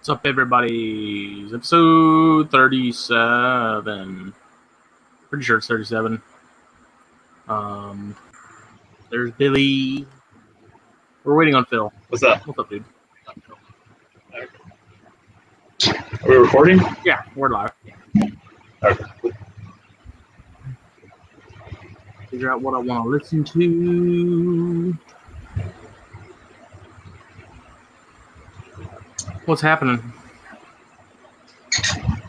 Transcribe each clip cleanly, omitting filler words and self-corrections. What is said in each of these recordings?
What's up, everybody? It's episode 37. Pretty sure it's 37. There's Billy. We're waiting on Phil. What's up? What's up, dude? Are we recording? Yeah, we're live. Okay. Figure out what I want to listen to. What's happening?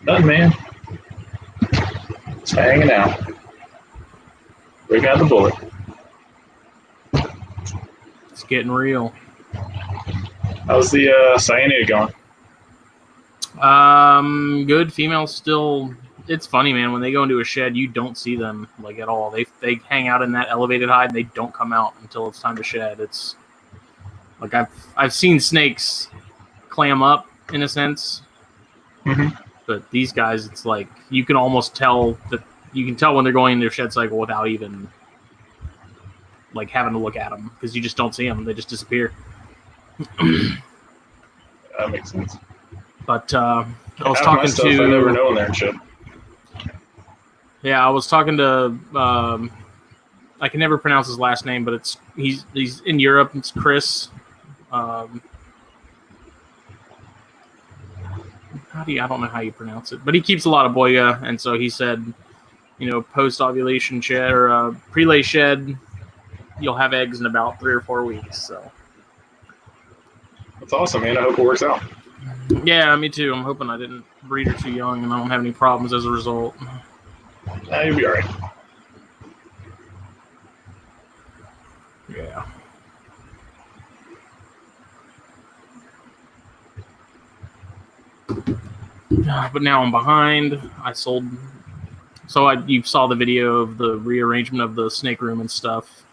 Nothing, man. Just hanging out. Breaking out the bullet. It's getting real. How's the cyanide going? Good. Females still. It's funny, man. When they go into a shed, you don't see them like at all. They hang out in that elevated hide. And they don't come out until it's time to shed. It's like I've seen snakes clam up in a sense, but these guys, it's like you can almost tell that you can tell when they're going in their shed cycle without even like having to look at them because you just don't see them. They just disappear. That makes sense. But I was talking to. I never know when they're in shit. Yeah, I was talking to. I can never pronounce his last name, but he's in Europe. It's Chris. I don't know how you pronounce it, but he keeps a lot of boya, and so he said, post ovulation shed or prelay shed, you'll have eggs in about 3 or 4 weeks. So that's awesome, man. I hope it works out. Yeah, me too. I'm hoping I didn't breed her too young, and I don't have any problems as a result. You'll be all right. Yeah. But now I'm behind. You saw the video of the rearrangement of the snake room and stuff.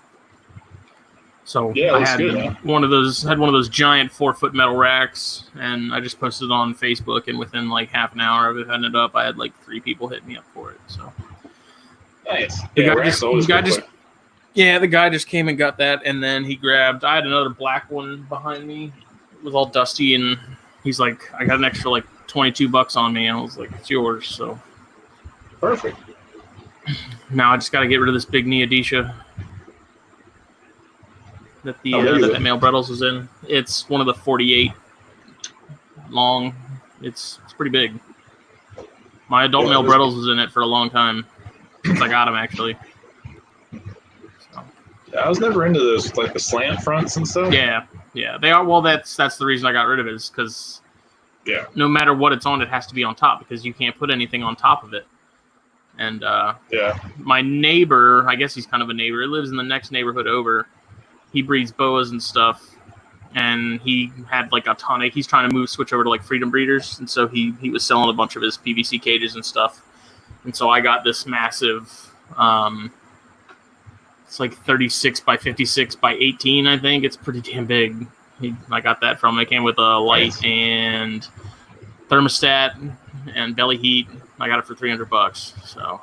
So yeah, I had good, one of those giant 4-foot metal racks, and I just posted it on Facebook, and within like half an hour of it ended up, I had like 3 people hit me up for it. So nice. The guy just came and got that, and then he grabbed. I had another black one behind me. It was all dusty, and he's like, "I got an extra like $22 on me," and I was like, "It's yours." So perfect. Now I just got to get rid of this big Neodisha that that male Brettles was in. It's one of the 48 long. It's pretty big. My adult male Brettles was in it for a long time since I got him, actually. So. Yeah, I was never into those, like the slant fronts and stuff. Yeah, they are. Well, that's the reason I got rid of it, is because no matter what it's on, it has to be on top because you can't put anything on top of it. And my neighbor, I guess he's kind of a neighbor. He lives in the next neighborhood over. He breeds boas and stuff, and he had like a ton of. He's trying to switch over to like Freedom Breeders, and so he was selling a bunch of his PVC cages and stuff. And so I got this massive. It's like 36 by 56 by 18, I think. It's pretty damn big. I got that from him. It came with a light and thermostat and belly heat. I got it for $300. So.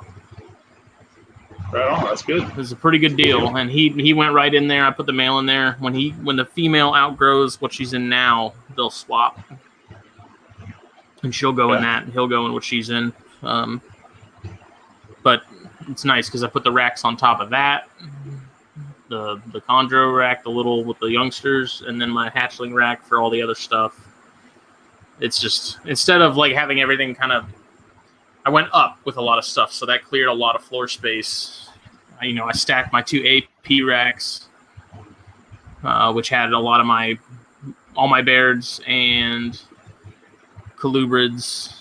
Right on, that's good. It was a pretty good deal, and he went right in there. I put the male in there. When the female outgrows what she's in now, they'll swap, and she'll go in that, and he'll go in what she's in. But it's nice because I put the racks on top of that, the chondro rack, the little with the youngsters, and then my hatchling rack for all the other stuff. It's just instead of like having everything kind of. I went up with a lot of stuff, so that cleared a lot of floor space. I stacked my 2 AP racks, which had a lot of all my Bairds and colubrids,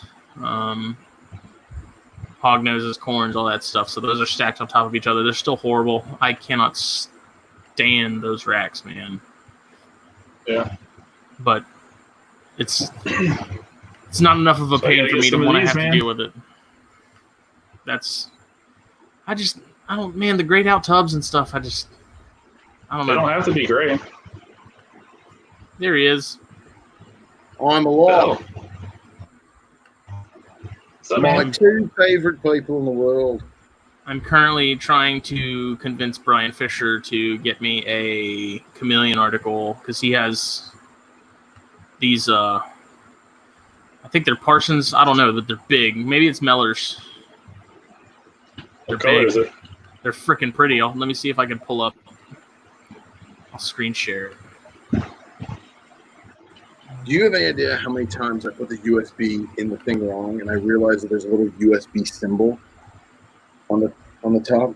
hognoses, corns, all that stuff. So those are stacked on top of each other. They're still horrible. I cannot stand those racks, man. Yeah. But it's not enough of a pain for me to want to have to deal with it. The grayed out tubs and stuff, I don't know. They don't have to be gray. There he is. I'm alive. My 2 favorite people in the world. I'm currently trying to convince Brian Fisher to get me a chameleon article because he has these I think they're Parsons. I don't know, but they're big. Maybe it's Mellors. They're What color big. is it? They're freaking pretty. Let me see if I can pull up. I'll screen share it. Do you have any idea how many times I put the USB in the thing wrong and I realized that there's a little USB symbol on the top?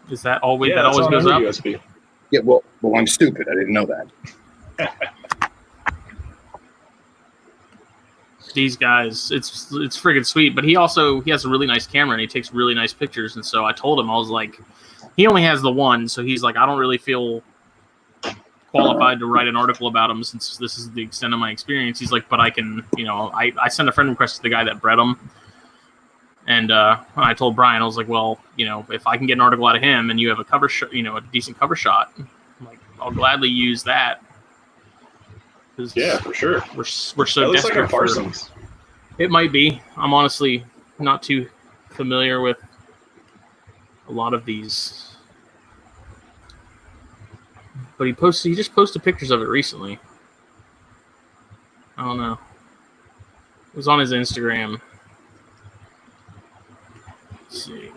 Is that always Yeah, that always goes up? USB. Yeah, well, I'm stupid. I didn't know that. These guys, it's friggin' sweet. But he has a really nice camera and he takes really nice pictures. And so I told him, I was like, he only has the one, so he's like, I don't really feel qualified to write an article about him since this is the extent of my experience. He's like, but I can, I sent a friend request to the guy that bred him. And I told Brian, I was like, well, if I can get an article out of him and you have a cover shot, a decent cover shot, I'm like, I'll gladly use that. Yeah, for sure. We're so that looks desperate like a Parsons. It might be. I'm honestly not too familiar with a lot of these. But he just posted pictures of it recently. I don't know. It was on his Instagram. Let's see.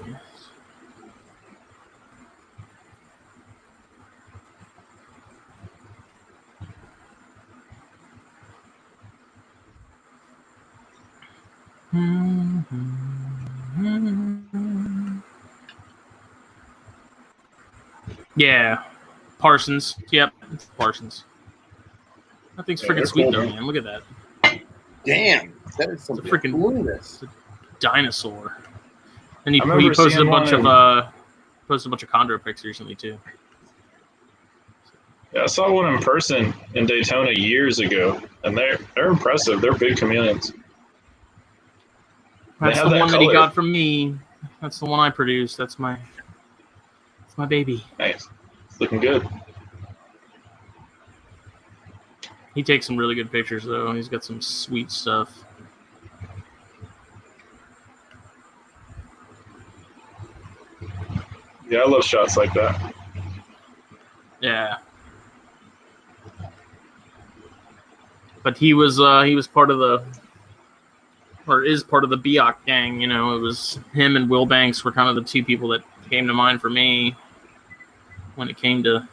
Yeah. Parsons. Yep, it's Parsons. That thing's freaking sweet, cool, though, man. Look at that. Damn, that is some freaking coolness. Dinosaur. And he I remember posted a seeing bunch one of chondro pics recently too. Yeah, I saw one in person in Daytona years ago, and they're impressive. They're big chameleons. That's the one that he got from me. That's the one I produced. That's my baby. Nice. It's looking good. He takes some really good pictures though. He's got some sweet stuff. Yeah, I love shots like that. Yeah. But he was part of the, or is part of the Biak gang. It was him and Will Banks were kind of the two people that came to mind for me when it came to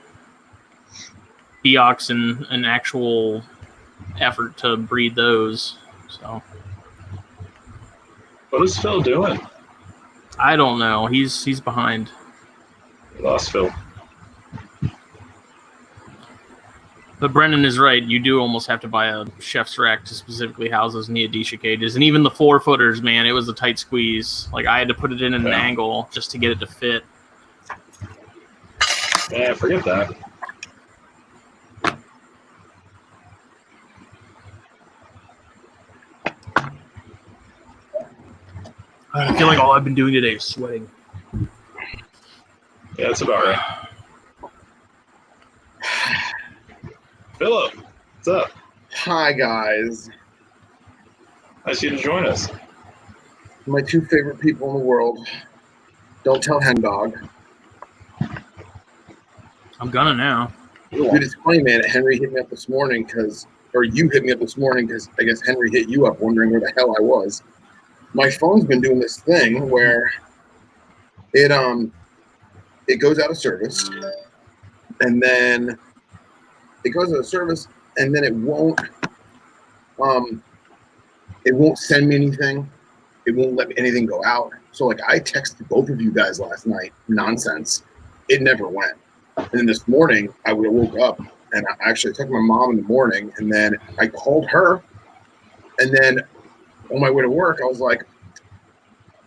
Biaks and an actual effort to breed those. So What is Phil doing? I don't know. He's behind. We lost Phil. But Brendan is right. You do almost have to buy a chef's rack to specifically house those Neodisha cages. And even the 4-footers, man, it was a tight squeeze. Like, I had to put it in an angle just to get it to fit. Yeah, forget that. I feel like all I've been doing today is sweating. Yeah, that's about right. Philip, what's up? Hi, guys. Nice you to join us. My two favorite people in the world. Don't tell Hen Dog. I'm gonna now. Dude, it's funny, man. Henry hit me up this morning you hit me up this morning because I guess Henry hit you up wondering where the hell I was. My phone's been doing this thing where it goes out of service, and then it won't send me anything. It won't let anything go out. So like I texted both of you guys last night, nonsense. It never went. And then this morning I woke up and I actually took my mom in the morning, and then I called her, and then on my way to work I was like,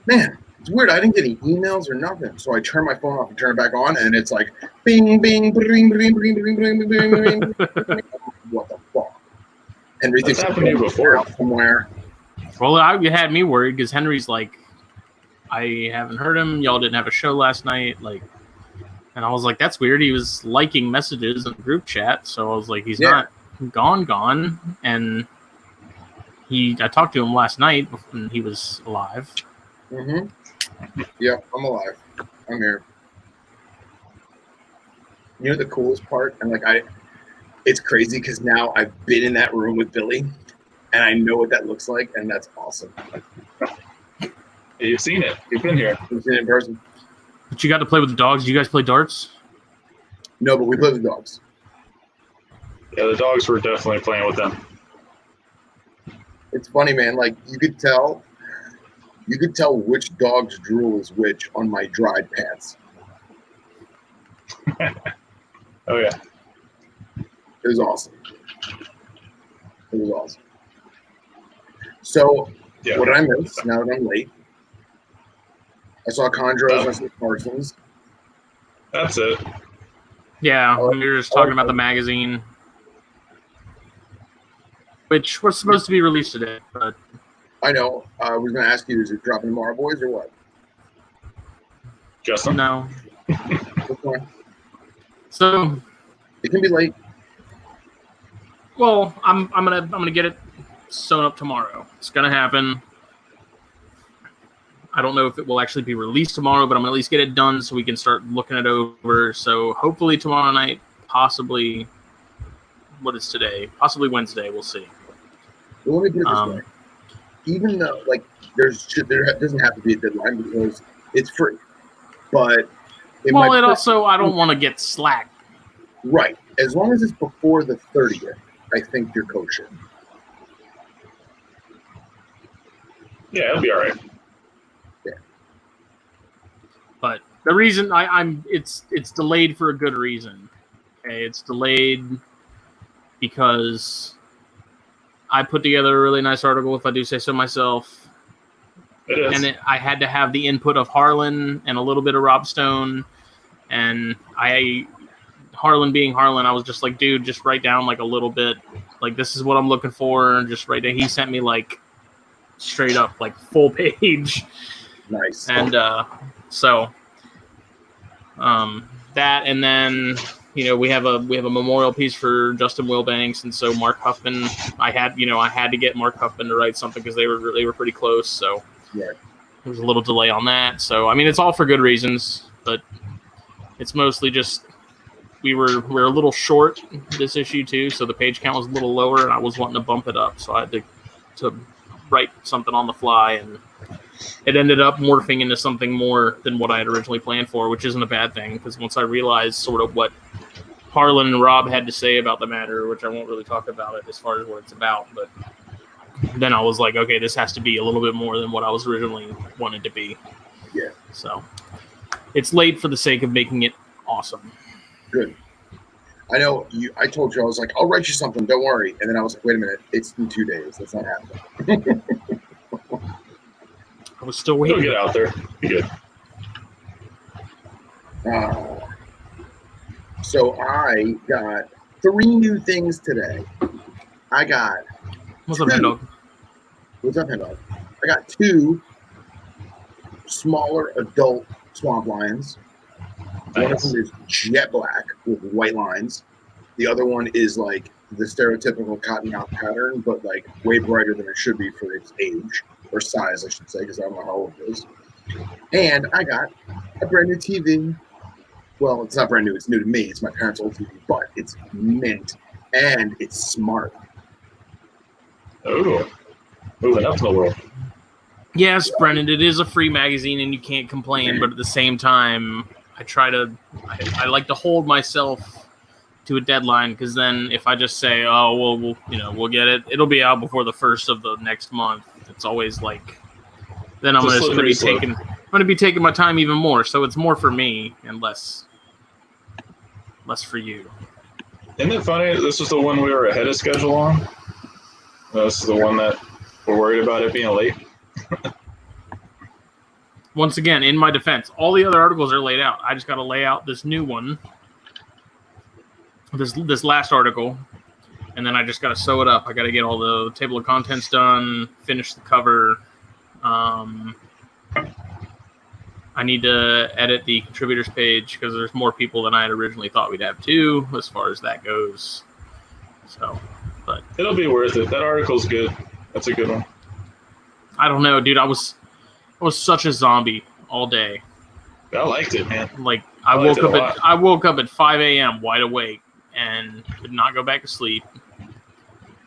man, it's weird. I didn't get any emails or nothing. So I turned my phone off and turned it back on, and it's like bing, bing, bing, bing, bing, bing, bing, bing, bing. What the fuck? Henry thinks happened to you before. Somewhere. Well, you had me worried because Henry's like, I haven't heard him. Y'all didn't have a show last night. Like, and I was like, that's weird. He was liking messages in the group chat. So I was like, he's not gone. And I talked to him last night when he was alive. Mm-hmm. Yep, I'm alive. I'm here. You know the coolest part? And like it's crazy because now I've been in that room with Billy, and I know what that looks like, and that's awesome. You've seen it. You've been here. I've seen it in person. But you got to play with the dogs. Do you guys play darts? No, but we play with dogs. Yeah, the dogs were definitely playing with them. It's funny, man. Like you could tell which dog's drool is which on my dried pants. Oh yeah. It was awesome. It was awesome. So, Yeah. what did I miss? Now that I'm late, I saw Chondros, I saw Parsons. That's it. Yeah, we were just talking about the magazine, which was supposed to be released today, but I know. I was going to ask you, is it dropping tomorrow, boys, or what? Justin? no. Which one? So, It can be late. well, I'm gonna get it sewn up tomorrow. It's gonna happen. I don't know if it will actually be released tomorrow, but I'm gonna at least get it done so we can start looking it over. So hopefully tomorrow night, possibly. What is today? Possibly Wednesday. We'll see. Well, let me put it this way. Even though, like, there doesn't have to be a deadline because it's free. But I don't want to get slack. Right. As long as it's before the 30th, I think you're kosher. Yeah, it'll be all right. Yeah. But the reason it's delayed for a good reason. Okay, it's delayed because I put together a really nice article, if I do say so myself. It is. And I had to have the input of Harlan and a little bit of Rob Stone. And Harlan being Harlan, I was just like, dude, just write down like a little bit. Like, this is what I'm looking for. And just write down. He sent me like straight up, like full page. Nice. And that, and then, you know, we have a memorial piece for Justin Wilbanks, and so Mark Huffman. I had to get Mark Huffman to write something because they were pretty close. So yeah, there was a little delay on that. So I mean, it's all for good reasons, but it's mostly just we're a little short this issue too. So the page count was a little lower, and I was wanting to bump it up, so I had to write something on the fly, and it ended up morphing into something more than what I had originally planned for, which isn't a bad thing, because once I realized sort of what Harlan and Rob had to say about the matter, which I won't really talk about it as far as what it's about, but then I was like, okay, this has to be a little bit more than what I was originally wanted to be. Yeah. So it's late for the sake of making it awesome. Good. I know I told you, I was like, I'll write you something, don't worry. And then I was like, wait a minute, it's in 2 days. That's not happening. I was still waiting. It'll get out there. Be good. So I got 3 new things today. I got What's up, Hen Dog? What's up, Hen Dog? I got 2 smaller adult swamp lions. Nice. One of them is jet black with white lines. The other one is like the stereotypical cottonmouth pattern, but like way brighter than it should be for its age, or size, I should say, because I don't know how old it is. And I got a brand new TV. Well, it's not brand new. It's new to me. It's my parents' old TV, but it's mint and it's smart. Oh, moving up in the world. Yes, Brennan, it is a free magazine and you can't complain, but at the same time, I like to hold myself to a deadline, because then if I just say, oh, well, we'll get it, it'll be out before the 1st of the next month. It's always like, then I'm going to be taking my time even more. So it's more for me and less for you. Isn't it funny? This was the one we were ahead of schedule on. This is the one that we're worried about it being late. Once again, in my defense, all the other articles are laid out. I just got to lay out this new one, this last article, and then I just got to sew it up. I got to get all the table of contents done, finish the cover. I need to edit the contributors page because there's more people than I had originally thought we'd have too, as far as that goes. So, but it'll be worth it. That article's good. That's a good one. I don't know, dude. I was such a zombie all day. I liked it, man. Like I woke up at 5 a.m. wide awake and could not go back to sleep.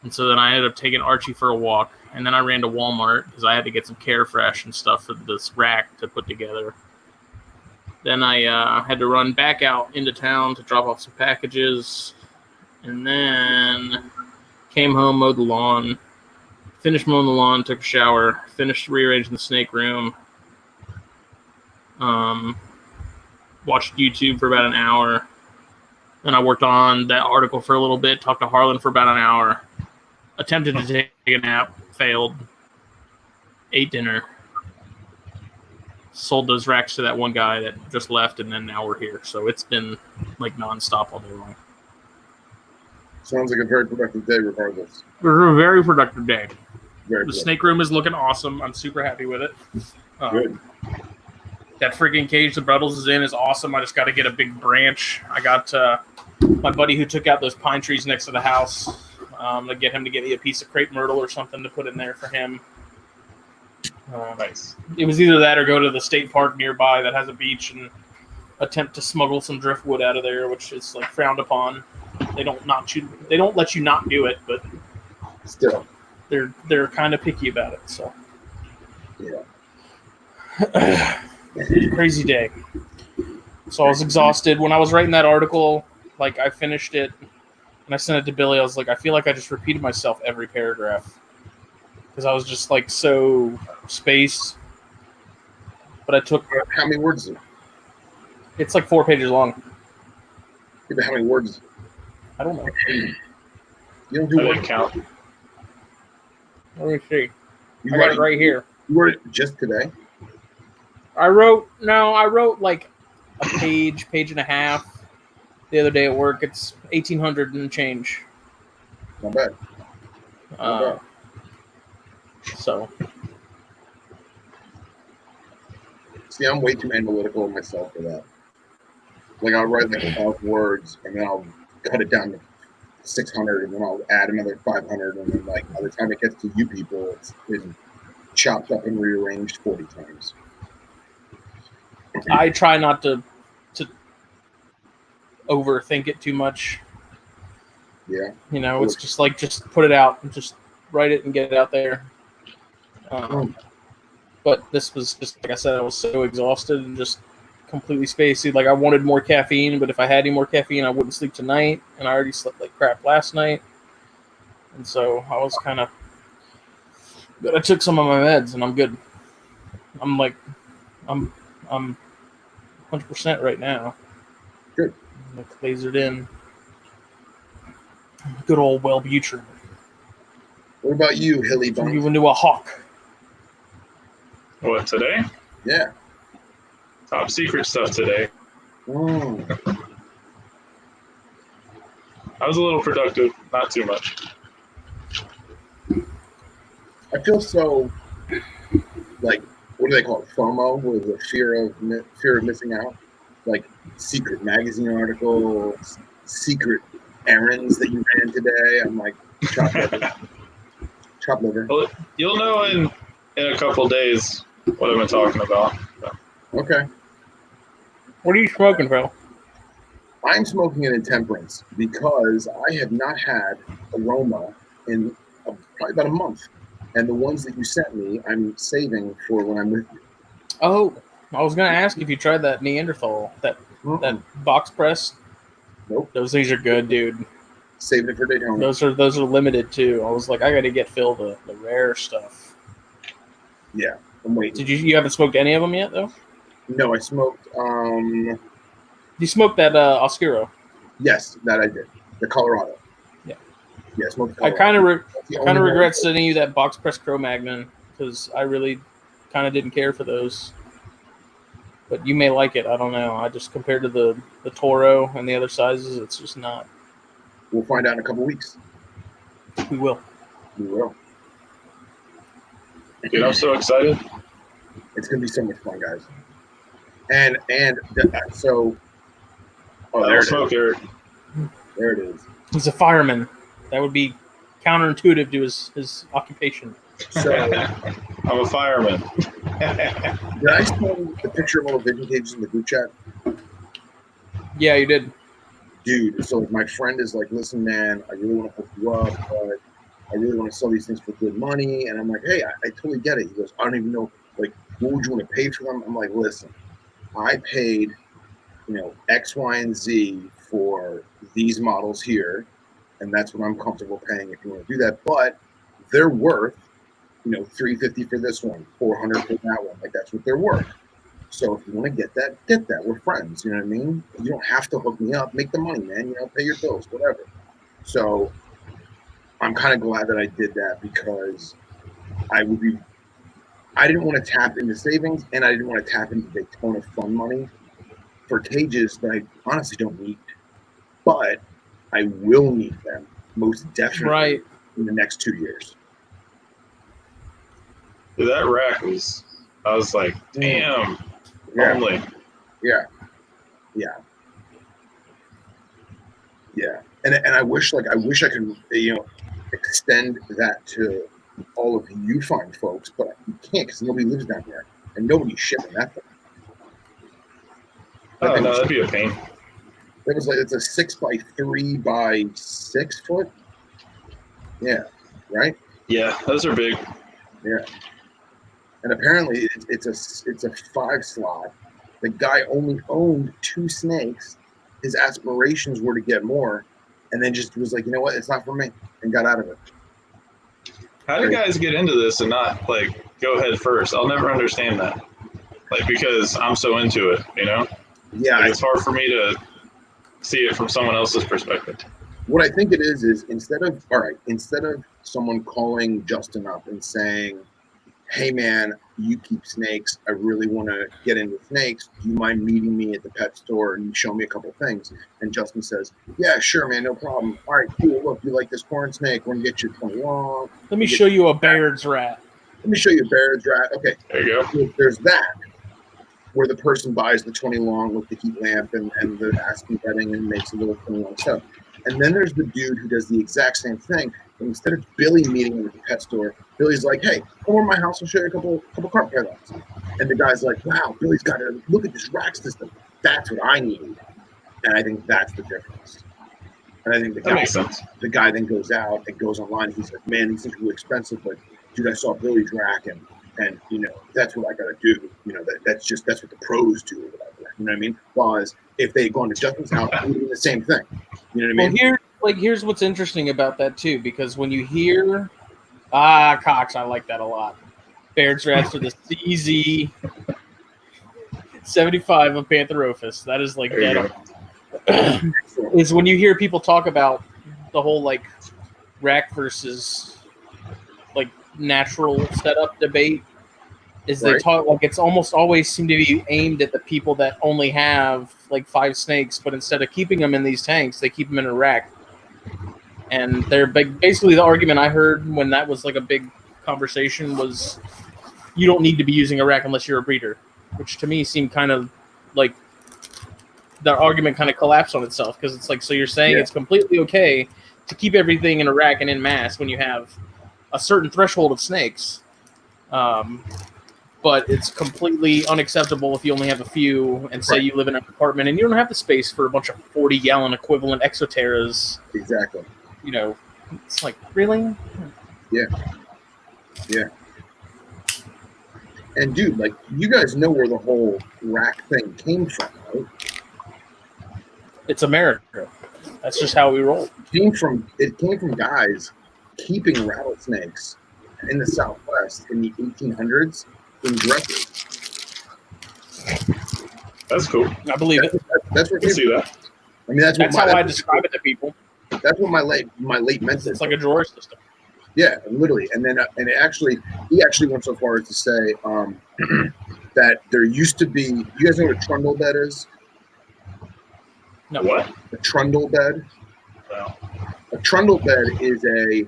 And so then I ended up taking Archie for a walk, and then I ran to Walmart because I had to get some Carefresh and stuff for this rack to put together. Then I had to run back out into town to drop off some packages, and then came home, mowed the lawn, finished mowing the lawn, took a shower, finished rearranging the snake room, watched YouTube for about an hour. Then I worked on that article for a little bit, talked to Harlan for about an hour, attempted to take a nap, failed, ate dinner, sold those racks to that one guy that just left, and then now we're here. So it's been like nonstop all day long. Sounds like a very productive day, regardless. It was a very productive day. Very The productive. snake room is looking awesome. I'm super happy with it. Good. That freaking cage the Bruddles is in is awesome. I just got to get a big branch. I got my buddy who took out those pine trees next to the house to get him to get me a piece of crepe myrtle or something to put in there for him. Nice. It was either that or go to the state park nearby that has a beach and attempt to smuggle some driftwood out of there, which is like frowned upon. They don't let you not do it, but Still. they're kind of picky about it. So Yeah. crazy day. So I was exhausted when I was writing that article. Like I finished it and I sent it to Billy. I was like, I feel like I just repeated myself every paragraph because I was just like so spaced. But I took. How many words is it? It's like 4 pages long. Yeah, but how many words? I don't know. You don't do I words. didn't count. Let me see. You I got it right here. You wrote it just today? I wrote like a page and a half the other day at work. It's 1,800 and change. Not bad. Not bad. So See, I'm way too analytical of myself for that. Like, I'll write like 1,000 words, and then I'll cut it down to 600, and then I'll add another 500, and then like by the time it gets to you people, it's been chopped up and rearranged 40 times. I try not to overthink it too much. Yeah. You know, it's just like just put it out and just write it and get it out there. But this was just like I said, I was so exhausted and just completely spacey. Like I wanted more caffeine, but if I had any more caffeine, I wouldn't sleep tonight. And I already slept like crap last night, and so I was kind of. But I took some of my meds, and I'm good. I'm 100% right now. Good. Like lasered in. Good old Wellbutrin. What about you, Hilly Bun? You into a hawk. What, today? Yeah. Top secret stuff today. Mm. I was a little productive, not too much. I feel so like, what do they call it? FOMO, with the fear of missing out. Like secret magazine articles, secret errands that you ran today. I'm like, chop liver. Well, you'll know in a couple days what I've been talking about. So. Okay. What are you smoking, Phil? I'm smoking an intemperance because I have not had aroma in probably about a month. And the ones that you sent me, I'm saving for when I'm with you. Oh, I was going to ask if you tried that Neanderthal, that box press. Nope. Those things are good, dude. Saving it for Daytona. Those are limited too. I was like, I got to get Phil the rare stuff. Yeah, I'm waiting. Did you haven't smoked any of them yet though? No, I smoked. You smoked that Oscuro. Yes, that I did. The Colorado. Yeah. Yeah, I smoked the I Colorado. kind of regret sending you that box press Cro-Magnon because I really kind of didn't care for those. But you may like it. I don't know. I just compared to the Toro and the other sizes, it's just not. We'll find out in a couple weeks. We will. We will. Dude, I'm so excited. It's gonna be so much fun, guys. And so. Oh, there it is. Smoker. There it is. He's a fireman. That would be counterintuitive to his occupation. So, I'm a fireman. did I send the picture of all the vision cages in the group chat? Yeah, you did. Dude, so my friend is like, listen, man, I really want to hook you up, but I really want to sell these things for good money. And I'm like, hey, I totally get it. He goes, I don't even know, like, what would you want to pay for them? I'm like, listen, I paid, X, Y, and Z for these models here, and that's what I'm comfortable paying if you want to do that. But they're worth, $350 for this one, $400 for that one. Like, that's what they're worth. So if you want to get that, get that. We're friends. You know what I mean? You don't have to hook me up. Make the money, man. Pay your bills, whatever. So I'm kind of glad that I did that because I didn't want to tap into savings and I didn't want to tap into Daytona fun money for cages that I honestly don't need. But I will need them most definitely in the next 2 years. Dude, that rack I was like, damn. Yeah. Only. Yeah. And I wish I could, extend that to all of you fine folks, but you can't because nobody lives down here and nobody's shipping that thing. Oh, no, that'd be a pain. It was like, it's a 6x3 by 6 foot. Yeah. Right. Yeah. Those are big. Yeah. And apparently it's a 5 slot. The guy only owned 2 snakes. His aspirations were to get more, and then just was like, you know what, it's not for me, and got out of it. How do guys get into this and not go head first? I'll never understand that. Because I'm so into it, Yeah, it's hard for me to see it from someone else's perspective. What I think it is instead of someone calling Justin up and saying, hey man, you keep snakes, I really want to get into snakes, do you mind meeting me at the pet store and show me a couple things? And Justin says, yeah, sure man, no problem. All right, cool, look, you like this corn snake, we're gonna get you 20 long. Let me show you a Baird's rat. Let me show you a Baird's rat. Okay, there you go. So there's that where the person buys the 20 long with the heat lamp and the aspen bedding and makes a little 20 long stuff. And then there's the dude who does the exact same thing. And instead of Billy meeting him at the pet store, Billy's like, hey, come over to my house and show you a couple carp parallels. And the guy's like, wow, Billy's got to look at this rack system. That's what I need. And I think that's the difference. And I think the guy then goes out and goes online. He's like, man, these things are really expensive, but dude, I saw Billy's rack and that's what I got to do. That's what the pros do or whatever. You know what I mean? Whereas if they had gone to Justin's house, it would have been the same thing. You know what I mean? Well, here's what's interesting about that too, because when you hear Cox, I like that a lot. Baird's rats for the CZ 75 of Pantherophis. That is dead on. Is when you hear people talk about the whole rack versus natural setup debate. Is they talk it's almost always seem to be aimed at the people that only have 5 snakes, but instead of keeping them in these tanks, they keep them in a rack. And they're basically the argument I heard when that was a big conversation was you don't need to be using a rack unless you're a breeder, which to me seemed kind of the argument kind of collapsed on itself because it's so you're saying it's completely okay to keep everything in a rack and in mass when you have a certain threshold of snakes. But it's completely unacceptable if you only have a few and say you live in an apartment and you don't have the space for a bunch of 40-gallon equivalent Exoterras. Exactly. It's really? Yeah. And dude, you guys know where the whole rack thing came from, right? It's America. That's just how we roll. It came from guys keeping rattlesnakes in the Southwest in the 1800s in dresses. That's cool. I believe it. That's what I see that. I mean, that's how I describe it to people. That's what my late mentor. It's like a drawer system. Yeah, literally. And then he actually went so far as to say that there used to be. You guys know what a trundle bed is? No. What? A trundle bed. No. A trundle bed is a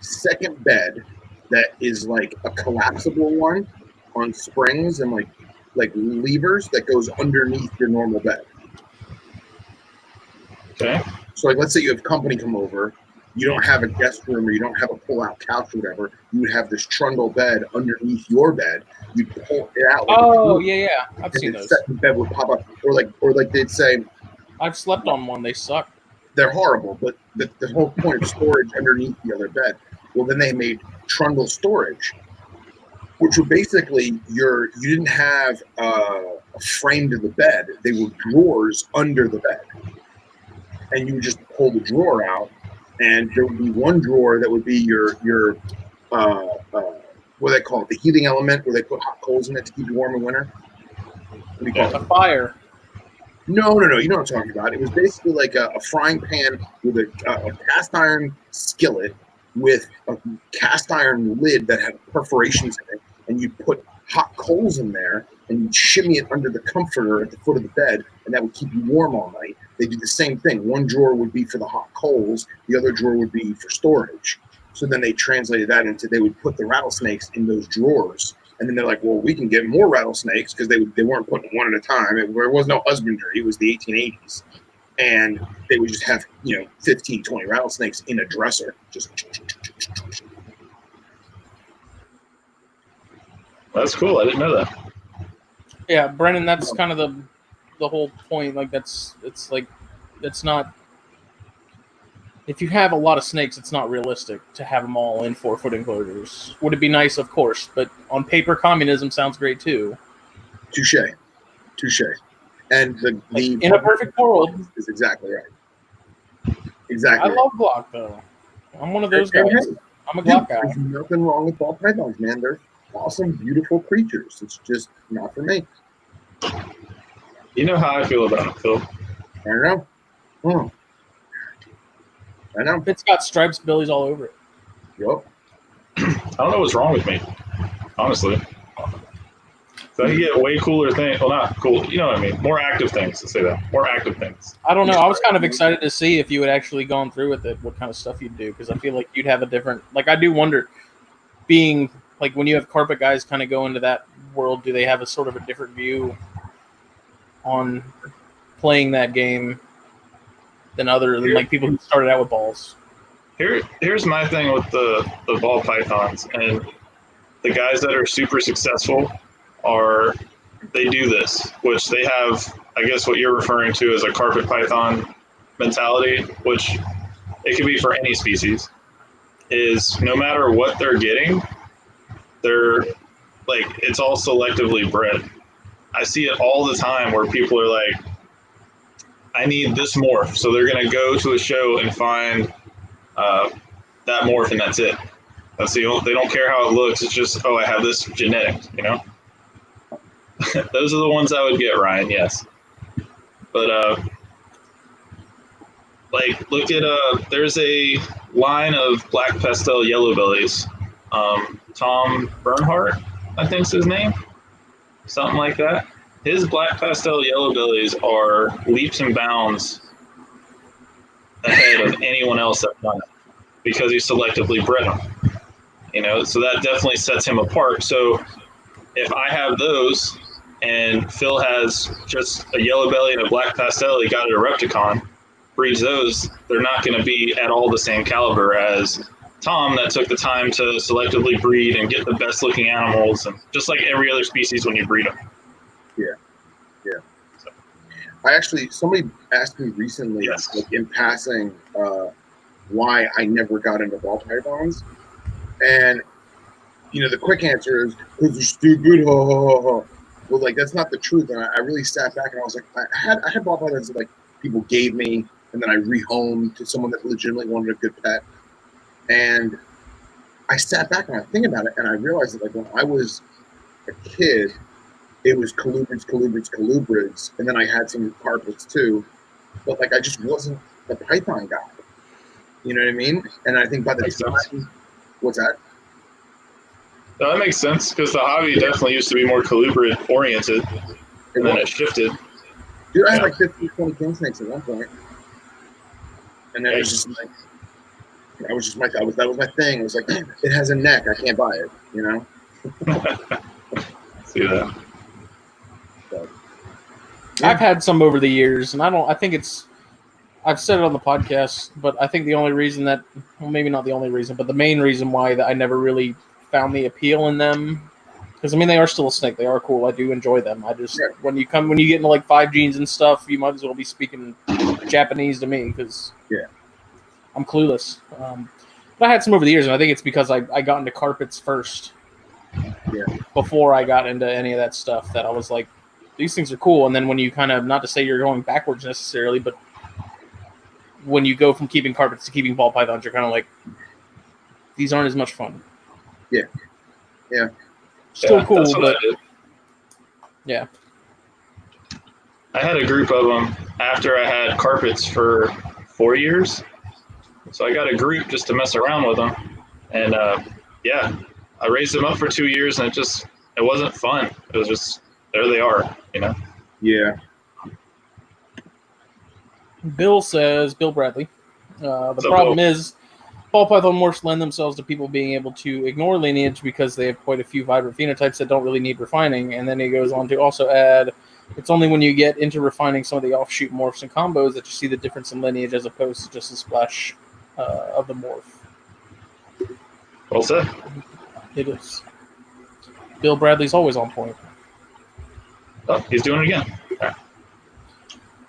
second bed that is a collapsible one on springs and like levers that goes underneath your normal bed. Okay. So let's say you have company come over, you don't have a guest room or you don't have a pull-out couch or whatever, you would have this trundle bed underneath your bed. You'd pull it out. I've seen those. Second bed would pop up, or like they'd say, I've slept on one. They suck. they're horrible, but the whole point of storage underneath the other bed. Well, then they made trundle storage, which were basically you didn't have a frame to the bed. They were drawers under the bed. And you would just pull the drawer out, and there would be one drawer that would be your what do they call it? The heating element, where they put hot coals in it to keep you warm in winter. What do you call it? A fire. No. You know what I'm talking about. It was basically like a frying pan with a cast iron skillet with a cast iron lid that had perforations in it, and you'd put hot coals in there, and you'd shimmy it under the comforter at the foot of the bed, and that would keep you warm all night. They did the same thing. One drawer would be for the hot coals, the other drawer would be for storage. So then they translated that into they would put the rattlesnakes in those drawers. And then they're like, well, we can get more rattlesnakes because they weren't putting one at a time. There was no husbandry. It was the 1880s. And they would just have, 15, 20 rattlesnakes in a dresser. That's cool. I didn't know that. Yeah, Brennan, that's kind of the whole point. Like, it's not. If you have a lot of snakes, it's not realistic to have them all in 4-foot enclosures. Would it be nice? Of course, but on paper, communism sounds great too. Touche. And in a perfect world is exactly right. Exactly. I love Glock though. I'm one of those guys. Hey, I'm a Glock guy. There's nothing wrong with ball pythons, man. They're awesome, beautiful creatures. It's just not for me. You know how I feel about it, Phil. I don't know. I know. It's got stripes, billies all over it. Yep. I don't know what's wrong with me, honestly. So I can get way cooler things. Well, not cool. You know what I mean? More active things. Let's say that. More active things. I don't know. I was kind of excited to see if you had actually gone through with it, what kind of stuff you'd do, because I feel like you'd have a different. Like, I do wonder, being like when you have carpet guys kind of go into that world, do they have a sort of a different view on playing that game than like people who started out with balls? Here's my thing with the ball pythons, and the guys that are super successful they do this, which they have, I guess what you're referring to as a carpet python mentality, which it can be for any species, is no matter what they're getting, they're like, it's all selectively bred. I see it all the time where people are like, I need this morph. So they're going to go to a show and find that morph, and that's it. They don't care how it looks. It's just, I have this genetic, Those are the ones I would get, Ryan, yes. But, look at, there's a line of black pastel yellow bellies. Tom Bernhardt, I think's his name. Something like that. His black pastel yellow bellies are leaps and bounds ahead of anyone else that's done it because he selectively bred them. So that definitely sets him apart. So if I have those and Phil has just a yellow belly and a black pastel he got at a Repticon, breeds those, they're not going to be at all the same caliber as Tom that took the time to selectively breed and get the best looking animals, and just like every other species when you breed them. Yeah. Somebody asked me recently, yes, like in passing, why I never got into ball pythons, and the quick answer is because they're stupid. Ho ho ho ho. Well, like that's not the truth. And I really sat back and I was like, I had ball pythons that like people gave me, and then I rehomed to someone that legitimately wanted a good pet, and I sat back and I think about it, and I realized that like when I was a kid, it was colubrids, and then I had some carpets too, but like I just wasn't the python guy. You know what I mean? And I think by the time, what's that? No, that makes sense because the hobby definitely used to be more colubrid oriented, and then it shifted. Dude, I had like 15, 20 king snakes at one point, and then it was just like that was my thing. It was like it has a neck, I can't buy it. See that. So, yeah. I've had some over the years, and I've said it on the podcast, but I think the only reason maybe not the only reason, but the main reason why that I never really found the appeal in them Because I mean, they are still a snake. They are cool. I do enjoy them. I just when you get into like 5 genes and stuff, you might as well be speaking Japanese to me because I'm clueless. But I had some over the years, and I think it's because I got into carpets first. Yeah. Before I got into any of that stuff, that I was like, these things are cool. And then when you kind of, not to say you're going backwards necessarily, but when you go from keeping carpets to keeping ball pythons, you're kind of like, these aren't as much fun. Yeah. Yeah. Still cool, that's what but I did. Yeah. I had a group of them after I had carpets for 4 years. So I got a group just to mess around with them. And I raised them up for 2 years, and it wasn't fun. It was just, there they are, you know? Yeah. Bill Bradley, the problem is ball python morphs lend themselves to people being able to ignore lineage because they have quite a few vibrant phenotypes that don't really need refining. And then he goes on to also add, it's only when you get into refining some of the offshoot morphs and combos that you see the difference in lineage as opposed to just a splash of the morph. Well said. It is. Bill Bradley's always on point. Oh, he's doing it again.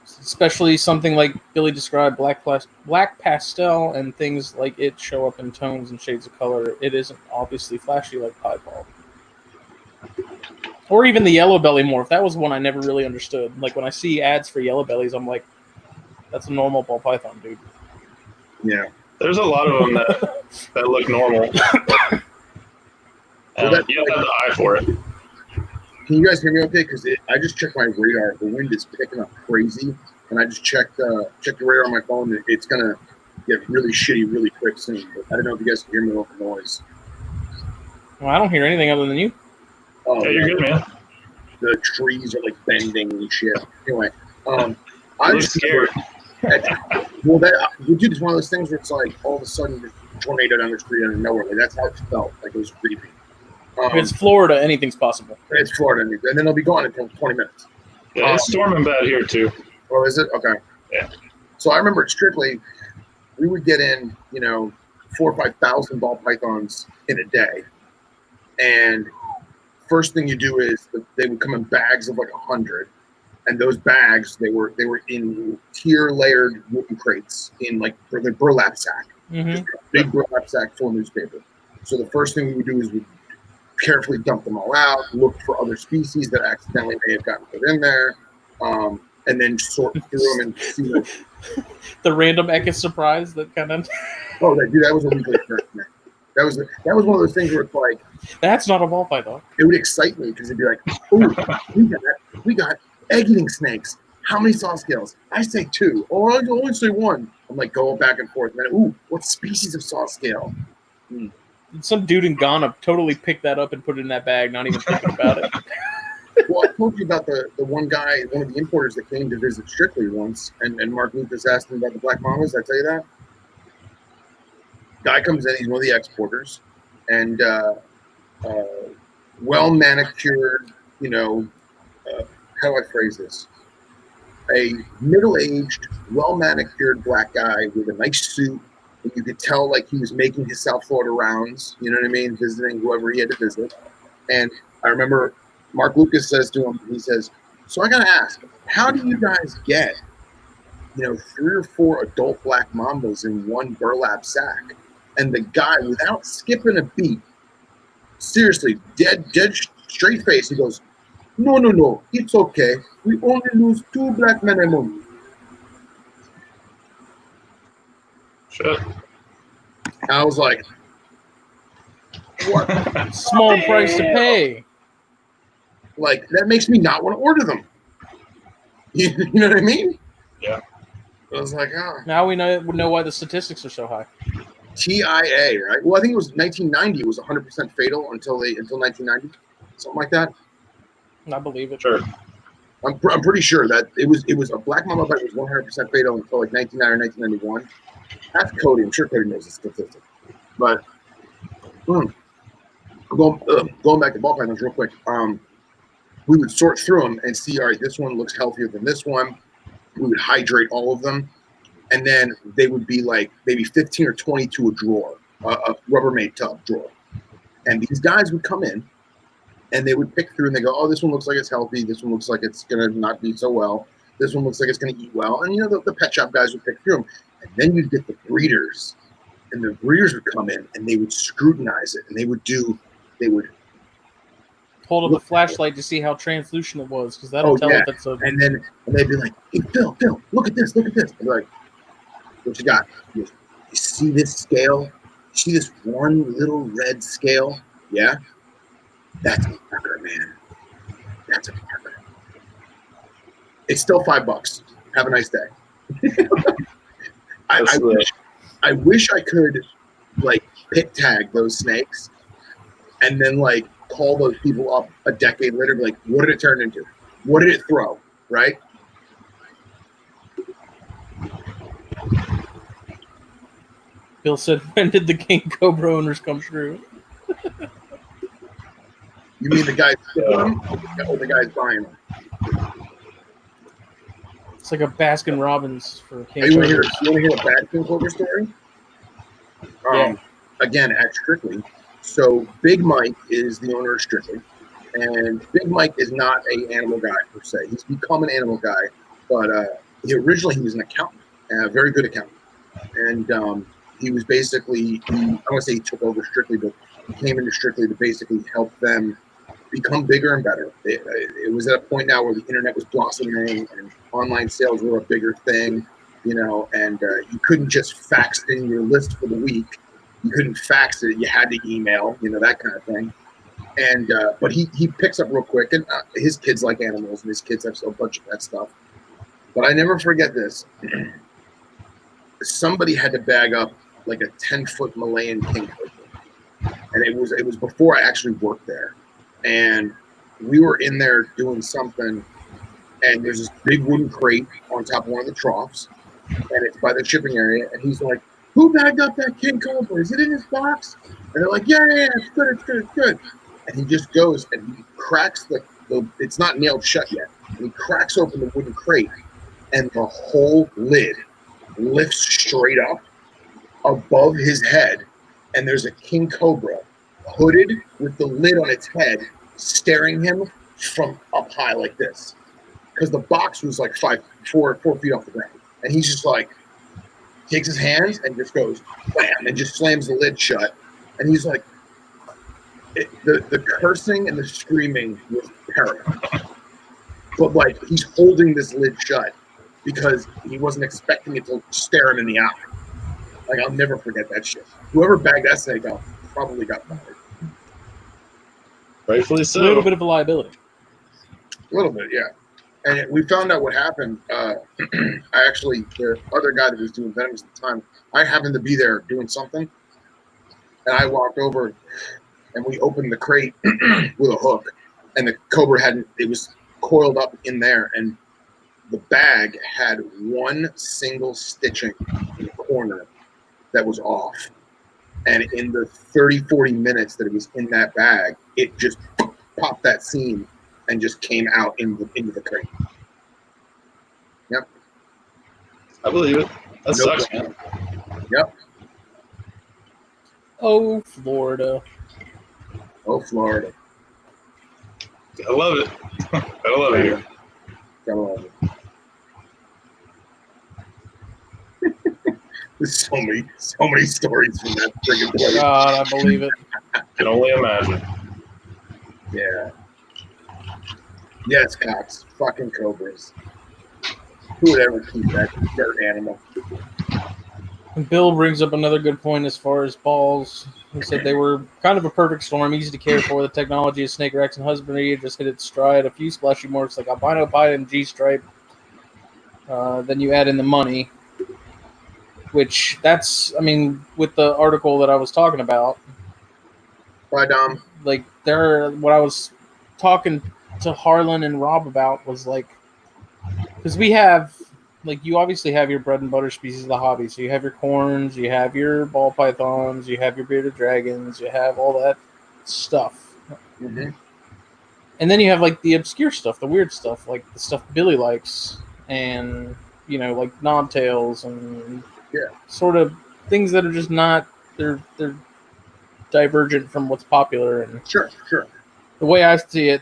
Especially something like Billy described, black pastel and things like it show up in tones and shades of color. It isn't obviously flashy like piebald. Or even the yellow belly morph. That was one I never really understood. Like when I see ads for yellow bellies, I'm like, that's a normal ball python, dude. Yeah. There's a lot of them that look normal. You have to have the eye for it. Can you guys hear me okay? Because I just checked my radar. The wind is picking up crazy, and I just checked the radar on my phone. And it's gonna get really shitty really quick soon. But I don't know if you guys can hear me with the noise. Well, I don't hear anything other than you. Oh, yeah, you're good, man. The trees are like bending and shit. Anyway, I'm scared. Well, dude, it's one of those things where it's like all of a sudden there's a tornado down the street out of nowhere. Like that's how it felt. Like it was creepy. If it's Florida, anything's possible. It's Florida, and then they'll be gone in 20 minutes. Yeah, it's storming bad here too. Oh, is it? Okay. Yeah. So I remember strictly, we would get in, 4,000 or 5,000 ball pythons in a day, and first thing you do is they would come in bags of like 100, and those bags they were in tier layered wooden crates in like the burlap sack, just a big burlap sack full of newspaper. So the first thing we would do is we carefully dump them all out, look for other species that accidentally may have gotten put in there, and then sort through them and see like the random Ekis surprise that kind of. Oh, that was a weekly occurrence. That was one of those things where it's like, that's not a ball python. It would excite me because it'd be like, oh, we got egg-eating snakes. How many saw scales? I say 2. Oh, I only say 1. I'm like going back and forth. And then, ooh, what species of saw scale? Some dude in Ghana totally picked that up and put it in that bag, not even thinking about it. Well, I told you about the one guy, one of the importers that came to visit Strictly once, and Mark Lucas asked him about the black mamas. Did I tell you that? Guy comes in, he's one of the exporters, and well-manicured, how do I phrase this? A middle-aged, well-manicured black guy with a nice suit. And you could tell like he was making his South Florida rounds, you know what I mean, visiting whoever he had to visit. And I remember Mark Lucas says to him, he says, so I got to ask, how do you guys get, 3 or 4 adult black mambas in one burlap sack? And the guy, without skipping a beat, seriously, dead straight face, he goes, no, it's okay. We only lose 2 black men a month. Shit. I was like, what? Small price to pay. Like, that makes me not want to order them. You know what I mean? Yeah. I was like, oh. Now we know why the statistics are so high. TIA, right? Well, I think it was 1990. It was 100% fatal until 1990, something like that. I believe it. Sure. I'm pretty sure that it was a black mama bite was 100% fatal until like 1990 or 1991. That's Cody. I'm sure Cody knows the statistic. But going back to ball pythons real quick. We would sort through them and see, all right, this one looks healthier than this one. We would hydrate all of them. And then they would be like maybe 15 or 20 to a drawer, a Rubbermaid tub drawer. And these guys would come in And they would pick through and they go, oh, this one looks like it's healthy. This one looks like it's going to not be so well. This one looks like it's going to eat well. And, the pet shop guys would pick through them. And then you'd get the breeders. And the breeders would come in and they would scrutinize it. And they would hold up a flashlight to see how translucent it was, because that'll tell if it's a... And they'd be like, hey, Phil, look at this. And they're like, what you got? You see this scale? You see this one little red scale? Yeah? That's a marker, man. That's a marker. It's still $5. Have a nice day. I wish I could, pit tag those snakes and then, call those people up a decade later and be like, what did it turn into? What did it throw? Right? Bill said, when did the King Cobra owners come through? You mean the guys them or the guys buying them? It's like a Baskin Robbins for King You want Cobras. to hear a bad King Cobra story? Yeah. Again, at Strictly. So Big Mike is the owner of Strictly. And Big Mike is not an animal guy per se. He's become an animal guy. But originally he was an accountant, a very good accountant. And he was basically, I want to say he took over Strictly, but he came into Strictly to basically help them become bigger and better. It was at a point now where the internet was blossoming and online sales were a bigger thing, and you couldn't just fax in your list for the week. You couldn't fax it. You had to email, that kind of thing. And but he picks up real quick, and his kids like animals, and his kids have a bunch of that stuff. But I never forget this. Somebody had to bag up like a 10-foot Malayan king cobra, and it was before I actually worked there. And we were in there doing something, and there's this big wooden crate on top of one of the troughs, and it's by the shipping area. And he's like, "Who bagged up that king cobra? Is it in his box?" And they're like, "Yeah, it's good." And he just goes and he cracks the it's not nailed shut yet. And he cracks open the wooden crate, and the whole lid lifts straight up above his head, and there's a king cobra hooded with the lid on its head staring him from up high like this, because the box was like 4 feet off the ground, and he's just like takes his hands and just goes bam and just slams the lid shut, and he's like the cursing and the screaming was paramount, but he's holding this lid shut because he wasn't expecting it to stare him in the eye. I'll never forget that shit. Whoever bagged that snake up probably got fired. Rightfully so. A little bit of a liability. A little bit, yeah. And we found out what happened. The other guy that was doing venoms at the time, I happened to be there doing something, and I walked over, and we opened the crate with a hook, and the cobra it was coiled up in there, and the bag had one single stitching in the corner that was off. And in the 30-40 minutes that it was in that bag, it just popped that seam and just came out into the crate. Yep. I believe it. That sucks, man. Yep. Oh, Florida. Oh, Florida. I love it. I love it here. Gotta love it. There's so many stories from that friggin' place. God, I believe it. Can only imagine. Yeah. Yes, Cox. Fucking cobras. Who would ever keep that dirt animal? And Bill brings up another good point as far as balls. He said they were kind of a perfect storm, easy to care for. The technology of snake racks and husbandry just hit its stride. A few splashy marks like albino pied and G-stripe. Then you add in the money, which with the article that I was talking about. Bye, Dom. What I was talking to Harlan and Rob about was because we have, you obviously have your bread and butter species of the hobby. So you have your corns, you have your ball pythons, you have your bearded dragons, you have all that stuff. Mm-hmm. And then you have the obscure stuff, the weird stuff, like the stuff Billy likes, and like Knobtails and sort of things that are just not they're divergent from what's popular. And sure. The way I see it,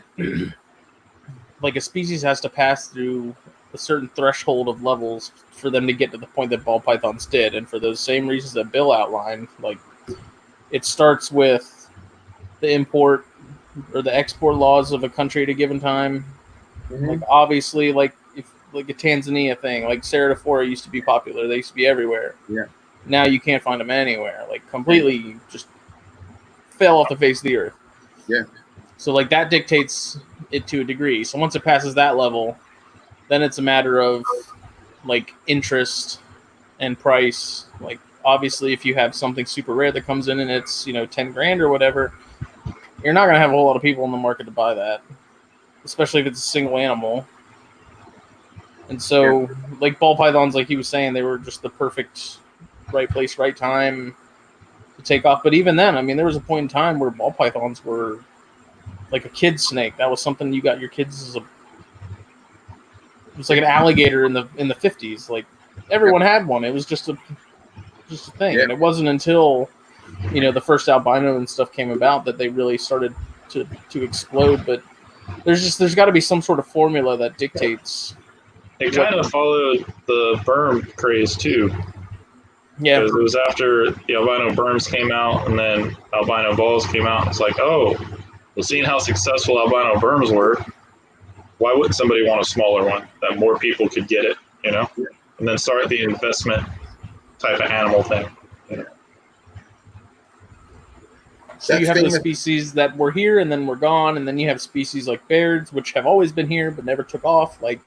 like a species has to pass through a certain threshold of levels for them to get to the point that ball pythons did, and for those same reasons that Bill outlined, like it starts with the import or the export laws of a country at a given time. Mhm. Like obviously, like if like a Tanzania thing, like Ceratophora used to be popular; they used to be everywhere. Yeah. Now you can't find them anywhere. Like completely just fell off the face of the earth. Yeah. So like that dictates it to a degree. So once it passes that level, then it's a matter of like interest and price. Like obviously, if you have something super rare that comes in and it's 10 grand or whatever, you're not gonna have a whole lot of people in the market to buy that, especially if it's a single animal. And so, like ball pythons, like he was saying, they were just the perfect right place, right time to take off. But even then, I mean, there was a point in time where ball pythons were like a kid's snake. That was something you got your kids as a. It was like an alligator in the 50s. Like everyone had one. It was just a thing, Yeah. and it wasn't until the first albino and stuff came about that they really started to explode. But there's got to be some sort of formula that dictates. It kind of followed the berm craze too, Yeah, because it was after the albino berms came out, and then albino balls came out. It's like, oh, well, seeing how successful albino berms were, why wouldn't somebody want a smaller one that more people could get it, And then start the investment type of animal thing. So you have those species that were here and then were gone, and then you have species like bears, which have always been here but never took off. Like,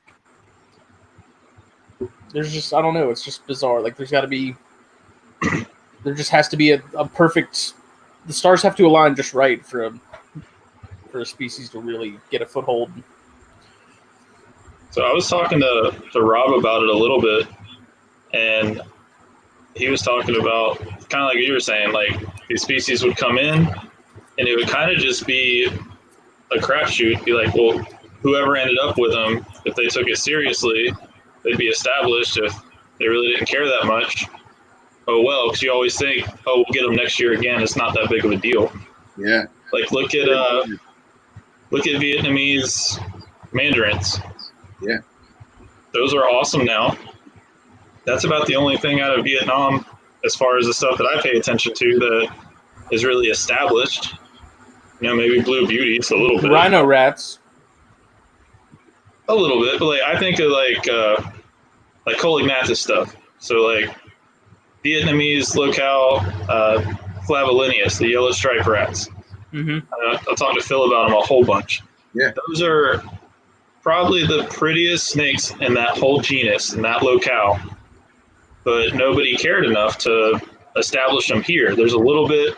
there's just, I don't know, it's just bizarre. Like, there just has to be a perfect, the stars have to align just right for a species to really get a foothold. So I was talking to Rob about it a little bit, and he was talking about kind of like you were saying, like these species would come in, and it would kind of just be a crapshoot. Be like, well, whoever ended up with them, if they took it seriously, they'd be established. If they really didn't care that much, oh well, because you always think, oh, we'll get them next year again. It's not that big of a deal. Yeah. Like look at Vietnamese mandarins. Yeah. Those are awesome now. That's about the only thing out of Vietnam as far as the stuff that I pay attention to that is really established. Maybe blue beauties a little bit. Rhino rats. A little bit, but like I think of like Colignatus stuff. So like Vietnamese locale Flavolineus, the yellow striped rats. Mm-hmm. I'll talk to Phil about them a whole bunch. Yeah. Those are probably the prettiest snakes in that whole genus, in that locale. But nobody cared enough to establish them here. There's a little bit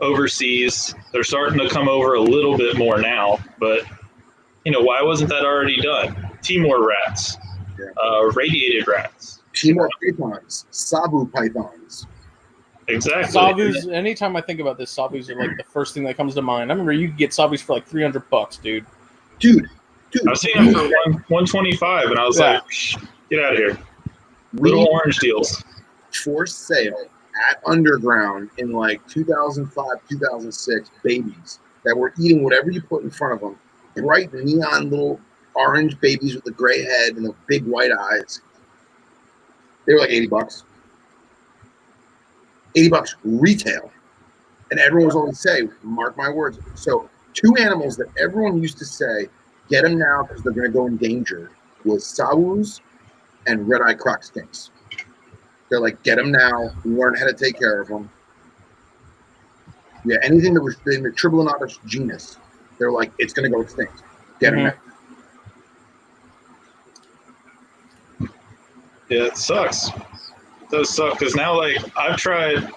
overseas. They're starting to come over a little bit more now. But, why wasn't that already done? Timor rats, radiated rats. Timor pythons, Sabu pythons. Exactly. Sabus, anytime I think about this, Sabus are like the first thing that comes to mind. I remember you could get Sabus for like $300, dude. Dude. I was seeing them for $125, and I was like, get out of here. Little orange deals. For sale at Underground in like 2005, 2006, babies that were eating whatever you put in front of them. Bright neon little orange babies with the gray head and the big white eyes. They were like $80. $80 retail. And everyone was always say, mark my words. So 2 animals that everyone used to say, get them now because they're going to go in danger, was Sawus and red-eye croc skinks. They're like, get them now, learn how to take care of them. Yeah, anything that was in the Tribolinatus genus, they're like, it's going to go extinct. Get them now. Yeah, it sucks. It does suck because now, like, I've tried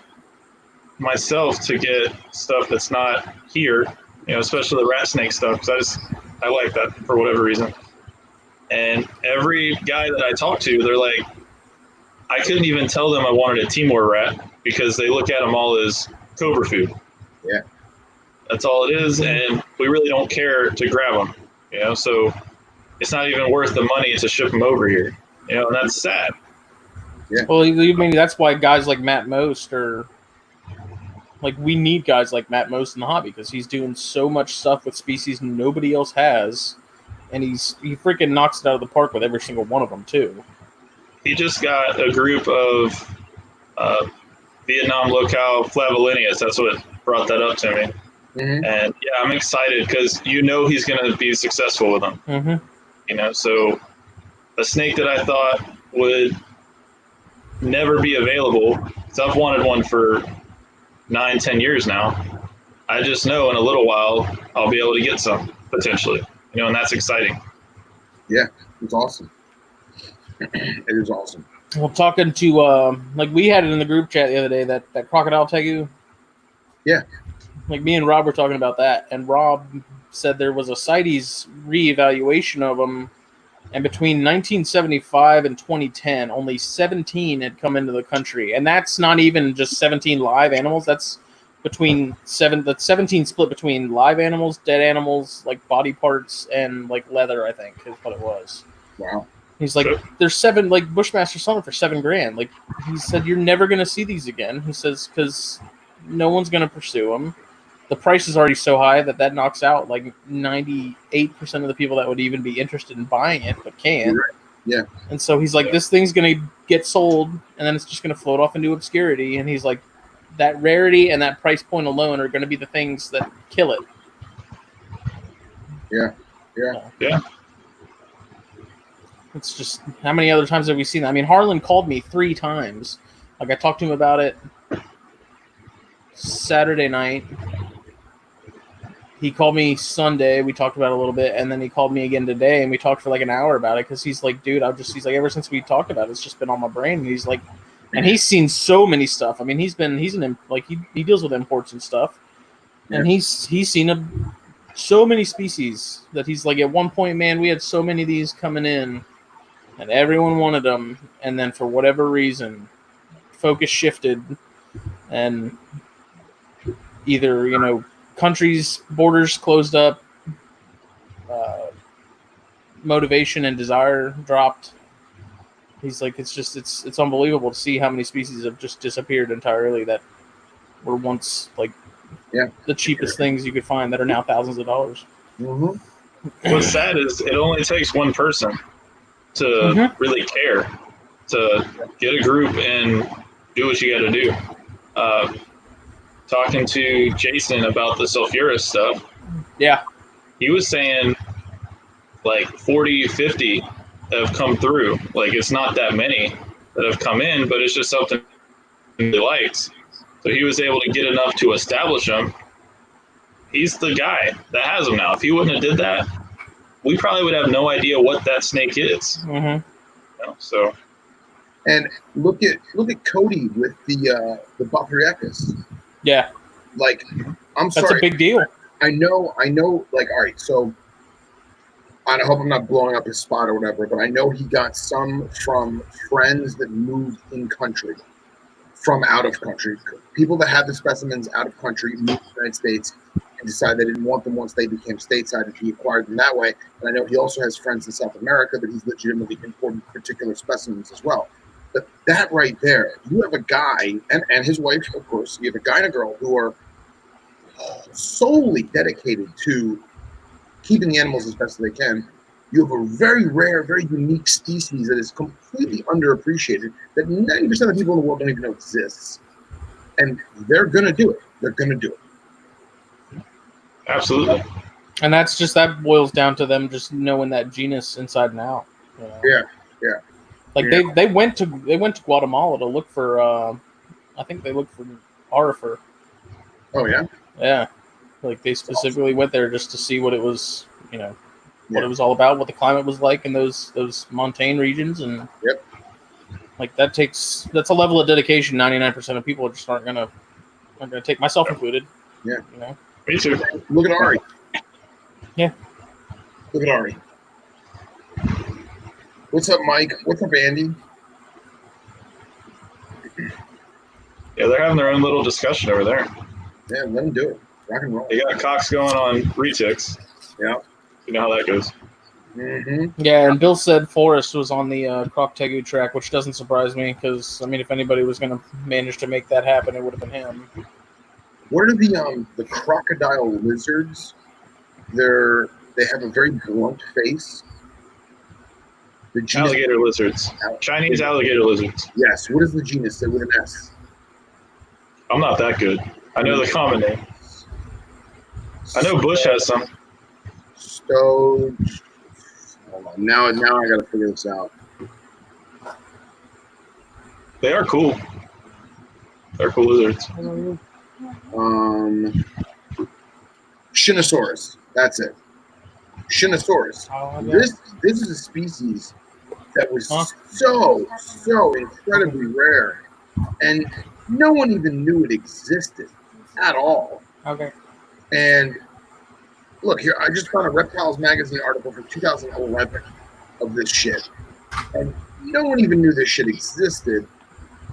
myself to get stuff that's not here, especially the rat snake stuff, because I like that for whatever reason. And every guy that I talk to, they're like, I couldn't even tell them I wanted a Timor rat because they look at them all as cobra food. Yeah. That's all it is, and we really don't care to grab them, so it's not even worth the money to ship them over here, and that's sad. Yeah. Well, I mean, that's why guys like Matt Most are Like, we need guys like Matt Most in the hobby because he's doing so much stuff with species nobody else has, and he freaking knocks it out of the park with every single one of them too. He just got a group of Vietnam locale flavolineas. That's what brought that up to me. Mm-hmm. And yeah, I'm excited because he's going to be successful with them. Mm-hmm. So a snake that I thought would never be available, because I've wanted one for 9-10 years now. I just know in a little while I'll be able to get some potentially, and that's exciting. Yeah, it's awesome. It is awesome. Well, talking to like we had it in the group chat the other day that crocodile tegu. Yeah. Like me and Rob were talking about that, and Rob said there was a CITES reevaluation of them, and between 1975 and 2010, only 17 had come into the country, and that's not even just 17 live animals. That's between 17 split between live animals, dead animals, like body parts, and like leather. I think is what it was. Wow. He's like, there's 7, like Bushmaster selling for $7,000. Like he said, you're never gonna see these again. He says because no one's gonna pursue them. The price is already so high that knocks out like 98% of the people that would even be interested in buying it, but can't. Right. Yeah. And so he's like, this thing's going to get sold, and then it's just going to float off into obscurity. And he's like, that rarity and that price point alone are going to be the things that kill it. Yeah. Yeah. So, yeah. It's just, how many other times have we seen that? I mean, Harlan called me 3 times. Like, I talked to him about it Saturday night. He called me Sunday. We talked about it a little bit, and then he called me again today, and we talked for like an hour about it because he's like, dude, he's like, ever since we talked about it, it's just been on my brain. And he's like, and he's seen so many stuff. I mean, he deals with imports and stuff, and he's seen so many species that he's like, at one point, man, we had so many of these coming in, and everyone wanted them, and then for whatever reason, focus shifted, and either countries' borders closed up, motivation and desire dropped. He's like, it's unbelievable to see how many species have just disappeared entirely that were once like the cheapest things you could find that are now thousands of dollars. Mm-hmm. What's sad is it only takes one person to really care, to get a group and do what you got to do. Talking to Jason about the sulfurous stuff. Yeah. He was saying like 40, 50 have come through. Like, it's not that many that have come in, but it's just something he likes. So he was able to get enough to establish them. He's the guy that has them now. If he wouldn't have did that, we probably would have no idea what that snake is. Mm-hmm. So. And look at Cody with the Bothriochus. Yeah. Like, I'm sorry. That's a big deal. I know, like, all right, so I hope I'm not blowing up his spot or whatever, but I know he got some from friends that moved in country, from out of country. People that had the specimens out of country moved to the United States and decided they didn't want them once they became stateside, and he acquired them that way. And I know he also has friends in South America that he's legitimately imported particular specimens as well. But that right there, you have a guy, and his wife, of course, you have a guy and a girl who are solely dedicated to keeping the animals as best as they can. You have a very rare, very unique species that is completely underappreciated, that 90% of people in the world don't even know exists. And they're going to do it. They're going to do it. Absolutely. And that boils down to them just knowing that genus inside and out. Yeah. Like they went to Guatemala to look for I think they looked for Arifer. Oh yeah? Yeah. Like they specifically went there just to see what it was, what it was all about, what the climate was like in those montane regions, and like that's a level of dedication 99% of people just aren't gonna take, myself included. Yeah. Me too. Look at Ari. Yeah. Look at Ari. What's up, Mike? What's up, Andy? Yeah, they're having their own little discussion over there. Yeah, let them do it. Rock and roll. They got Cox going on retics. Yeah. You know how that goes. Mm-hmm. Yeah, and Bill said Forrest was on the Croc Tegu track, which doesn't surprise me because, I mean, if anybody was going to manage to make that happen, it would have been him. What are the crocodile lizards? They have a very blunt face. The genus, Alligator lizards. Chinese alligator lizards. yes. What is the genus? Say with an S. I'm not that good. I know the common name. I know Bush has some. Stogies. Hold on. Now I gotta figure this out. They are cool. They're cool lizards. Shinosaurus. That's it. Shinosaurus. This is a species that was so incredibly rare, and no one even knew it existed at all. Okay. And look here, I just found a Reptiles magazine article from 2011 of this shit, and no one even knew this shit existed.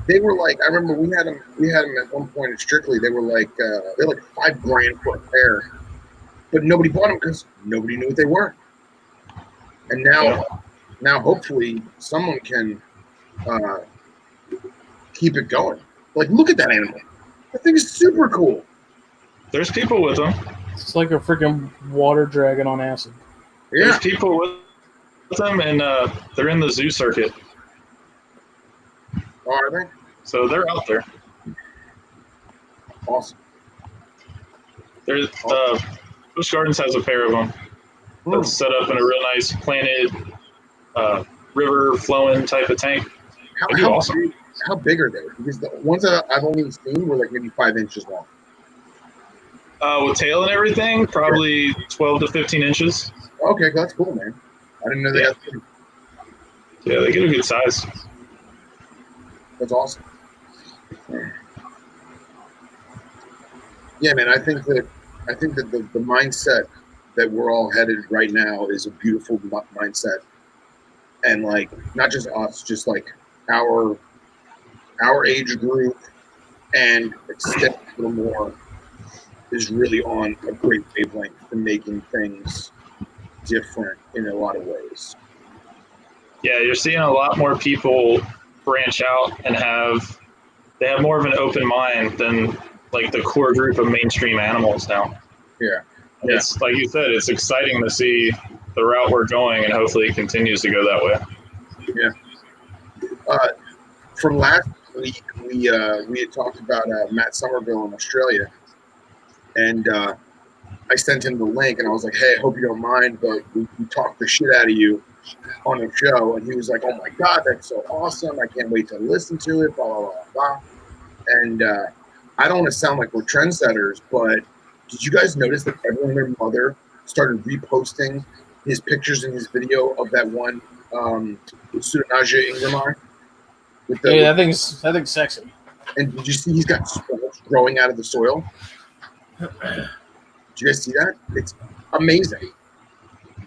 They were like, I remember we had them at one point at Strictly. They were like, they're like $5,000 for a pair, but nobody bought them because nobody knew what they were. And now hopefully someone can keep it going. Like, look at that animal. That thing is super cool. There's people with them. It's like a freaking water dragon on acid. Yeah. There's people with them, and they're in the zoo circuit. Oh, are they? So they're out there. Awesome. There's Busch Gardens has a pair of them that's set up in a real nice planted, river flowing type of tank. How big are they? Because the ones that I've only seen were like maybe 5 inches long. With tail and everything, probably 12 to 15 inches. Okay, that's cool, man. I didn't know they had. Yeah, they get a good size. That's awesome. Yeah, man. I think that the mindset that we're all headed right now is a beautiful mindset, and like not just us, just like our age group and extend a little more is really on a great wavelength for making things different in a lot of ways. Yeah, you're seeing a lot more people branch out and they have more of an open mind than like the core group of mainstream animals now. Yeah. It's like you said, it's exciting to see the route we're going, and hopefully it continues to go that way. Yeah. From last week, we had talked about Matt Somerville in Australia, and I sent him the link, and I was like, "Hey, I hope you don't mind, but we talked the shit out of you on the show." And he was like, "Oh my god, that's so awesome! I can't wait to listen to it." Blah blah blah blah. And I don't want to sound like we're trendsetters, but did you guys notice that everyone and their mother started reposting his pictures in his video of that one Pseudonagia ingrami? Yeah, I think it's sexy. And did you see he's got sprouts growing out of the soil? Did you guys see that? It's amazing.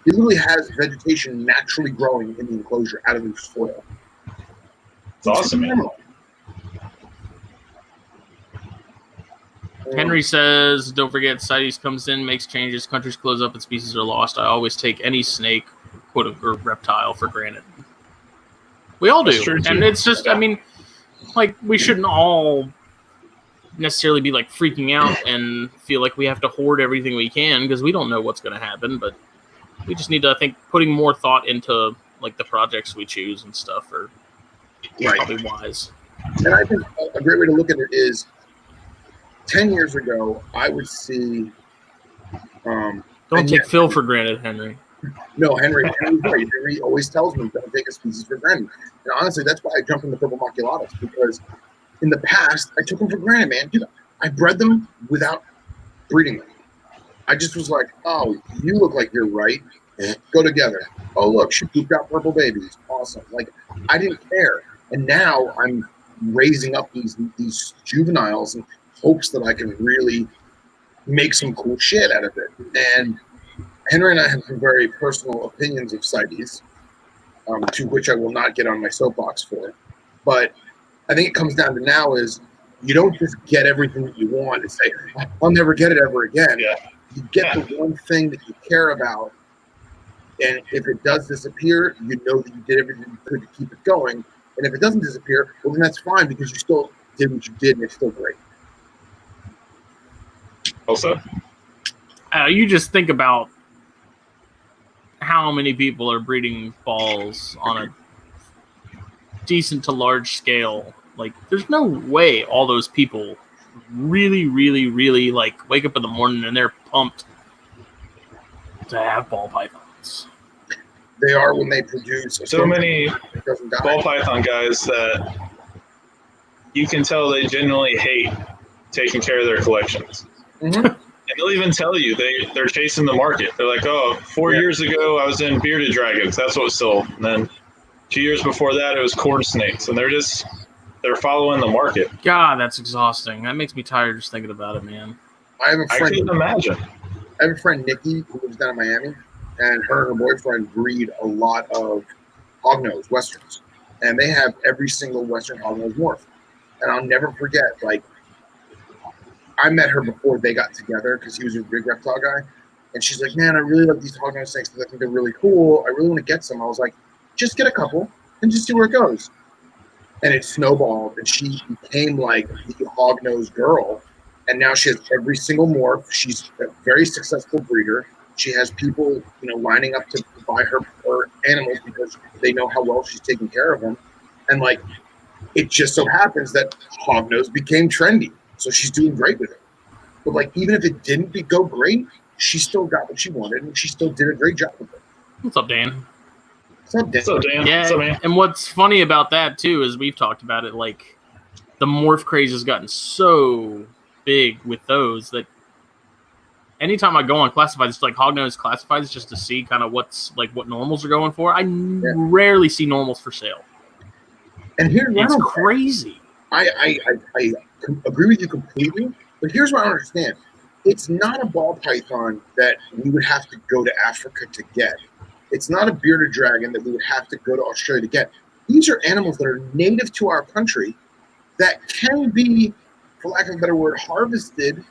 He literally has vegetation naturally growing in the enclosure out of the soil. It's awesome, man. Henry says, don't forget, CITES comes in, makes changes, countries close up, and species are lost. I always take any snake, quote, or reptile for granted. We all do. And it's just, I mean, like, we shouldn't all necessarily be, like, freaking out and feel like we have to hoard everything we can, because we don't know what's going to happen, but we just need to, I think, putting more thought into, like, the projects we choose and stuff are probably wise. And I think a great way to look at it is 10 years ago, I would see. Don't take Phil for granted, Henry. No, Henry's right. Henry always tells me, don't take a species for granted. And honestly, that's why I jumped into purple maculatus, because in the past, I took them for granted, man. Dude, I bred them without breeding them. I just was like, oh, you look like you're right. Go together. Oh, look, she pooped out purple babies. Awesome. Like, I didn't care. And now I'm raising up these juveniles in hopes that I can really make some cool shit out of it. And Henry and I have some very personal opinions of CITES, to which I will not get on my soapbox for. But I think it comes down to now is you don't just get everything that you want and say, I'll never get it ever again. Yeah. You get the one thing that you care about. And if it does disappear, you know that you did everything you could to keep it going. And if it doesn't disappear, well, then that's fine, because you still did what you did, and it's still great. Also, You just think about how many people are breeding balls on a decent to large scale. Like, there's no way all those people really, really, really like wake up in the morning and they're pumped to have ball pythons. They are when they produce so many it doesn't die. ball python guys that you can tell they genuinely hate taking care of their collections. Mm-hmm. And they'll even tell you they're chasing the market. They're like, oh, 4 years ago I was in bearded dragons. That's what sold. And then 2 years before that it was corn snakes. And they're following the market. God, that's exhausting. That makes me tired just thinking about it, man. I can't imagine. I have a friend, Nikki, who lives down in Miami, and her and her boyfriend breed a lot of hognose westerns. And they have every single western hognose morph. And I'll never forget, like, I met her before they got together because he was a big reptile guy. And she's like, man, I really love these hognose snakes because I think they're really cool. I really want to get some. I was like, just get a couple and just see where it goes. And it snowballed, and she became like the hognose girl. And now she has every single morph. She's a very successful breeder. She has people, lining up to buy her animals because they know how well she's taking care of them. And like, it just so happens that hognose became trendy. So she's doing great with it. But like, even if it didn't go great, she still got what she wanted, and she still did a great job with it. What's up, Dan? What's up, Dan? What's up, Dan? Yeah, What's up, man? and what's funny about that too is we've talked about it. Like, the morph craze has gotten so big with those that anytime I go on classifieds, like hognose classifieds, just to see kind of what normals are going for, I rarely see normals for sale. And here's it's crazy. I agree with you completely, but here's what I don't understand. It's not a ball python that we would have to go to Africa to get. It's not a bearded dragon that we would have to go to Australia to get. These are animals that are native to our country that can be, for lack of a better word, harvested,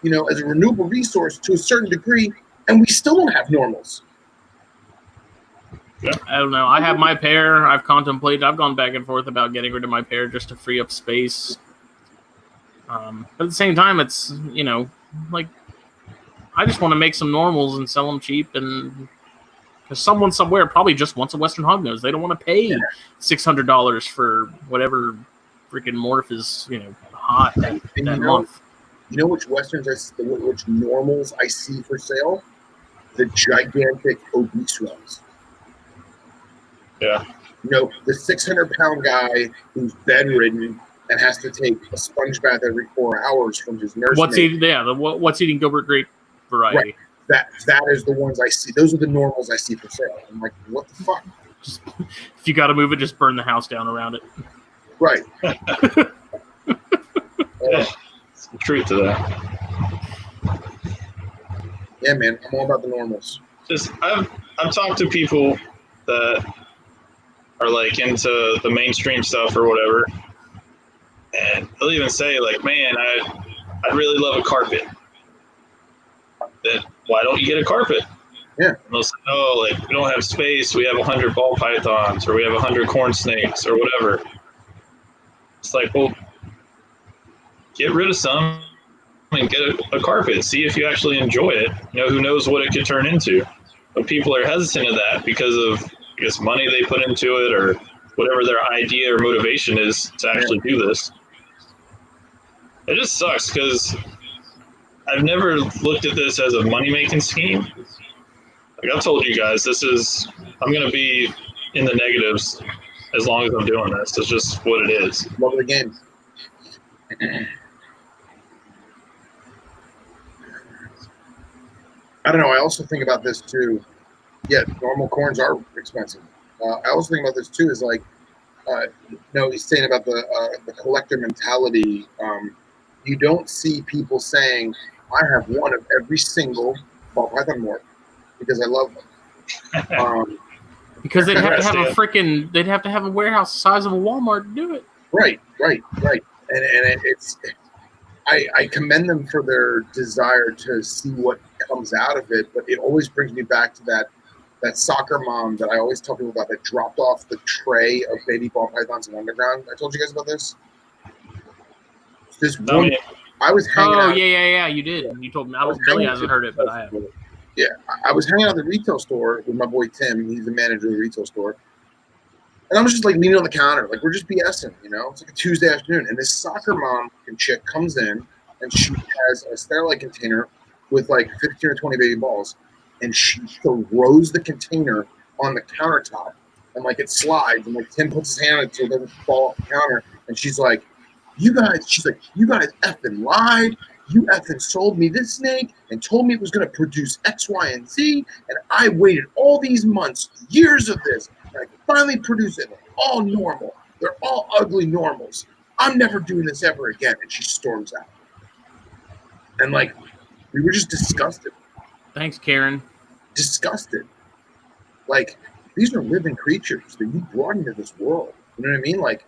as a renewable resource to a certain degree, and we still don't have normals. Yeah. I don't know. I have my pair. I've gone back and forth about getting rid of my pair just to free up space. But at the same time, it's, like, I just want to make some normals and sell them cheap, and because someone somewhere probably just wants a Western hognose. They don't want to pay $600 for whatever freaking morph is, hot that month. You know which westerns which normals I see for sale? The gigantic obese ones. Yeah. The 600-pound guy who's bedridden and has to take a sponge bath every 4 hours from his nurse. What's eating Gilbert Grape variety? Right. That is the ones I see. Those are the normals I see for sale. I'm like, what the fuck? If you got to move it, just burn the house down around it. Right. Some truth to that. Yeah, man, I'm all about the normals. I've talked to people that are like into the mainstream stuff or whatever, and they'll even say like, man, I'd really love a carpet. Then why don't you get a carpet? Yeah. And they'll say, oh, like, we don't have space. We have 100 ball pythons, or we have 100 corn snakes, or whatever. It's like, well, get rid of some and get a carpet. See if you actually enjoy it. Who knows what it could turn into. But people are hesitant of that because of, I guess, money they put into it or whatever their idea or motivation is to actually do this. It just sucks because I've never looked at this as a money-making scheme. Like I've told you guys, I'm going to be in the negatives as long as I'm doing this. It's just what it is. Love the game. I don't know. I also think about this too. Yeah, normal corns are expensive. I also think about this too. Is like, he's saying about the collector mentality. You don't see people saying, "I have one of every single ball python morph because I love them." Because they'd have to have a warehouse the size of a Walmart to do it. Right. And it's. I commend them for their desire to see what comes out of it, but it always brings me back to that soccer mom that I always tell people about that dropped off the tray of baby ball pythons in underground. I told you guys about this. I was hanging out. Oh, yeah. You did. You told me. Billy hasn't heard it, but I have. Yeah, I was hanging out at the retail store with my boy Tim. He's the manager of the retail store. And I was just like leaning on the counter, like we're just BSing, you know? It's like a Tuesday afternoon. And this soccer mom chick comes in and she has a Sterilite container with like 15 or 20 baby balls. And she throws the container on the countertop and like it slides. And like Tim puts his hand on it so it doesn't fall off the counter. And she's like, you guys effing lied. You effing sold me this snake and told me it was going to produce X, Y, and Z. And I waited all these months, years of this. And I finally produce it. They're all normal. They're all ugly normals. I'm never doing this ever again. And she storms out. And like, we were just disgusted. Thanks, Karen. Disgusted. Like, these are living creatures that you brought into this world. You know what I mean? Like,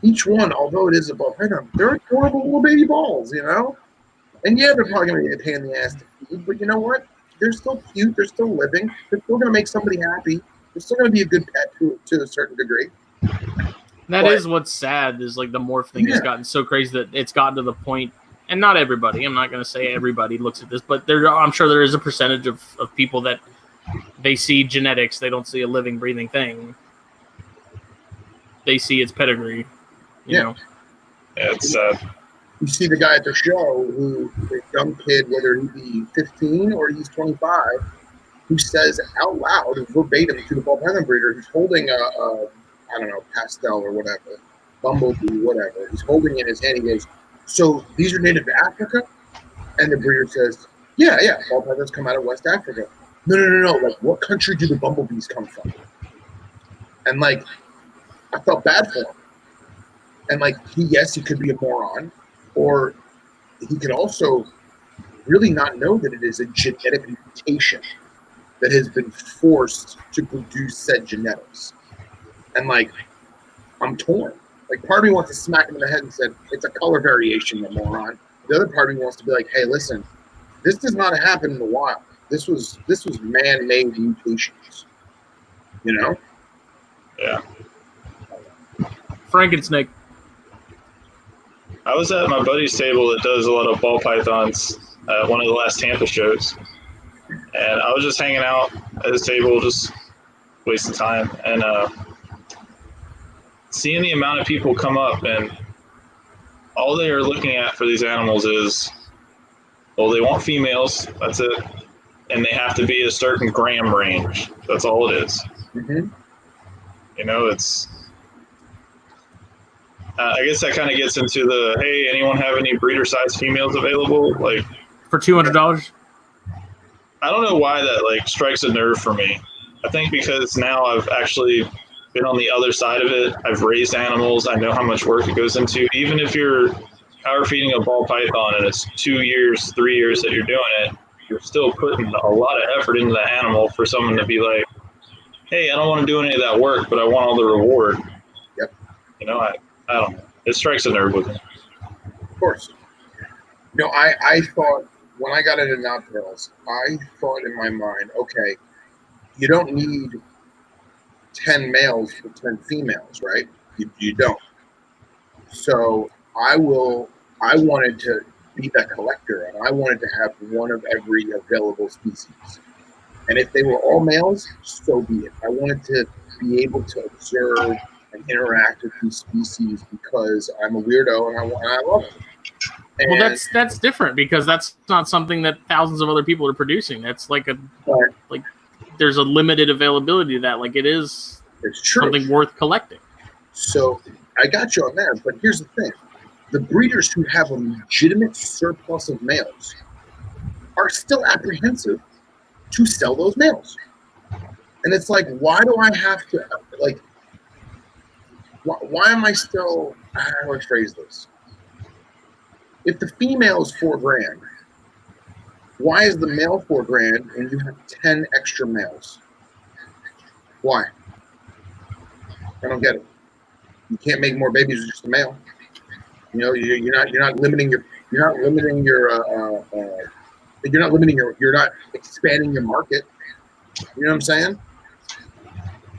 each one, although it is above head, they're adorable little baby balls, you know? And yeah, they're probably going to be a pain in the ass to feed, but you know what? They're still cute. They're still living. They're still going to make somebody happy. They're still going to be a good pet to a certain degree. That is what's sad, is like the morph thing has gotten so crazy that it's gotten to the point, and not everybody, I'm not going to say everybody looks at this, but I'm sure there is a percentage of people that they see genetics, they don't see a living, breathing thing. They see its pedigree, you know? Yeah, it's sad. You see the guy at the show who, the young kid, whether he be 15 or he's 25, who says out loud, verbatim to the ball python breeder, who's holding a I don't know, pastel or whatever, bumblebee, whatever. He's holding it in his hand. He goes, so these are native to Africa? And the breeder says, yeah, ball pythons come out of West Africa. No. Like, what country do the bumblebees come from? And, like, I felt bad for him. And, like, he could be a moron, or he could also really not know that it is a genetic mutation that has been forced to produce said genetics. And, like, I'm torn. Like, part of me wants to smack him in the head and said, it's a color variation, you moron. The other part of me wants to be like, hey, listen, this does not happen in the wild. This was man-made mutations. You know? Yeah. Frankensnake. I was at my buddy's table that does a lot of ball pythons at one of the last Tampa shows. And I was just hanging out at his table, just wasting time. And seeing the amount of people come up, and all they are looking at for these animals is, well, they want females, that's it. And they have to be a certain gram range. That's all it is. Mm-hmm. You know, it's... I guess that kind of gets into the, hey, anyone have any breeder-sized females available? Like, for $200? I don't know why that, like, strikes a nerve for me. I think because now I've actually been on the other side of it. I've raised animals. I know how much work it goes into. Even if you're power feeding a ball python and it's 2 years, 3 years that you're doing it, you're still putting a lot of effort into the animal for someone to be like, hey, I don't want to do any of that work, but I want all the reward. Yep. You know, I don't know. It strikes a nerve with me. Of course. You know, I thought, when I got into Knobtails, I thought in my mind, okay, you don't need 10 males for 10 females, right? You don't. So I wanted to be that collector, and I wanted to have one of every available species. And if they were all males, so be it. I wanted to be able to observe and interact with these species because I'm a weirdo and I love them. And well, that's different, because that's not something that thousands of other people are producing. That's like like there's a limited availability to that. Like, it's true. Something worth collecting. So I got you on that, but here's the thing. The breeders who have a legitimate surplus of males are still apprehensive to sell those males. And it's like, why do I have to, like, why am I still, how do I phrase this? If the female is $4,000, why is the male $4,000 and you have 10 extra males? Why? I don't get it. You can't make more babies with just a male. You know, you're not expanding your market. You know what I'm saying?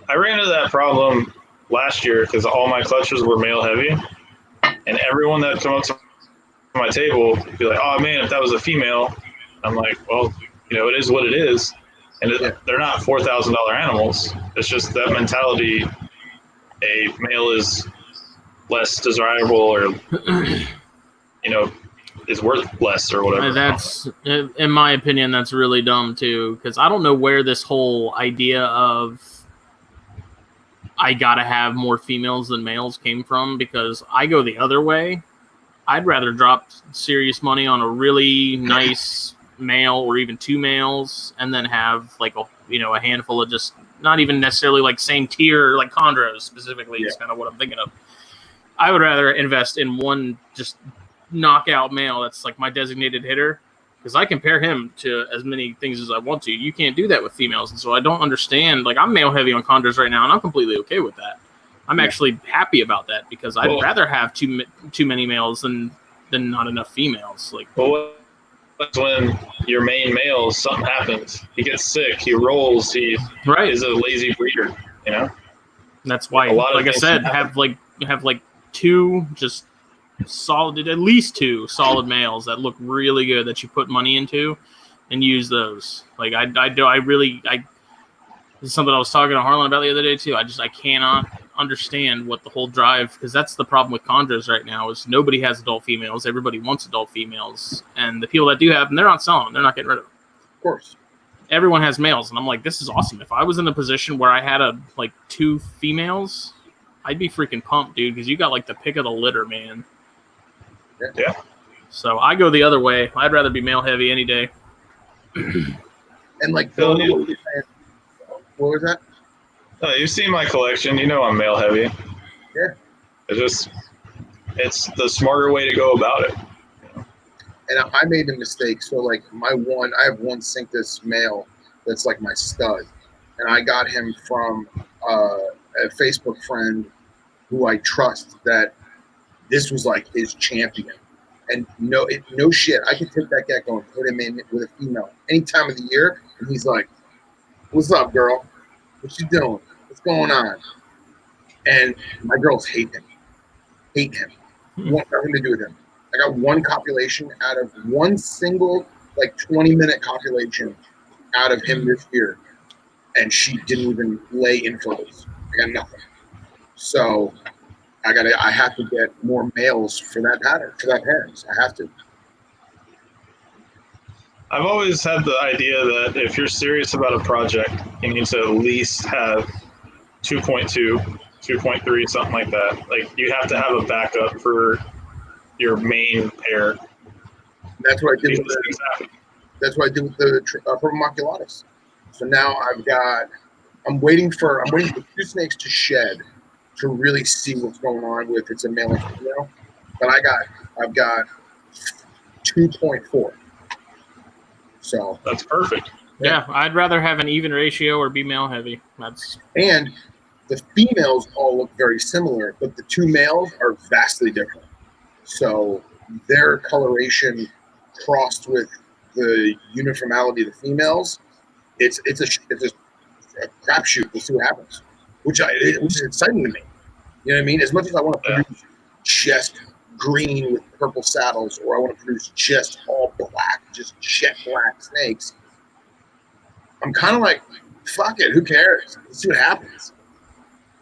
I ran into that problem last year because all my clutches were male heavy, and everyone that come up to my table, be like, oh man, if that was a female, I'm like, well, it is what it is. And they're not $4,000 animals. It's just that mentality. A male is less desirable, or is worth less, or whatever. That's, in my opinion, that's really dumb too. Because I don't know where this whole idea of I gotta have more females than males came from. Because I go the other way. I'd rather drop serious money on a really nice male, or even two males, and then have like a handful of just not even necessarily like same tier, like chondros specifically. Is kind of what I'm thinking of. I would rather invest in one just knockout male that's like my designated hitter, because I compare him to as many things as I want to. You can't do that with females, and so I don't understand. Like, I'm male heavy on chondros right now, and I'm completely okay with that. I'm actually happy about that, because I'd rather have too many males than not enough females. Like, that's when your main male, something happens. He gets sick. He rolls. He is a lazy breeder. That's why, like I said, have two just solid, at least two solid males that look really good that you put money into, and use those. Like, this is something I was talking to Harlan about the other day too. I cannot understand what the whole drive, because that's the problem with chondros right now, is nobody has adult females. Everybody wants adult females, and the people that do have them, they're not selling them. They're not getting rid of them. Of course. Everyone has males, and I'm like, this is awesome. If I was in a position where I had two females, I'd be freaking pumped, dude, because you got like the pick of the litter, man. Yeah. So I go the other way. I'd rather be male heavy any day. And like, Phil, what was that? You've seen my collection. I'm male heavy. Yeah. It's the smarter way to go about it. And I made a mistake. So like I have one Cinctus male that's like my stud, and I got him from a Facebook friend who I trust, that this was like his champion. And no shit, I could take that gecko and put him in with a female any time of the year, and he's like, "What's up, girl? What you doing? What's going on?" And my girls hate him. Want nothing to do with him. I got one copulation out of one single 20-minute copulation out of him this year, and she didn't even lay infertile. I got nothing. So I have to get more males for that pattern, for that parents. I have to. I've always had the idea that if you're serious about a project, you need to at least have 2.2, 2.3, something like that. Like, you have to have a backup for your main pair. That's what I did with the purple maculatus. So now I'm waiting for 2 snakes to shed to really see what's going on with it's a male and female. But I've got 2.4. So that's perfect. Yeah, I'd rather have an even ratio or be male heavy. And the females all look very similar, but the two males are vastly different. So their coloration crossed with the uniformity of the females, it's a crapshoot. We'll see what happens, which is exciting to me. You know what I mean? As much as I want to produce just green with purple saddles, or I want to produce just all black, just jet black snakes, I'm kind of like, fuck it, who cares? Let's see what happens.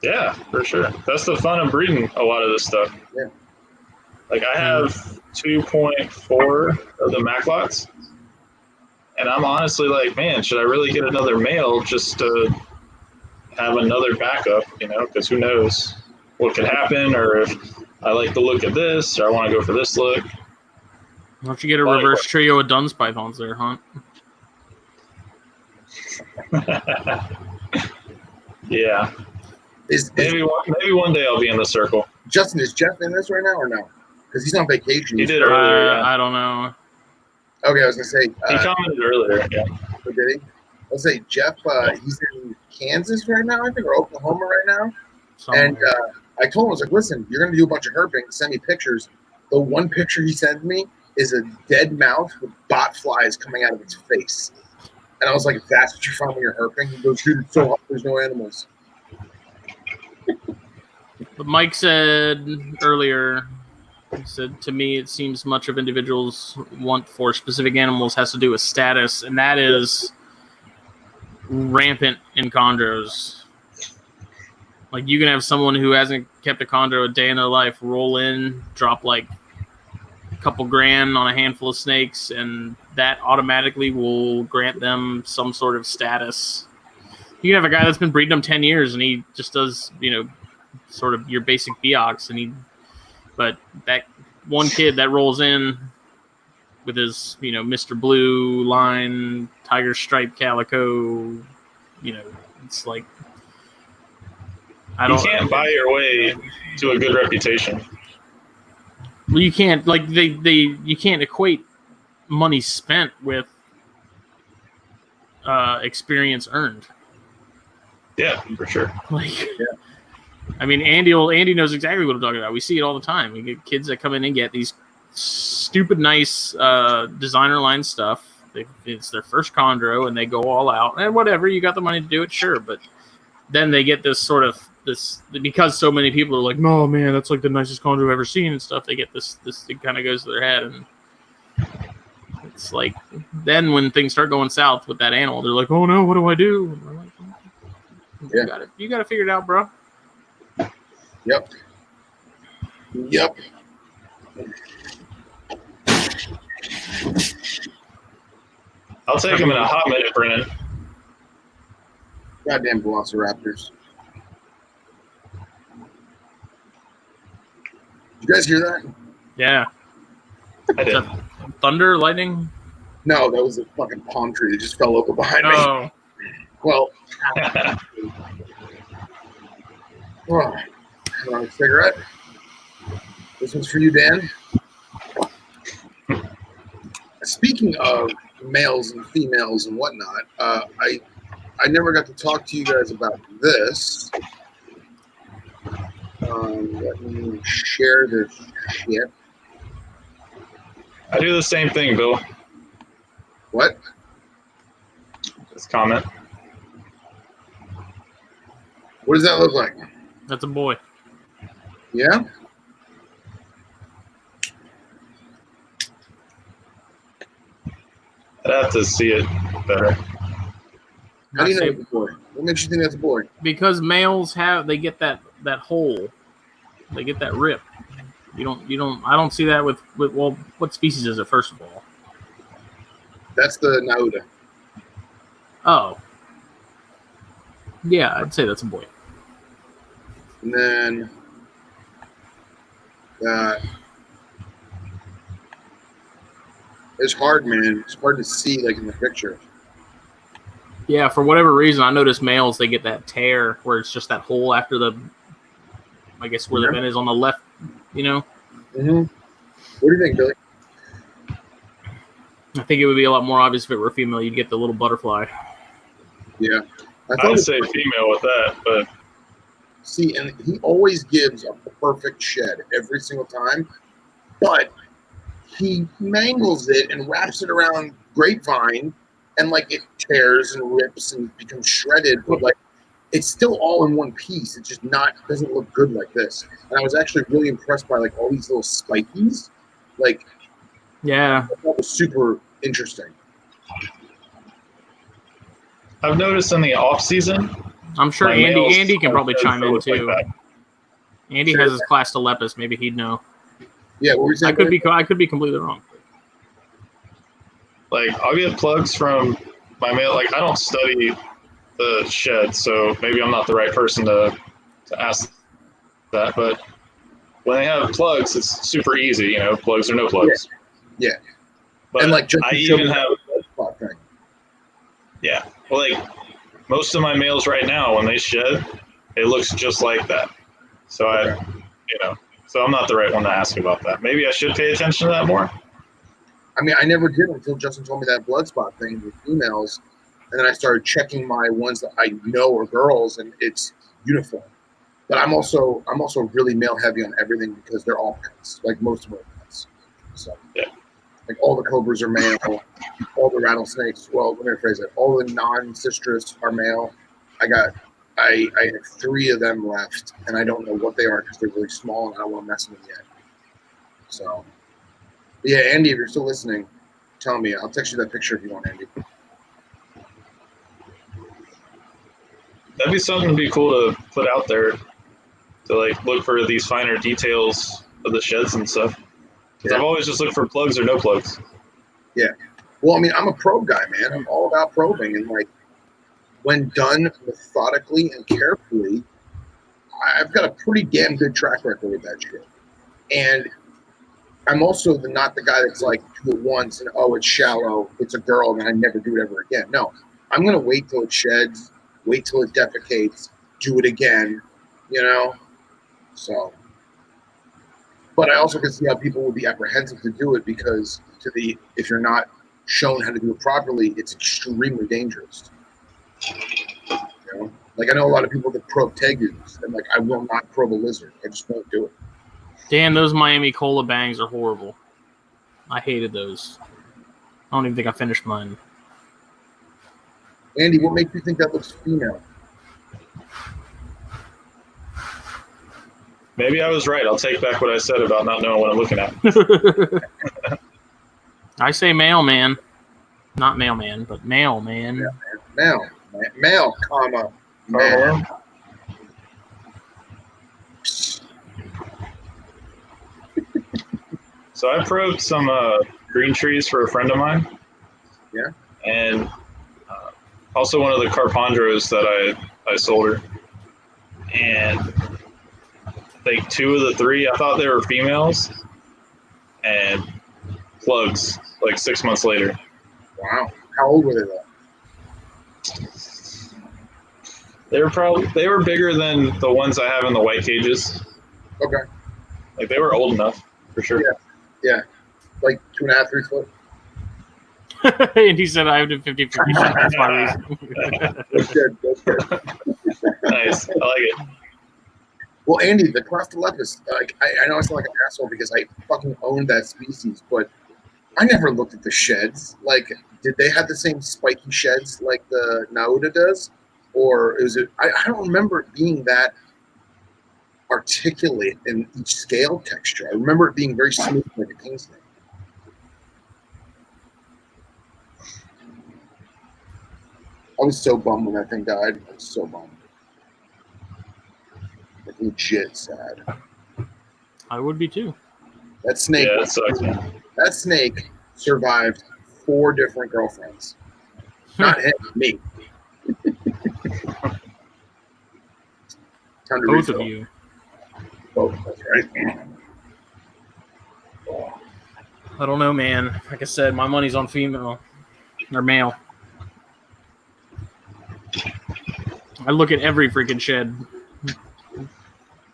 Yeah, for sure. That's the fun of breeding a lot of this stuff. Yeah. Like, I have 2.4 of the Maclots, and I'm honestly like, man, should I really get another male just to have another backup, because who knows what could happen, or if I like the look of this, or I want to go for this look. Why don't you get a reverse trio of Duns pythons there, Hunt? Yeah. Maybe one day I'll be in the circle. Justin, is Jeff in this right now or no? Because he's on vacation. He did earlier. I don't know. Okay, I was gonna say he commented earlier. Yeah. Did he? Let's say Jeff. He's in Kansas right now, I think, or Oklahoma right now. Somewhere. And I told him, I was like, "Listen, you're gonna do a bunch of herping. Send me pictures." The one picture he sent me is a dead mouth with bot flies coming out of its face. And I was like, "That's what you find when you're herping?" He goes, "Dude, it's so hot. There's no animals." But Mike said earlier He said, to me, it seems much of individuals' want for specific animals has to do with status, and that is rampant in chondros. Like, you can have someone who hasn't kept a chondro a day in their life roll in, drop like a couple grand on a handful of snakes, and that automatically will grant them some sort of status. You can have a guy that's been breeding them 10 years, and he just does, sort of your basic Beox, but that one kid that rolls in with his, Mr. Blue line, Tiger Stripe Calico, it's like, You can't buy your way to a good reputation. Well, you can't, like, you can't equate money spent with experience earned. Yeah, for sure. Like, I mean, Andy knows exactly what I'm talking about. We see it all the time. We get kids that come in and get these stupid nice designer line stuff. It's their first chondro, and they go all out. And whatever, you got the money to do it, sure. But then they get this because so many people are like, no, man, that's like the nicest chondro I've ever seen and stuff. They get this it kind of goes to their head, and it's like, then when things start going south with that animal, they're like, oh no, what do I do? And I'm like, you got to figure it out, bro. Yep. I'll take him in a hot minute, Brennan. Goddamn velociraptors. Did you guys hear that? Yeah. I did. Thunder, lightning? No, that was a fucking palm tree that just fell over behind me. Well, a cigarette. This one's for you, Dan. Speaking of males and females and whatnot, I never got to talk to you guys about this. Let me share this shit. I do the same thing, Bill. What? This comment. What does that look like? That's a boy. Yeah? I'd have to see it better. How do you know it's a boy? What makes you think that's a boy? Because males they get that hole. They get that rip. I don't see that with well, what species is it, first of all? That's the Nauta. Oh. Yeah, I'd say that's a boy. And then it's hard, man. It's hard to see, like, in the picture. Yeah, for whatever reason, I noticed males, they get that tear where it's just that hole after the, I guess where the vent is on the left, Mm-hmm. What do you think, Billy? I think it would be a lot more obvious if it were a female. You'd get the little butterfly. Yeah. I'd say female with that, but... See, and he always gives a perfect shed every single time, but he mangles it and wraps it around grapevine, and, like, it tears and rips and becomes shredded, but, like, it's still all in one piece. It's just doesn't look good like this. And I was actually really impressed by, like, all these little spikies. Like, yeah, that was super interesting. I've noticed in the off season, I'm sure Andy can probably chime in too. Like Andy has his class to Lepus. Maybe he'd know. Yeah, what were you saying? I could be completely wrong. Like, I'll get plugs from my male. Like, I don't study the shed, so maybe I'm not the right person to ask that. But when they have plugs, it's super easy. Plugs or no plugs. Yeah. But and, like, just I even have. Yeah. Well, like, most of my males right now, when they shed, it looks just like that. So so I'm not the right one to ask about that. Maybe I should pay attention to that more. I mean, I never did until Justin told me that blood spot thing with females, and then I started checking my ones that I know are girls, and it's uniform. But I'm also really male heavy on everything because they're all pets, like most of our pets. So, yeah. Like, all the cobras are male, all the rattlesnakes. Well, let me rephrase it. All the non-citrus are male. I have 3 of them left, and I don't know what they are because they're really small, and I don't want to mess with them yet. So, yeah, Andy, if you're still listening, tell me. I'll text you that picture if you want, Andy. That'd be something to be cool to put out there, to like look for these finer details of the sheds and stuff. Because I've always just looked for plugs or no plugs. Yeah. Well, I mean, I'm a probe guy, man. I'm all about probing, and like when done methodically and carefully, I've got a pretty damn good track record with that shit. And I'm also not the guy that's like, do it once and oh, it's shallow, it's a girl, and I never do it ever again. No, I'm gonna wait till it sheds, wait till it defecates, do it again, you know. So, but I also can see how people would be apprehensive to do it because if you're not shown how to do it properly, it's extremely dangerous. You know, like I know a lot of people that probe tegus, and like I will not probe a lizard. I just won't do it. Damn, those Miami Cola bangs are horrible. I hated those. I don't even think I finished mine. Andy, what makes you think that looks female? Maybe I was right. I'll take back what I said about not knowing what I'm looking at. I say male, man. Not mailman, but male, man. Yeah, male, comma, man. So I probed some green trees for a friend of mine. Yeah. And also one of the Carpondros that I sold her. And I think 2 of the 3, I thought they were females. And plugs, like 6 months later. Wow. How old were they though? They were bigger than the ones I have in the white cages. Okay. Like they were old enough, for sure. Yeah. Like 2.5, 3 foot. And he said I have to 50-50 shot. That's my reason. That's good. Nice. I like it. Well, Andy, the Crostolepis, like I know I sound like an asshole because I fucking owned that species, but I never looked at the sheds. Like, did they have the same spiky sheds like the Nauta does? Or is it I don't remember it being that articulate in each scale texture. I remember it being very smooth like a king snake. I was so bummed when that thing died. I was so bummed. Like legit sad. I would be too. That snake. Yeah, that sucks, man. That snake survived 4 different girlfriends. Not him, me. Both of you. Both, that's right. I don't know, man. Like I said, my money's on female or male. I look at every freaking shed.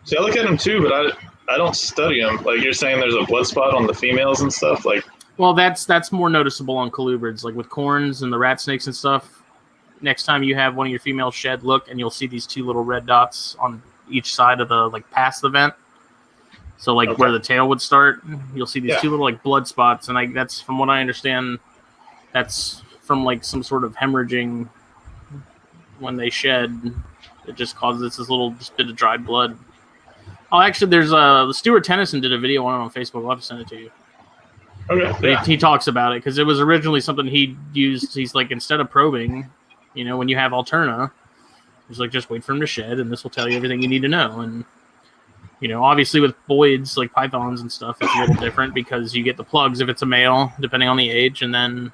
See, I look at them too, but I don't study them. Like you're saying, there's a blood spot on the females and stuff. Like, well, that's more noticeable on colubrids, like with corns and the rat snakes and stuff. Next time you have one of your female shed, look, and you'll see these 2 little red dots on each side of the past the vent. So like where the tail would start, you'll see these 2 little like blood spots, and that's from what I understand, that's from like some sort of hemorrhaging when they shed. It just causes this little bit of dried blood. Oh, actually, there's the Stuart Tennyson did a video on it on Facebook. I'll have to send it to you. okay, But he talks about it because it was originally something he used. He's like, instead of probing, you know, when you have Alterna, he's like, just wait for him to shed, and this will tell you everything you need to know. And you know, obviously with boids like pythons and stuff, it's a little different because you get the plugs if it's a male, depending on the age, and then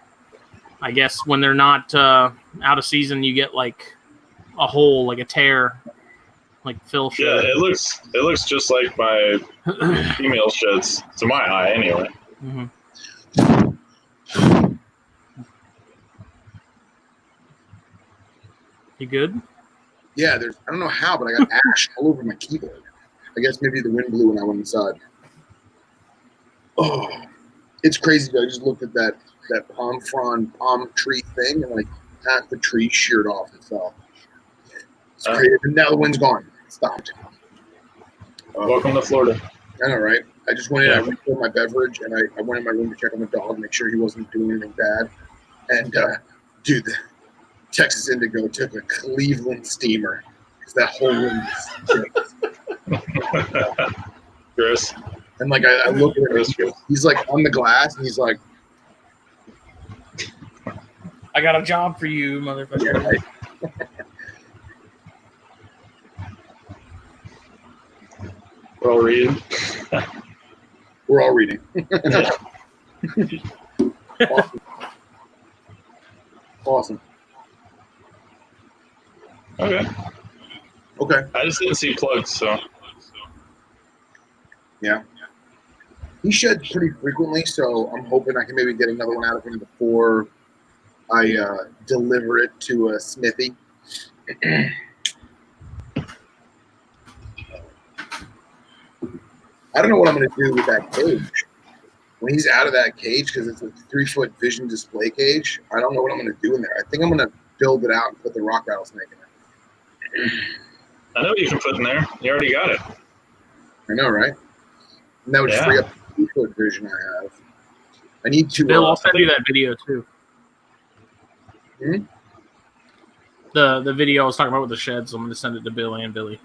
I guess when they're not out of season, you get like a hole, like a tear, like Phil shed. Yeah, it looks just like my female sheds, to my eye, anyway. Mm-hmm. You good? Yeah, I don't know how, but I got ash all over my keyboard. I guess maybe the wind blew when I went inside. Oh, it's crazy. I just looked at that palm tree thing, and like half the tree sheared off and fell. It's crazy. And now the wind's gone. It stopped. Welcome to Florida. I know, right? I just went in, I refilled my beverage, and I went in my room to check on the dog, make sure he wasn't doing anything bad. And dude, the Texas Indigo took a Cleveland steamer because that whole room was Gross. And like I look at him, he's like on the glass, and he's like, I got a job for you, motherfucker. yeah, right. We're all reading. We're all reading. Awesome. Okay. I just didn't see plugs, so. Yeah. He sheds pretty frequently, so I'm hoping I can maybe get another one out of him before I deliver it to a smithy. I don't know what I'm going to do with that cage. When he's out of that cage, because it's a 3-foot vision display cage, I don't know what I'm going to do in there. I think I'm going to build it out and put the rock rattlesnake in it. I know what you can put in there. You already got it. I know, right? And that would free up the 3-foot vision I have. I need to. Bill, I'll send you that video too. Hmm? The video I was talking about with the sheds. So I'm going to send it to Bill and Billy.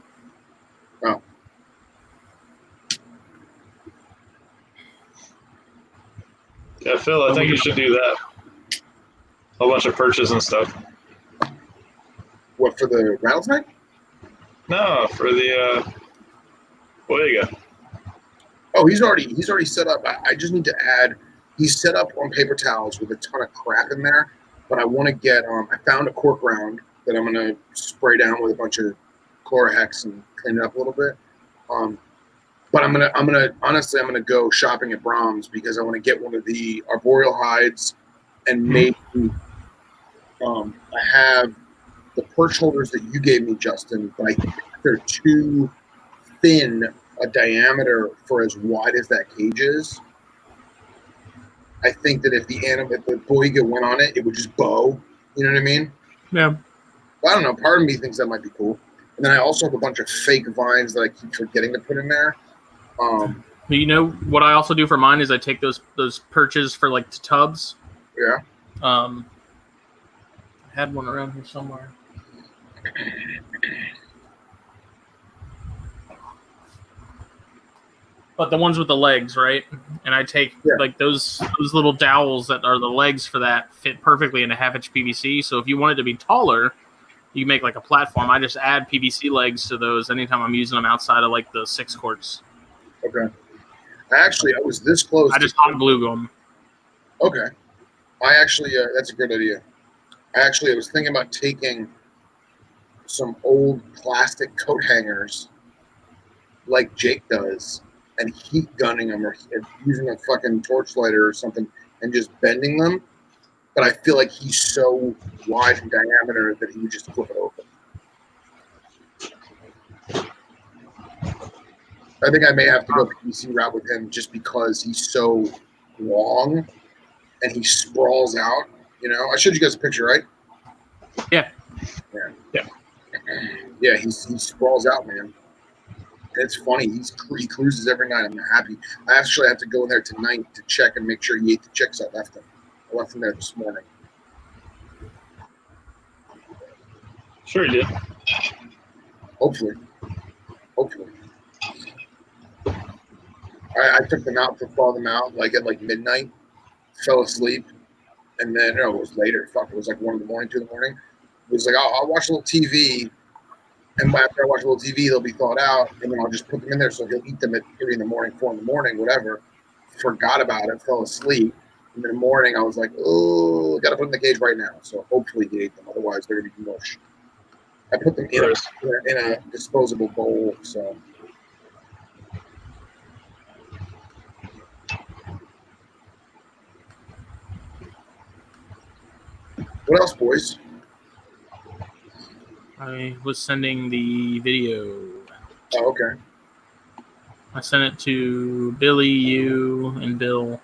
Oh. Yeah, Phil, I think you should do that. A whole bunch of perches and stuff. What, for the rattlesnake? No, for the Boyega. Oh, he's already set up. I just need to add. He's set up on paper towels with a ton of crap in there, but I want to get. I found a cork round that I'm gonna spray down with a bunch of Chlorohex and clean it up a little bit. But I'm gonna go shopping at Brahms because I want to get one of the arboreal hides, and maybe I have the perch holders that you gave me, Justin, but I think they're too thin a diameter for as wide as that cage is. I think that if the Boyega went on it, it would just bow. You know what I mean? Yeah. I don't know. Part of me thinks that might be cool. And then I also have a bunch of fake vines that I keep forgetting to put in there. You know what I also do for mine is I take those perches for like tubs. Yeah. I had one around here somewhere. But the ones with the legs, right? And I take like those little dowels that are the legs for that fit perfectly in a 1/2-inch PVC. So if you want it to be taller, you make like a platform. I just add PVC legs to those anytime I'm using them outside of like the 6 quarts. Okay. I was this close. I just hot glue them. Okay. That's a good idea. I was thinking about taking some old plastic coat hangers like Jake does and heat gunning them or using a fucking torchlighter or something and just bending them. But I feel like he's so wide in diameter that he would just flip it open. I think I may have to go the PC route with him just because he's so long and he sprawls out. You know, I showed you guys a picture, right? Yeah. Yeah, he sprawls out, man. And it's funny. He cruises every night. I'm happy. I actually have to go in there tonight to check and make sure he ate the chicks I left him. I left him there this morning. Sure he did. Hopefully. I took them out to thaw them out like at like midnight, fell asleep, and then it was later. Fuck, it was like 1 in the morning, 2 in the morning. It was like, I'll watch a little TV, and after I watch a little TV, they'll be thawed out, and then I'll just put them in there so he'll eat them at 3 in the morning, 4 in the morning, whatever. Forgot about it, fell asleep. And in the morning, I was like, oh, got to put them in the cage right now. So hopefully he ate them. Otherwise, they're going to be mush. I put them in a disposable bowl, so. What else, boys? I was sending the video. Oh, okay. I sent it to Billy, you, and Bill.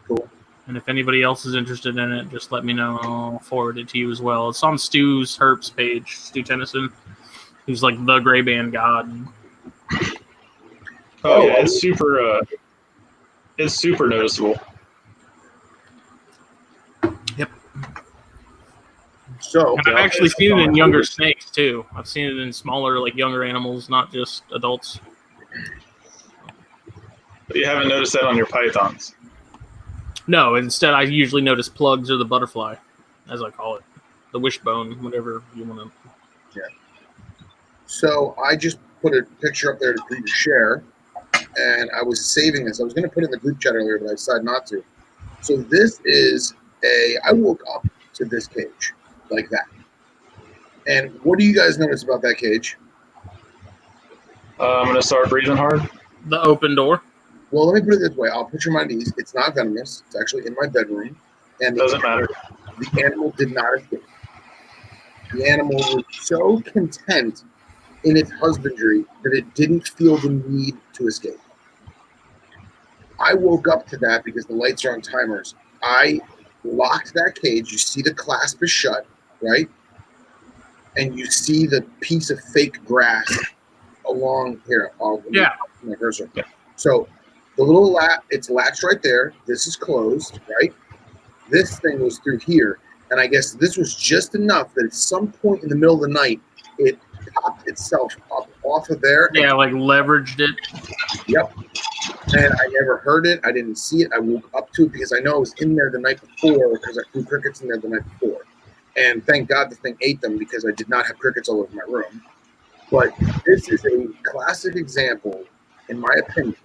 Cool. And if anybody else is interested in it, just let me know. I'll forward it to you as well. It's on Stu's Herp's page, Stu Tennyson, who's like the gray band god. Oh yeah, it's super noticeable. Yep. So and I've actually seen it in younger snakes too. I've seen it in smaller, like younger animals, not just adults. You haven't noticed that on your pythons. No, instead I usually notice plugs or the butterfly, as I call it. The wishbone, whatever you want to. Yeah. So I just put a picture up there for you to share, and I was saving this. I was going to put it in the group chat earlier, but I decided not to. So this is I woke up to this cage like that. And what do you guys notice about that cage? I'm going to start breathing hard. The open door. Well, let me put it this way. I'll picture my knees. It's not venomous. It's actually in my bedroom. And Doesn't matter. The animal did not escape. The animal was so content in its husbandry that it didn't feel the need to escape. I woke up to that because the lights are on timers. I locked that cage. You see the clasp is shut, right? And you see the piece of fake grass along here. Yeah. My cursor. So the little it's latched right there. This is closed, right? This thing was through here. And I guess this was just enough that at some point in the middle of the night, it popped itself up off of there. Yeah, like leveraged it. Yep. And I never heard it. I didn't see it. I woke up to it because I know it was in there the night before because I threw crickets in there the night before. And thank God the thing ate them because I did not have crickets all over my room. But this is a classic example, in my opinion,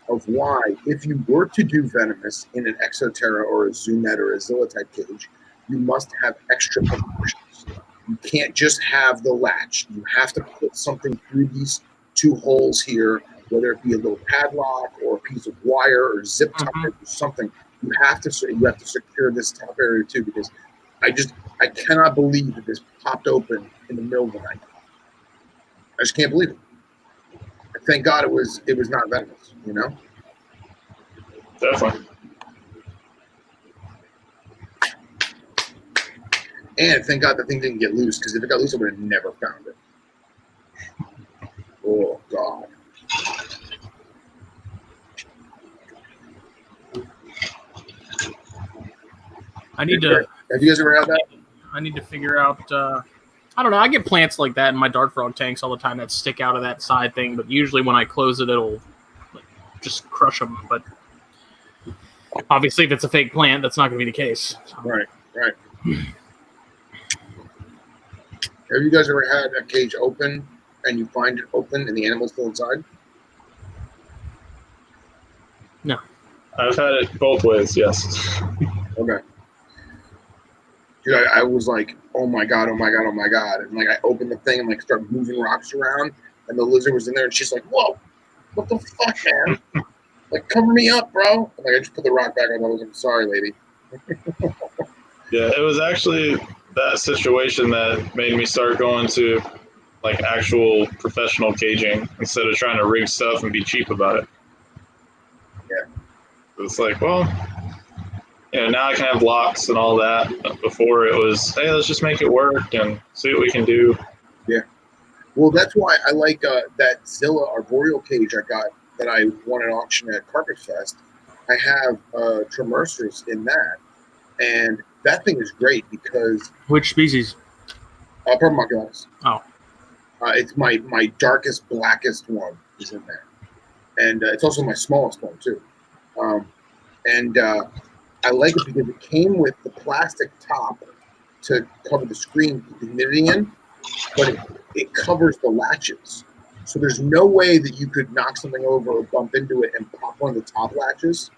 of why if you were to do venomous in an Exoterra or a Zoomet or a Zilla type cage, you must have extra precautions. You can't just have the latch. You have to put something through these two holes here, whether it be a little padlock or a piece of wire or zip tie or something. You have to secure this top area too, because I cannot believe that this popped open in the middle of the night. I just can't believe it. Thank God it was not venomous, you know? Definitely. And thank God the thing didn't get loose, because if it got loose, I would have never found it. Oh, God. Have you guys ever had that? I need to figure out. I don't know. I get plants like that in my dark frog tanks all the time that stick out of that side thing, but usually when I close it, it'll just crush them. But obviously, if it's a fake plant, that's not going to be the case. So. Right. Have you guys ever had a cage open and you find it open and the animal's still inside? No. I've had it both ways, yes. Okay. Dude, I was like, oh my God. And like I opened the thing and like start moving rocks around and the lizard was in there and she's like, whoa, what the fuck, man? Like, cover me up, bro. And like I just put the rock back on. I was like, I'm sorry, lady. Yeah, it was actually that situation that made me start going to like actual professional caging instead of trying to rig stuff and be cheap about it. Yeah. It's like, well, now I can have locks and all that. But before it was, hey, let's just make it work and see what we can do. Yeah. Well, that's why I like that Zilla arboreal cage I got that I won an auction at Carpet Fest. I have Tremercers in that. And that thing is great because... Which species? Permaculus. Oh. It's my darkest, blackest one is in there. And it's also my smallest one, too. I like it because it came with the plastic top to cover the screen, keep the humidity in, but it covers the latches. So there's no way that you could knock something over or bump into it and pop one of the top latches.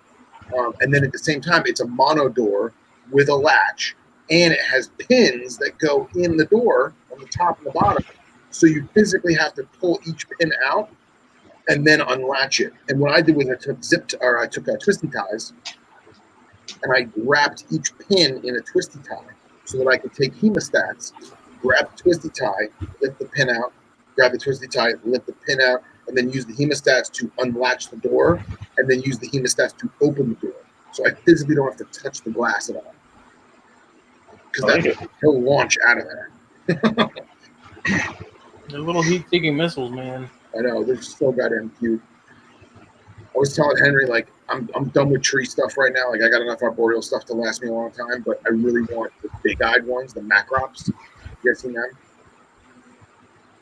And then at the same time, it's a mono door with a latch, and it has pins that go in the door on the top and the bottom. So you physically have to pull each pin out and then unlatch it. And what I did was I took twisty ties, and I wrapped each pin in a twisty tie so that I could take hemostats, grab the twisty tie, lift the pin out, grab the twisty tie, lift the pin out, and then use the hemostats to unlatch the door, and then use the hemostats to open the door. So I physically don't have to touch the glass at all. Because he'll launch out of there. They're little heat-seeking missiles, man. I know, they're so goddamn cute. I was telling Henry, like, I'm done with tree stuff right now. Like, I got enough arboreal stuff to last me a long time, but I really want the big-eyed ones, the macrops. You guys seen them?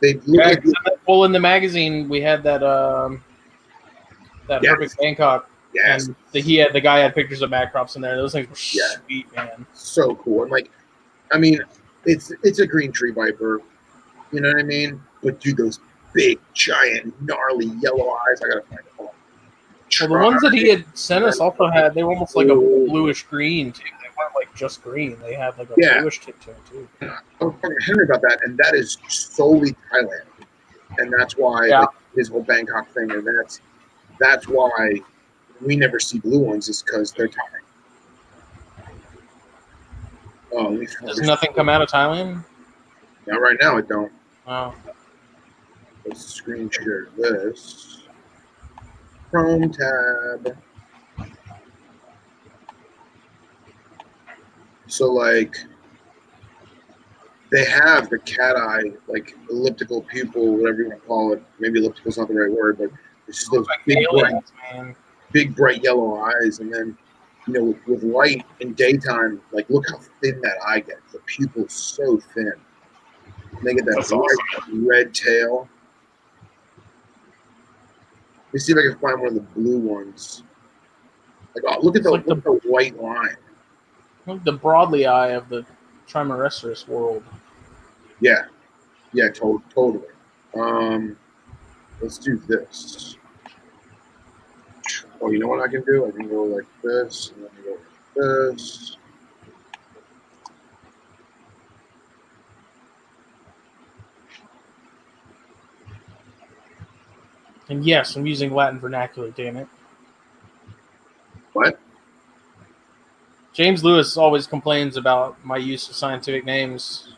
They look like... Well, in the magazine, we had that that Yes. Perfect Bangkok. Yes. And the guy had pictures of Macrops in there. Those things were sweet, man. So cool. And like, I mean, it's a green tree viper. You know what I mean? But dude, those big, giant, gnarly yellow eyes. I gotta find them all. Well, the ones that he had sent us also they were almost like a bluish green too. They weren't like just green. They had like a bluish tip to them too. I was talking to Henry about that, and that is solely Thailand, and that's why like, his whole Bangkok thing, and that's why we never see blue ones, is because they're Thai. Oh, does nothing come out of Thailand? Not right now. It don't. Oh. Let's screen share this. Chrome tab. So like, they have the cat eye, like elliptical pupil, whatever you want to call it. Maybe elliptical is not the right word, but it's just those big bright yellow eyes, and then with light in daytime, like look how thin that eye gets. The pupil's so thin. And they get that red tail. Let me see if I can find one of the blue ones. Like, oh, look at the white line. Like the broadly eye of the Trimerestrus world. Yeah, totally. Let's do this. Oh, you know what I can do? I can go like this, and then go like this. And yes, I'm using Latin vernacular, damn it. What? James Lewis always complains about my use of scientific names.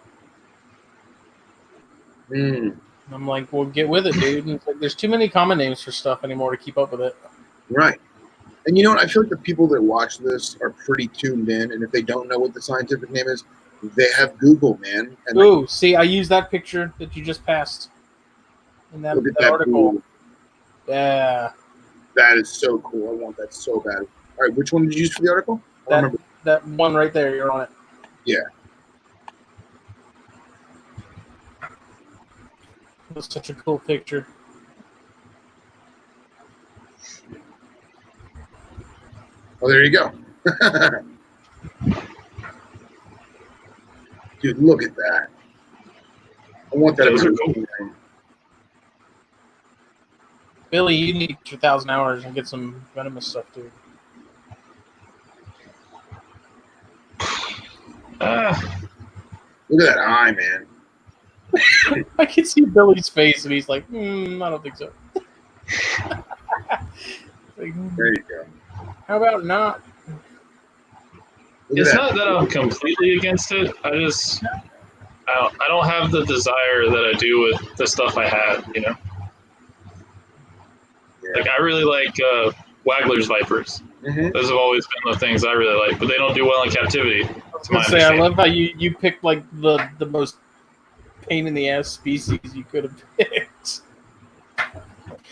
I'm like, well, get with it, dude. And it's like, there's too many common names for stuff anymore to keep up with it. Right. And you know what? I feel like the people that watch this are pretty tuned in, and if they don't know what the scientific name is, they have Google, man. And ooh, see, I used that picture that you just passed in that article. Blue. Yeah. That is so cool. I want that so bad. All right, which one did you use for the article? That one right there, you're on it. Yeah. That's such a cool picture. Oh, there you go. Dude, look at that. I want that. Those are cool. Billy, you need your 1,000 hours and get some venomous stuff, dude. Look at that eye, man. I can see Billy's face, and he's like, I don't think so. There you go. How about not? It's not that I'm completely against it. I don't have the desire that I do with the stuff I have, Yeah. Like, I really like Wagler's Vipers. Mm-hmm. Those have always been the things I really like, but they don't do well in captivity. I love how you picked like the most pain in the ass species you could have picked.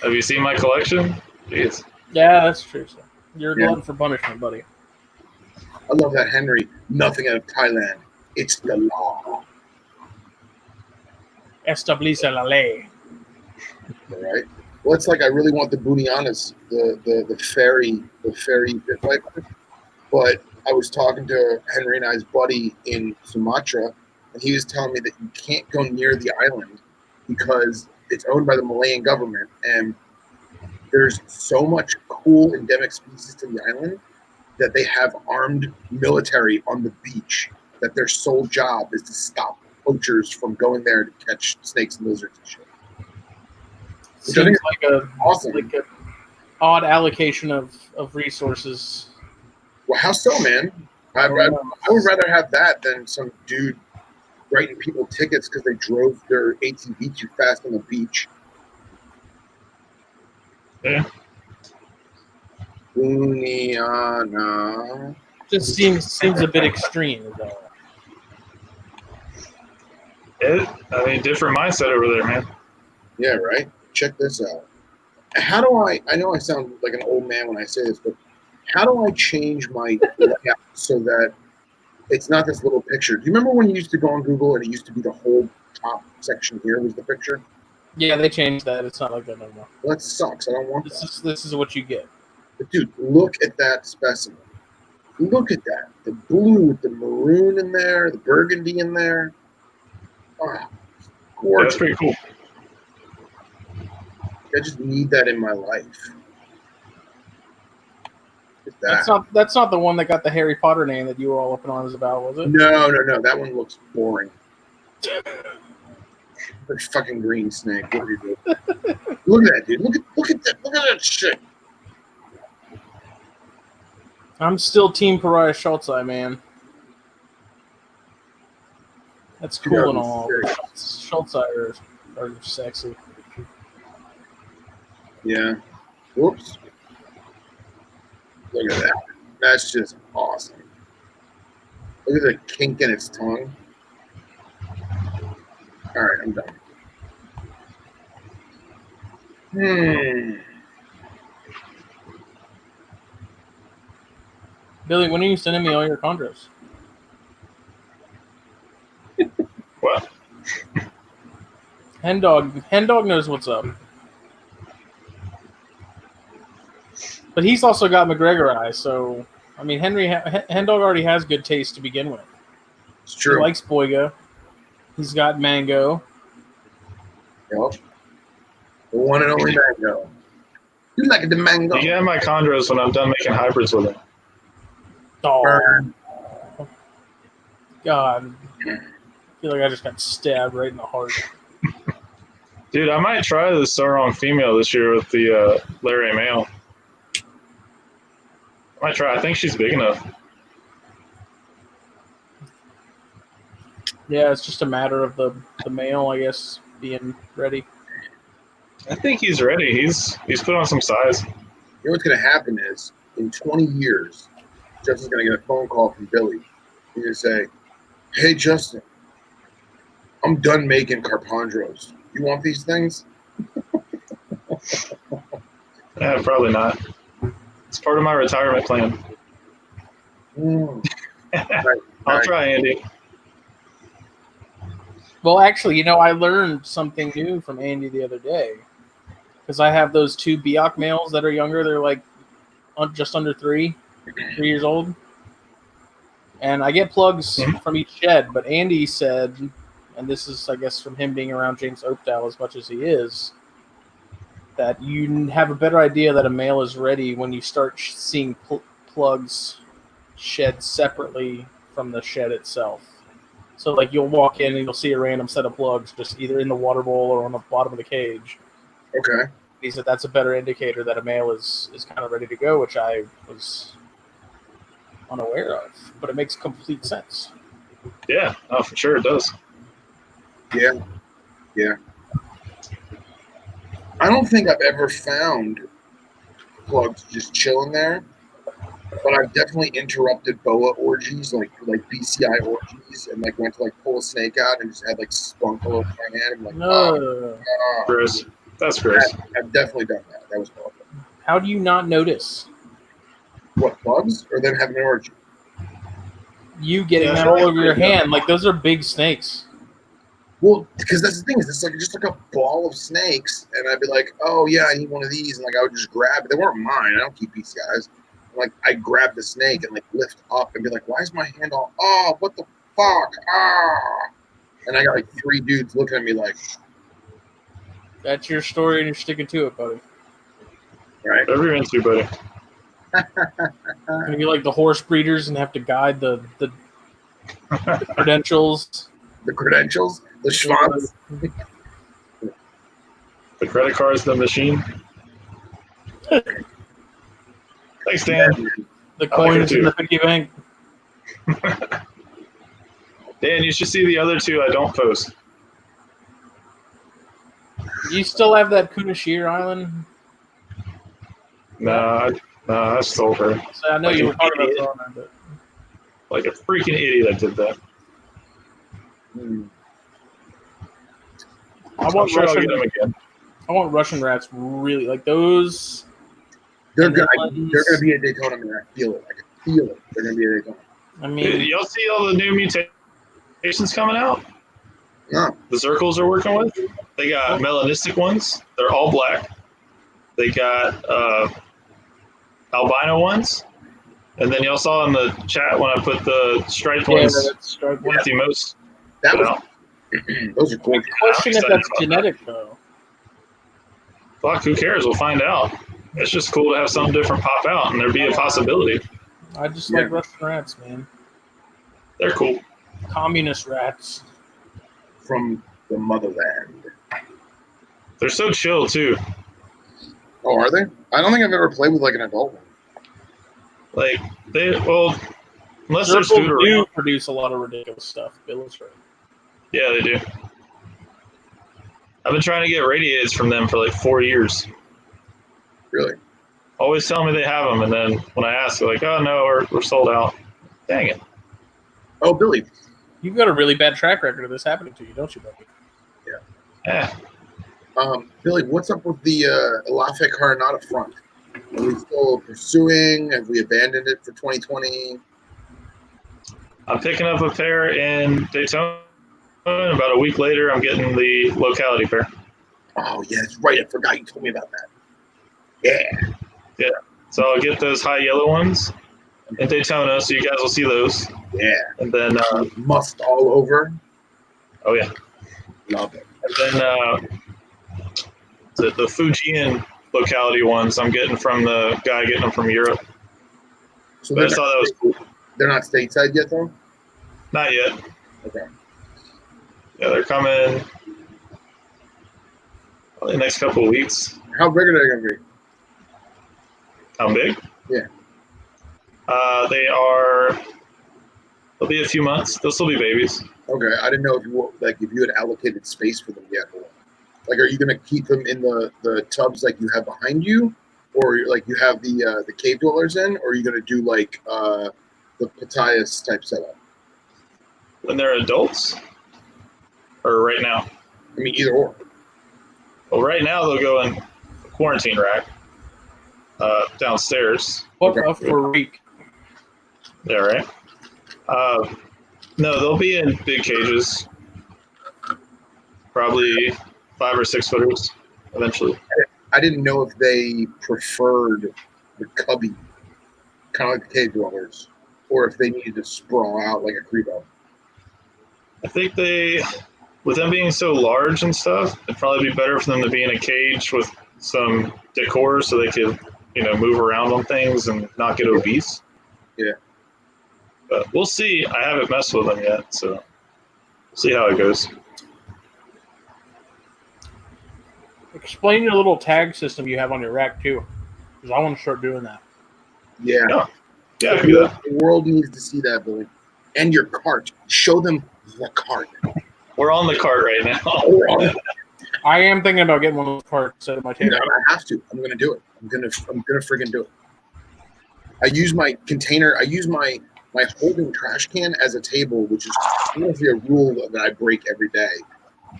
Have you seen my collection? Jeez. Yeah, that's true. So you're a glutton for punishment, buddy. I love that, Henry. Nothing out of Thailand. It's the law. Establish la ley. All right. Well, it's like I really want the Bunianas, the fairy pit viper. But I was talking to Henry and I's buddy in Sumatra, and he was telling me that you can't go near the island because it's owned by the Malayan government, and there's so much cool endemic species to the island that they have armed military on the beach, that their sole job is to stop poachers from going there to catch snakes and lizards and shit. Seems like a awesome, like an odd allocation of resources. Well, how so, man? I would rather have that than some dude writing people tickets because they drove their ATV too fast on the beach. Yeah. Buniana. Just seems a bit extreme, though. Different mindset over there, man. Yeah, right. Check this out. How do I know I sound like an old man when I say this, but how do I change my layout so that it's not this little picture? Do you remember when you used to go on Google and it used to be the whole top section here was the picture? Yeah, they changed that. It's not like that no more. Well, that sucks. I don't want that. This is what you get. But dude, look at that specimen. Look at that. The blue with the maroon in there, the burgundy in there. Oh, gorgeous. That's pretty cool. I just need that in my life. That's not the one that got the Harry Potter name that you were all up in arms about, was it? No. That one looks boring. The fucking green snake. What are you doing? Look at that, dude. Look at that shit. I'm still Team Pariah Schultz-Eye, man. That's cool and all. Schultz-Eye are sexy. Yeah. Whoops. Look at that. That's just awesome. Look at the kink in its tongue. All right, I'm done. Billy, when are you sending me all your chondros? What? Hen Dog knows what's up. But he's also got McGregor eye, so I mean, Hen Dog already has good taste to begin with. It's true. He likes Boyga. He's got mango. Yep. The one and only mango. You like the mango? You can have my chondros when I'm done making hybrids with them. Oh, Burn. God. I feel like I just got stabbed right in the heart. Dude, I might try the Sarong female this year with the Larry male. I might try. I think she's big enough. Yeah, it's just a matter of the male, I guess, being ready. I I think he's ready. He's put on some size. You know what's going to happen is, in 20 years, Justin's going to get a phone call from Billy. He's going to say, hey, Justin, I'm done making carpondros. You want these things? Probably not. It's part of my retirement plan. I'll try, Andy. Well, actually, I learned something new from Andy the other day. Because I have those two Biak males that are younger. They're like just under 3 years old. And I get plugs from each shed. But Andy said, and this is, I guess, from him being around James Oakdale as much as he is, that you have a better idea that a male is ready when you start seeing plugs shed separately from the shed itself. So, like, you'll walk in and you'll see a random set of plugs just either in the water bowl or on the bottom of the cage. Okay. He said that's a better indicator that a male is kind of ready to go, which I was unaware of. But it makes complete sense. Yeah, oh, for sure it does. Yeah. I don't think I've ever found plugs just chilling there, but I've definitely interrupted boa orgies, like BCI orgies, and like went to like pull a snake out and just had like spunk all over my hand. And like, No. Gross. That's gross. I've definitely done that. That was awful. How do you not notice? What, plugs? Or them having an orgy? You getting that all over your hand. Like, those are big snakes. Well, because that's the thing, is it's like just like a ball of snakes, and I'd be like, oh yeah, I need one of these, and like I would just grab it. They weren't mine. I don't keep BCIs. Like I'd grab the snake and like lift up and be like, why is my hand all? Oh, what the fuck? And I got like 3 dudes looking at me like, That's your story, and you're sticking to it, buddy. right? Whatever you're into, buddy. Gonna be like the horse breeders and have to guide the credentials. The credentials, the schwanz. The credit cards, the machine. Thanks, Dan. The coins in the piggy bank. Dan, you should see the other 2 I don't post. You still have that Kunashir Island? Nah, I stole her. So I know Like you were an talking about idiot. throwing her, but Like a freaking idiot I did that. I'm sure I'll get them again. I want Russian rats really like those. They're gonna be a Daytona, man. I feel it. I can feel it. They're gonna be a Daytona. I mean, Y'all see all the new mutations coming out? No. the Zirkles are working with. They got melanistic ones. They're all black. They got albino ones. And then y'all saw in the chat when I put the striped ones. That's stripe one. Matthew Most. That put was out. those are cool. Question if that's genetic though. Fuck, who cares? We'll find out. It's just cool to have something different pop out, and there'd be a possibility. I just like Russian rats, man. They're cool. Communist rats. From the motherland. They're so chill too. Oh, are they? I don't think I've ever played with like an adult one. Like unless there's food Zirkles do around. produce a lot of ridiculous stuff. Bill is right. Yeah, they do. I've been trying to get radiateds from them for like 4 years. Really? Always tell me they have them, and then when I ask, they're like, "Oh no, we're sold out." Dang it. Oh, Billy. You've got a really bad track record of this happening to you, don't you, Bucky? Yeah. Billy, what's up with the Elafe Carinata front? Are we still pursuing? Have we abandoned it for 2020? I'm picking up a pair in Daytona. And about a week later, I'm getting the locality pair. Oh, yeah, that's right. I forgot you told me about that. Yeah. So I'll get those high yellow ones in Daytona, so you guys will see those. Yeah. And then, Must all over. oh yeah. Love it. And then the Fujian locality ones, I'm getting from the guy getting them from Europe. So But I thought that was cool. they're not stateside yet, though? Not yet. Okay. Yeah, they're coming probably the next couple of weeks. How big are they going to be? How big? Yeah. They'll be a few months. They'll still be babies. Okay, I didn't know if you had allocated space for them yet. Like, are you going to keep them in the tubs like you have behind you, or like you have the cave dwellers in, or are you going to do like the Pattayas type setup? When they're adults? Or right now? I mean, either or. Well, right now they'll go in the quarantine rack downstairs. What a freak. Yeah, right? No, they'll be in big cages. Probably 5 or 6 footers eventually. I didn't know if they preferred the cubby, kind of like the cave dwellers, or if they needed to sprawl out like a creepo. I think with them being so large and stuff, it'd probably be better for them to be in a cage with some decor so they could, move around on things and not get obese. Yeah. But we'll see. I haven't messed with them yet, so we'll see how it goes. Explain your little tag system you have on your rack, too. Because I want to start doing that. Yeah. Yeah, I can do that. The world needs to see that, Billy. And your cart. Show them the cart. We're on the cart right now. I am thinking about getting one of those carts set at my table. No, I have to. I'm going to do it. I'm gonna friggin' do it. I use my container. I use my holding trash can as a table, which is honestly a rule that I break every day.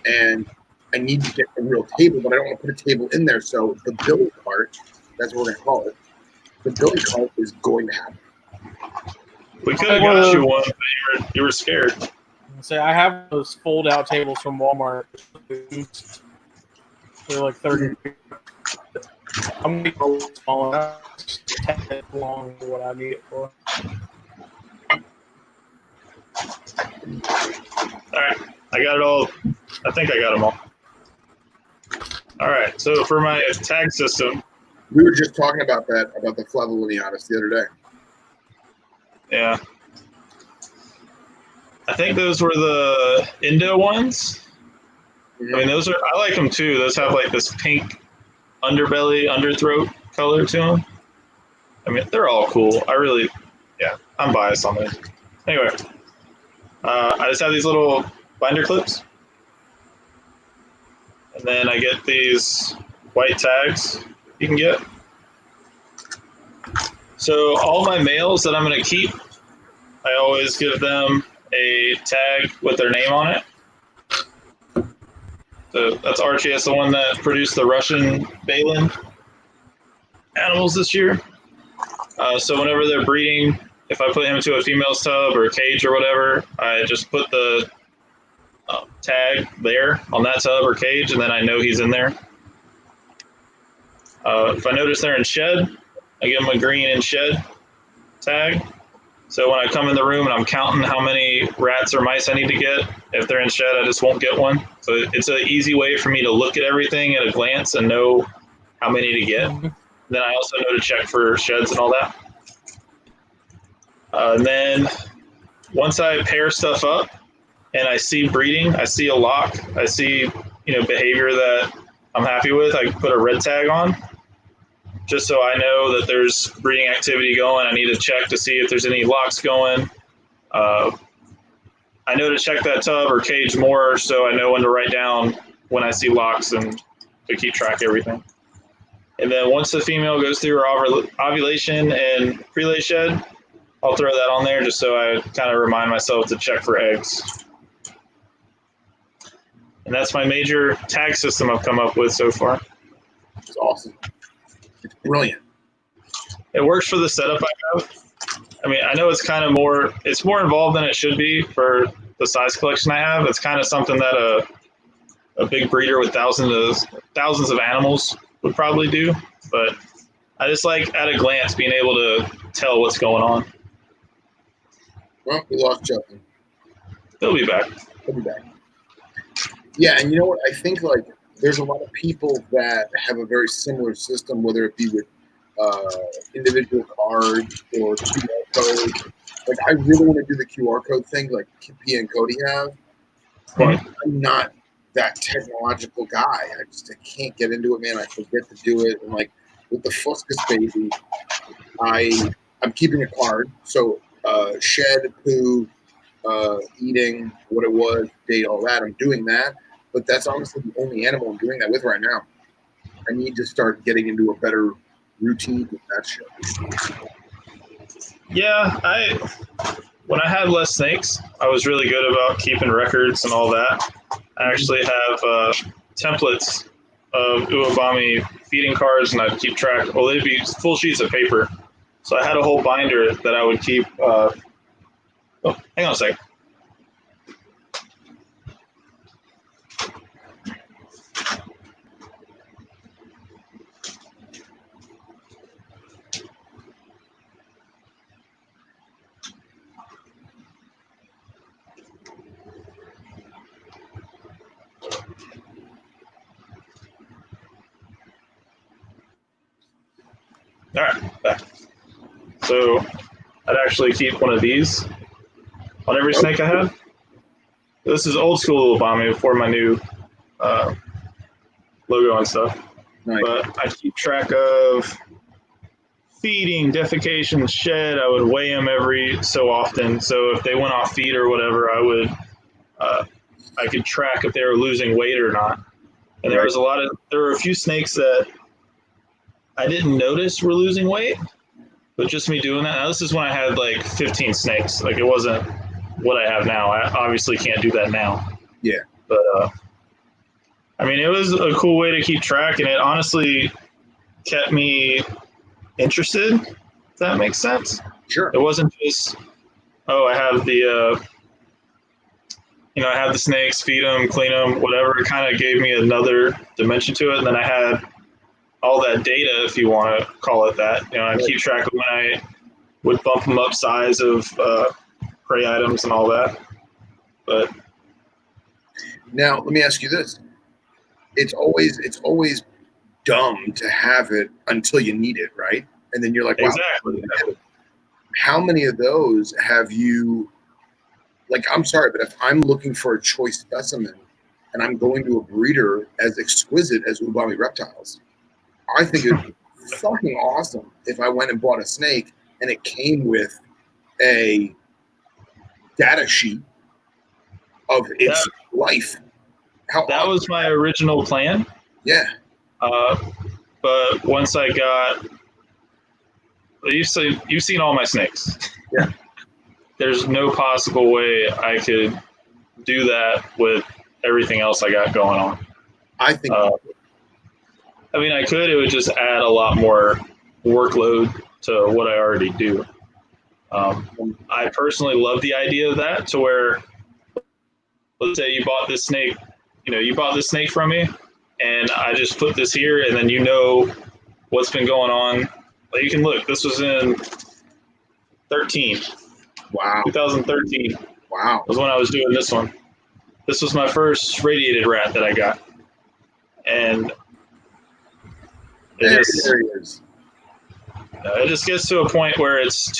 And I need to get a real table, but I don't want to put a table in there. So the Billy cart, that's what we're going to call it. The Billy cart is going to happen. We could have got you one, but you were scared. Say I have those fold-out tables from Walmart. They're like 30. I'm gonna go small enough, 10 long for what I need it for. All right, I got it all. I think I got them all. All right, so for my tag system, We were just talking about the Flavolineatus the other day. yeah, I think those were the Indo ones. I mean, I like them too. Those have like this pink underbelly, underthroat color to them. I mean, they're all cool. I'm biased on those. Anyway, I just have these little binder clips. And then I get these white tags you can get. So all my males that I'm going to keep, I always give them a tag with their name on it. So that's Archie. That's the one that produced the Russian Balin animals this year. So whenever they're breeding, if I put him into a female's tub or a cage or whatever, I just put the tag there on that tub or cage, and then I know he's in there. If I notice they're in shed, I give them a green in shed tag. So when I come in the room and I'm counting how many rats or mice I need to get, if they're in shed, I just won't get one. So it's an easy way for me to look at everything at a glance and know how many to get. Then I also know to check for sheds and all that. And then once I pair stuff up and I see breeding, I see a lock, I see behavior that I'm happy with, I put a red tag on, just so I know that there's breeding activity going. I need to check to see if there's any locks going. I know to check that tub or cage more, so I know when to write down when I see locks and to keep track of everything. And then once the female goes through her ovulation and pre-lay shed, I'll throw that on there just so I kind of remind myself to check for eggs. And that's my major tag system I've come up with so far. It's awesome. It's brilliant. It works for the setup I have. I mean, I know it's kind of more involved than it should be for the size collection I have. It's kind of something that a big breeder with thousands of animals would probably do. But I just like at a glance being able to tell what's going on. Well, we lost Justin. He'll be back. He'll be back. Yeah, and you know what? I think like there's a lot of people that have a very similar system, whether it be with individual cards or QR codes. Like I really want to do the QR code thing, like P and Cody have, but I'm not that technological guy. I can't get into it, man. I forget to do it. And like with the Fuscus baby, I'm keeping a card, so shed, poo, eating, what it was, date, all that. I'm doing that, but that's honestly the only animal I'm doing that with right now. I need to start getting into a better routine with that shit. Yeah, when I had less snakes, I was really good about keeping records and all that. I actually have templates of Uwabami feeding cards, and I'd keep track. Well, they'd be full sheets of paper. So I had a whole binder that I would keep. Oh, hang on a second. All right, back. So I'd actually keep one of these on every snake I had. This is old school Uwabami before my new logo and stuff. Nice. But I keep track of feeding, defecation, shed. I would weigh them every so often. So if they went off feed or whatever, I could track if they were losing weight or not. And there were a few snakes that I didn't notice were losing weight, but just me doing that. Now this is when I had like 15 snakes. Like it wasn't what I have now. I obviously can't do that now. Yeah. But I mean, it was a cool way to keep track, and it honestly kept me interested. If that makes sense. Sure. It wasn't just, I have the, I have the snakes, feed them, clean them, whatever. It kind of gave me another dimension to it, and then I had all that data, if you want to call it that. I keep track of when I would bump them up size of prey items and all that. But now let me ask you this: it's always dumb to have it until you need it, right? And then you're like, wow, exactly. How many of those have you? Like, I'm sorry, but if I'm looking for a choice specimen and I'm going to a breeder as exquisite as Uwabami reptiles, I think it'd be fucking awesome if I went and bought a snake and it came with a data sheet of its life. That was my original plan. Yeah. But once I got, you've seen all my snakes. Yeah. There's no possible way I could do that with everything else I got going on. I think. I mean, I could. It would just add a lot more workload to what I already do. I personally love the idea of that, to where, let's say you bought this snake, you bought this snake from me, and I just put this here, and then what's been going on. Like, you can look. This was in 2013. Wow. Was when I was doing this one. This was my first radiated rat that I got, and There it he is. just gets to a point where it was just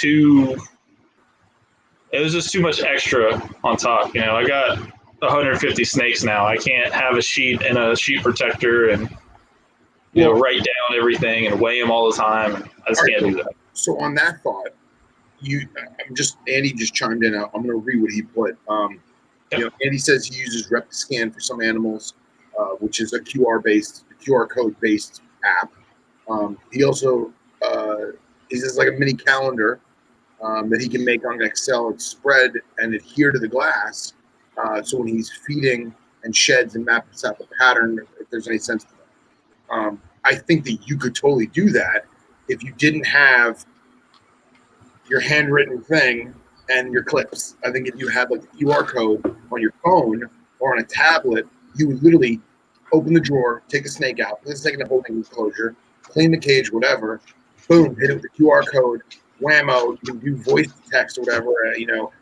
too much extra on top. I got 150 snakes now. I can't have a sheet and a sheet protector and write down everything and weigh them all the time. I just can't do that. So on that thought, Andy just chimed in. I'm going to read what he put. Andy says he uses Repscan for some animals, which is a QR code based app. He also he says like a mini calendar that he can make on Excel and spread and adhere to the glass. So when he's feeding and sheds and maps out the pattern, if there's any sense to that. I think that you could totally do that if you didn't have your handwritten thing and your clips. I think if you had like a QR code on your phone or on a tablet, you would literally open the drawer, take the snake out, put the snake in the holding enclosure, clean the cage, whatever, boom, hit it with the QR code, whammo, you can do voice text or whatever,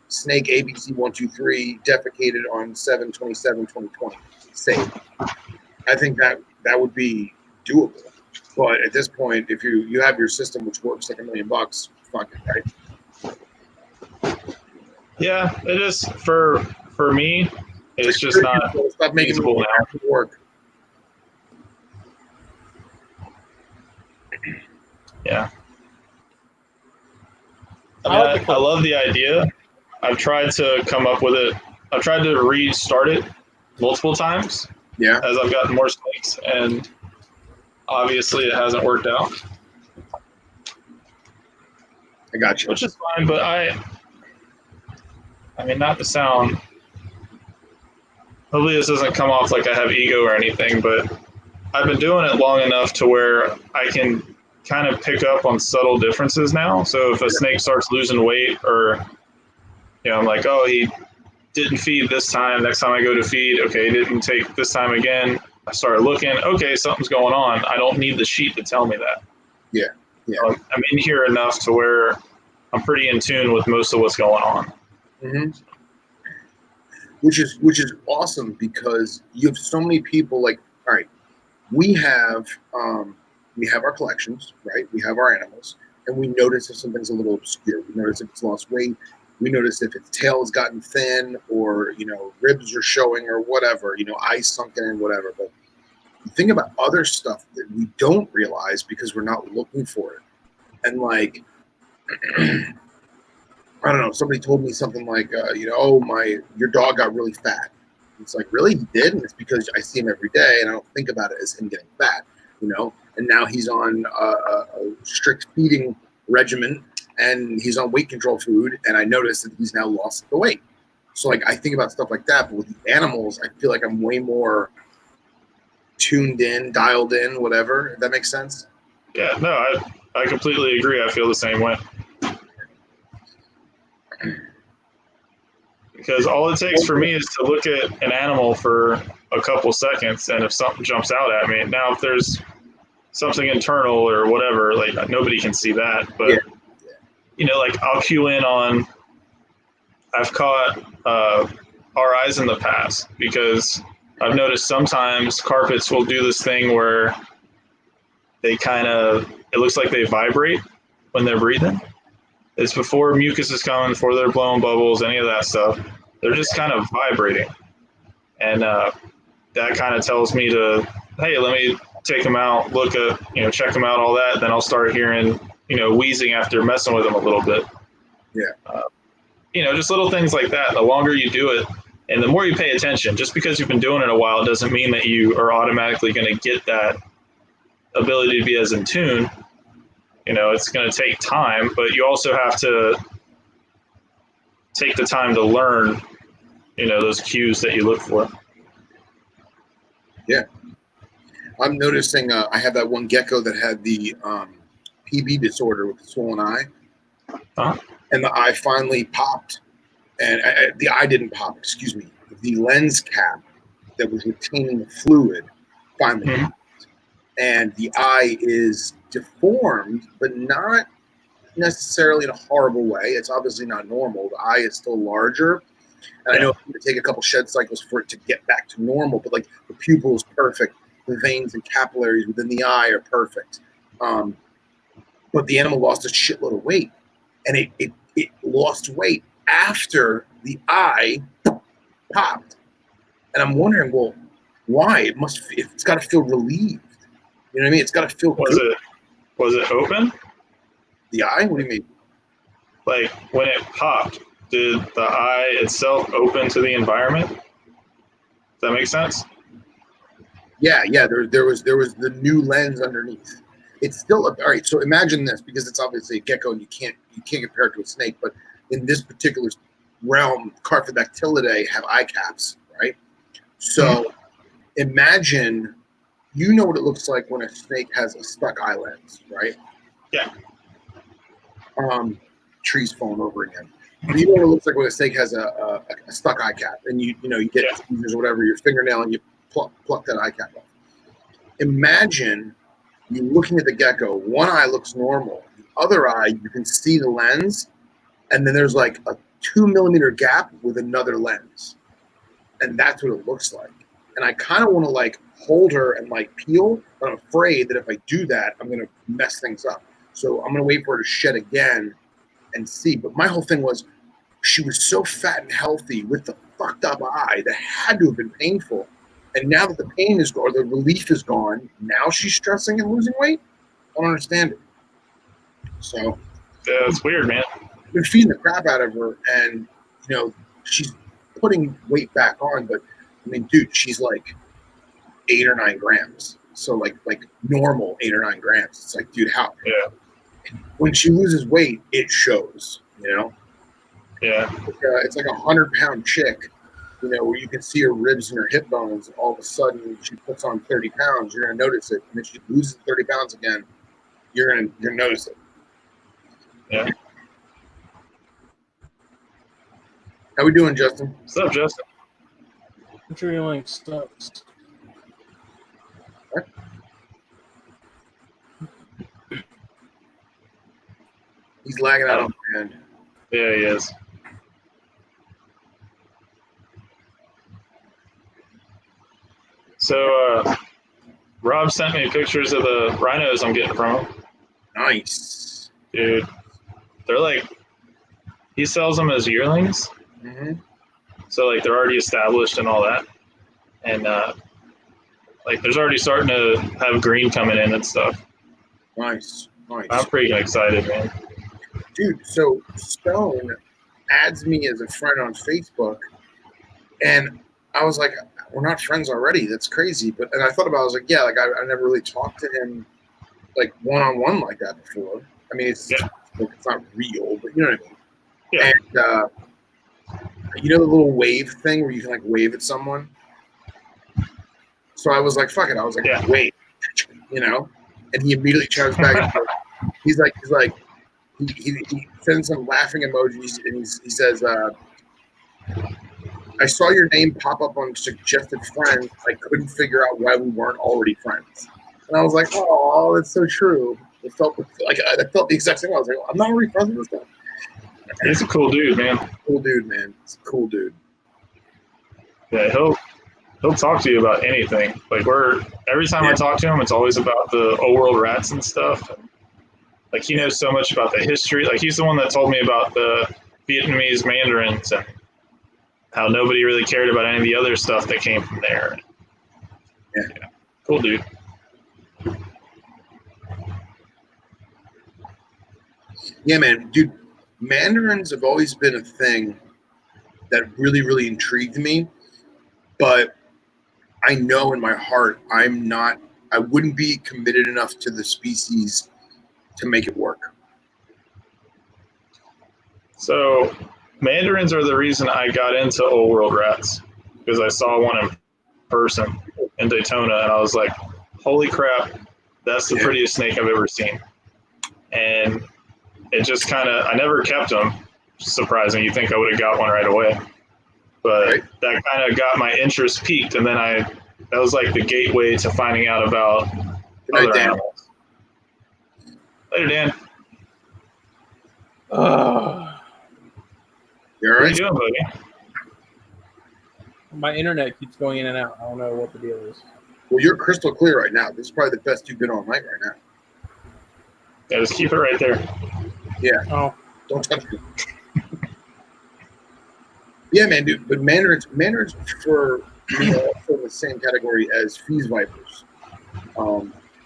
snake ABC123 defecated on 7/27/2020. Save. I think that would be doable. But at this point, if you have your system which works like $1 million, fuck it, right? Yeah, it is for me. It's just not feasible now. Work. Yeah. I love the idea. I've tried to come up with it. I've tried to restart it multiple times. Yeah. As I've gotten more snakes, and obviously it hasn't worked out. I got you. Which is fine, but I mean, not to sound. Hopefully this doesn't come off like I have ego or anything, but I've been doing it long enough to where I can kind of pick up on subtle differences now. So if a snake starts losing weight, or I'm like, oh, he didn't feed this time. Next time I go to feed, okay, he didn't take this time again. I started looking, okay, something's going on. I don't need the sheet to tell me that. Yeah. I'm in here enough to where I'm pretty in tune with most of what's going on. Mm-hmm. Which is awesome, because you have so many people. Like, all right, we have our collections, right? We have our animals, and we notice if something's a little obscure. We notice if it's lost weight. We notice if its tail has gotten thin, or ribs are showing, or whatever. Eyes sunken in, whatever. But you think about other stuff that we don't realize because we're not looking for it. And like, I don't know, somebody told me something like, your dog got really fat. It's like, really? He did? And it's because I see him every day and I don't think about it as him getting fat, and now he's on a strict feeding regimen and he's on weight control food, and I notice that he's now lost the weight. So like, I think about stuff like that, but with the animals, I feel like I'm way more tuned in, dialed in, whatever, if that makes sense. Yeah, no, I completely agree. I feel the same way. Because all it takes for me is to look at an animal for a couple seconds, and if something jumps out at me, now if there's something internal or whatever, like, nobody can see that, but like, I'll cue in on, I've caught RIs in the past, because I've noticed sometimes carpets will do this thing where they it looks like they vibrate when they're breathing. It's before mucus is coming, before they're blowing bubbles, any of that stuff. They're just kind of vibrating. And that kind of tells me to, hey, let me take them out, look at, check them out, all that. Then I'll start hearing, wheezing after messing with them a little bit. Yeah. Just little things like that. The longer you do it, and the more you pay attention, just because you've been doing it a while doesn't mean that you are automatically going to get that ability to be as in tune. It's going to take time, but you also have to take the time to learn, those cues that you look for. Yeah. I'm noticing I have that one gecko that had the PB disorder with the swollen eye. Huh? And the eye finally popped. And the eye didn't pop, excuse me. The the lens cap that was retaining the fluid finally popped. And the eye is deformed, but not necessarily in a horrible way. It's obviously not normal. The eye is still larger. And I know it's going to take a couple shed cycles for it to get back to normal, but like the pupil is perfect. The veins and capillaries within the eye are perfect. But the animal lost a shitload of weight. And it lost weight after the eye popped. And I'm wondering, well, why? It's got to feel relieved. You know what I mean? It's got to feel good. Was it open? The eye? What do you mean? Like when it popped, did the eye itself open to the environment? Does that make sense? Yeah. There was the new lens underneath. It's still all right. So imagine this, because it's obviously a gecko, and you can't compare it to a snake. But in this particular realm, Carphodactylidae have eye caps, right? So imagine, you know what it looks like when a snake has a stuck eye lens, right? Yeah. Trees falling over again. You know what it looks like when a snake has a stuck eye cap, and you get tweezers or whatever, your fingernail, and you pluck that eye cap off. Imagine you looking at the gecko. One eye looks normal. The other eye, you can see the lens, and then there's like a 2 millimeter gap with another lens, and that's what it looks like. And I kind of want to like hold her and like peel, but I'm afraid that if I do that, I'm going to mess things up. So I'm going to wait for her to shed again and see. But my whole thing was, she was so fat and healthy with the fucked up eye that had to have been painful. And now that the pain is gone, the relief is gone, now she's stressing and losing weight? I don't understand it. So yeah, it's weird, man. I've been feeding the crap out of her, and she's putting weight back on, but I mean, dude, she's like 8 or 9 grams. So like normal 8 or 9 grams. It's like, dude, how? Yeah. When she loses weight, it shows, Yeah. It's like 100-pound chick, where you can see her ribs and her hip bones, and all of a sudden she puts on 30 pounds, you're going to notice it. And then she loses 30 pounds again, you're going to notice it. Yeah. How we doing, Justin? What's up, Justin? Entry link sucks. What? He's lagging out on the end. Yeah, he is. So, Rob sent me pictures of the rhinos I'm getting from him. Nice. Dude, they're like, he sells them as yearlings. Mm-hmm. So, like, they're already established and all that. And, like, there's already starting to have green coming in and stuff. Nice. I'm pretty excited, man. Dude, so Stone adds me as a friend on Facebook, and I was like, we're not friends already. That's crazy. And I thought about it, I was like, yeah, like I never really talked to him like one-on-one like that before. I mean, it's not real, but you know what I mean? Yeah. And the little wave thing where you can like wave at someone? So I was like, fuck it. I was like, wait, and he immediately chimes back. He's like, he sends some laughing emojis, and he says, I saw your name pop up on suggested friends. I couldn't figure out why we weren't already friends. And I was like, oh, that's so true. It felt like I felt the exact same. I was like, I'm not already friends with this guy. He's a cool dude, man. Cool dude, man. It's a cool dude. Yeah, he'll talk to you about anything. Like every time I talk to him, it's always about the old world rats and stuff. And, like, he knows so much about the history. Like, he's the one that told me about the Vietnamese mandarins and how nobody really cared about any of the other stuff that came from there. Yeah. Cool dude. Yeah, man. Dude, mandarins have always been a thing that really, really intrigued me. But I know in my heart I wouldn't be committed enough to the species to make it work. So mandarins are the reason I got into old world rats, because I saw one in person in Daytona, and I was like, holy crap, that's the prettiest snake I've ever seen. And it just I never kept them. Surprising. You think I would have got one right away. But Right. that kind of got my interest peaked, and then that was like the gateway to finding out about Good night, other Dan. animals. Later, Dan. You all What are right? you doing, buddy? My internet keeps going in and out. I don't know what the deal is. Well, you're crystal clear right now. This is probably the best you've been all night right now. Yeah, just keep it right there. Oh, Don't touch me. Yeah, man, dude. But mandarins for me are also in the same category as fees vipers.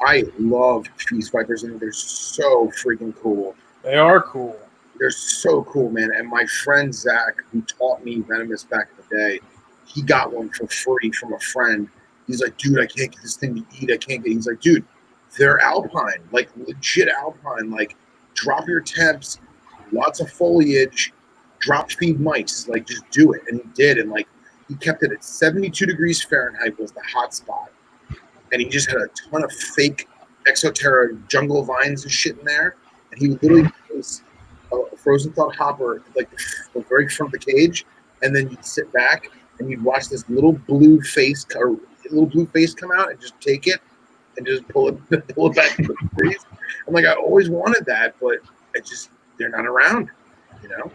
I love fees vipers, and they're so freaking cool. they are cool. They're so cool, man. And my friend Zach, who taught me venomous back in the day, he got one for free from a friend. He's like, dude, I can't get this thing to eat. I can't get. He's like, dude, they're alpine, like legit alpine. Like, drop your temps, lots of foliage, drop feed mice. Like, just do it. And he did. And like, he kept it at 72 degrees Fahrenheit was the hot spot. And he just had a ton of fake Exoterra jungle vines and shit in there. And he literally was a frozen thawed hopper, like the very front of the cage, and then you'd sit back and you'd watch this little blue face come out and just take it and just pull it back to the trees. I'm like, I always wanted that, but they're not around, you know?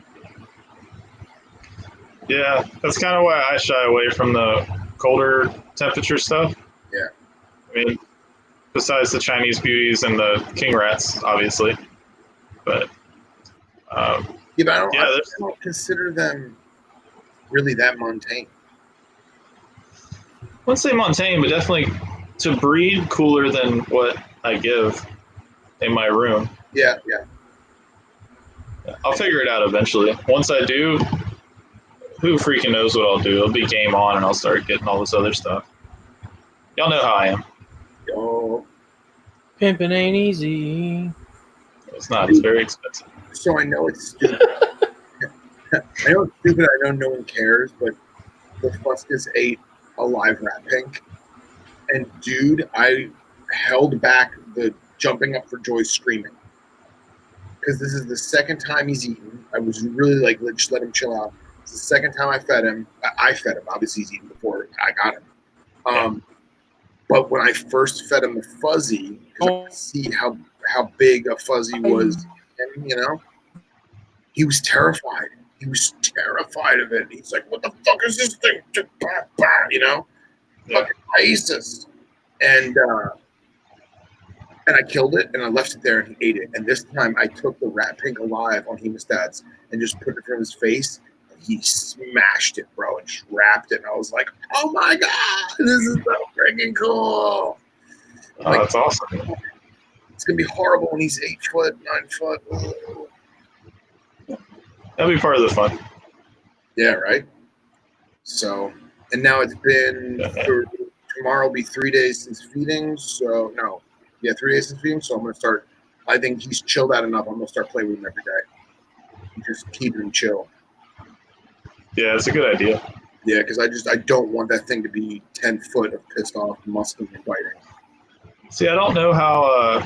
Yeah, that's kind of why I shy away from the colder temperature stuff. Yeah. I mean, besides the Chinese beauties and the king rats, obviously. But Yeah, but I yeah, don't consider them really that montane. I wouldn't say montane, but definitely to breed cooler than what I give in my room. Yeah. I'll figure it out eventually. Once I do, who freaking knows what I'll do? It'll be game on, and I'll start getting all this other stuff. Y'all know how I am. Oh, Pimping ain't easy. It's not. It's very expensive. so I know it's stupid. I know it's stupid. I know no one cares, but the Fuscus ate a live rat pink, and dude, I held back the jumping up for joy screaming because this is the second time he's eaten. I was really like, just let him chill out. It's the second time I fed him. I fed him. Obviously, he's eaten before I got him. But when I first fed him the fuzzy, because I could see how big a fuzzy was, and, you know, he was terrified. He was terrified of it. He's like, "What the fuck is this thing?" You know, fucking ISIS. And I killed it, and I left it there, and he ate it. And this time, I took the rat pink alive on hemostats and just put it in his face. And he smashed it, bro, and just wrapped it. And I was like, "Oh my god, this is so freaking cool!" Oh, that's awesome. It's gonna be horrible when he's 8 foot, 9 foot. Ooh. That'll be part of the fun. Yeah, right. So, and now it's been tomorrow will be 3 days since feeding. So 3 days since feeding. So I'm gonna start. I think he's chilled out enough. I'm gonna start playing with him every day. Just keep him chill. Yeah, it's a good idea. Yeah, because I don't want that thing to be 10 foot of pissed off, muscling and biting. See, I don't know how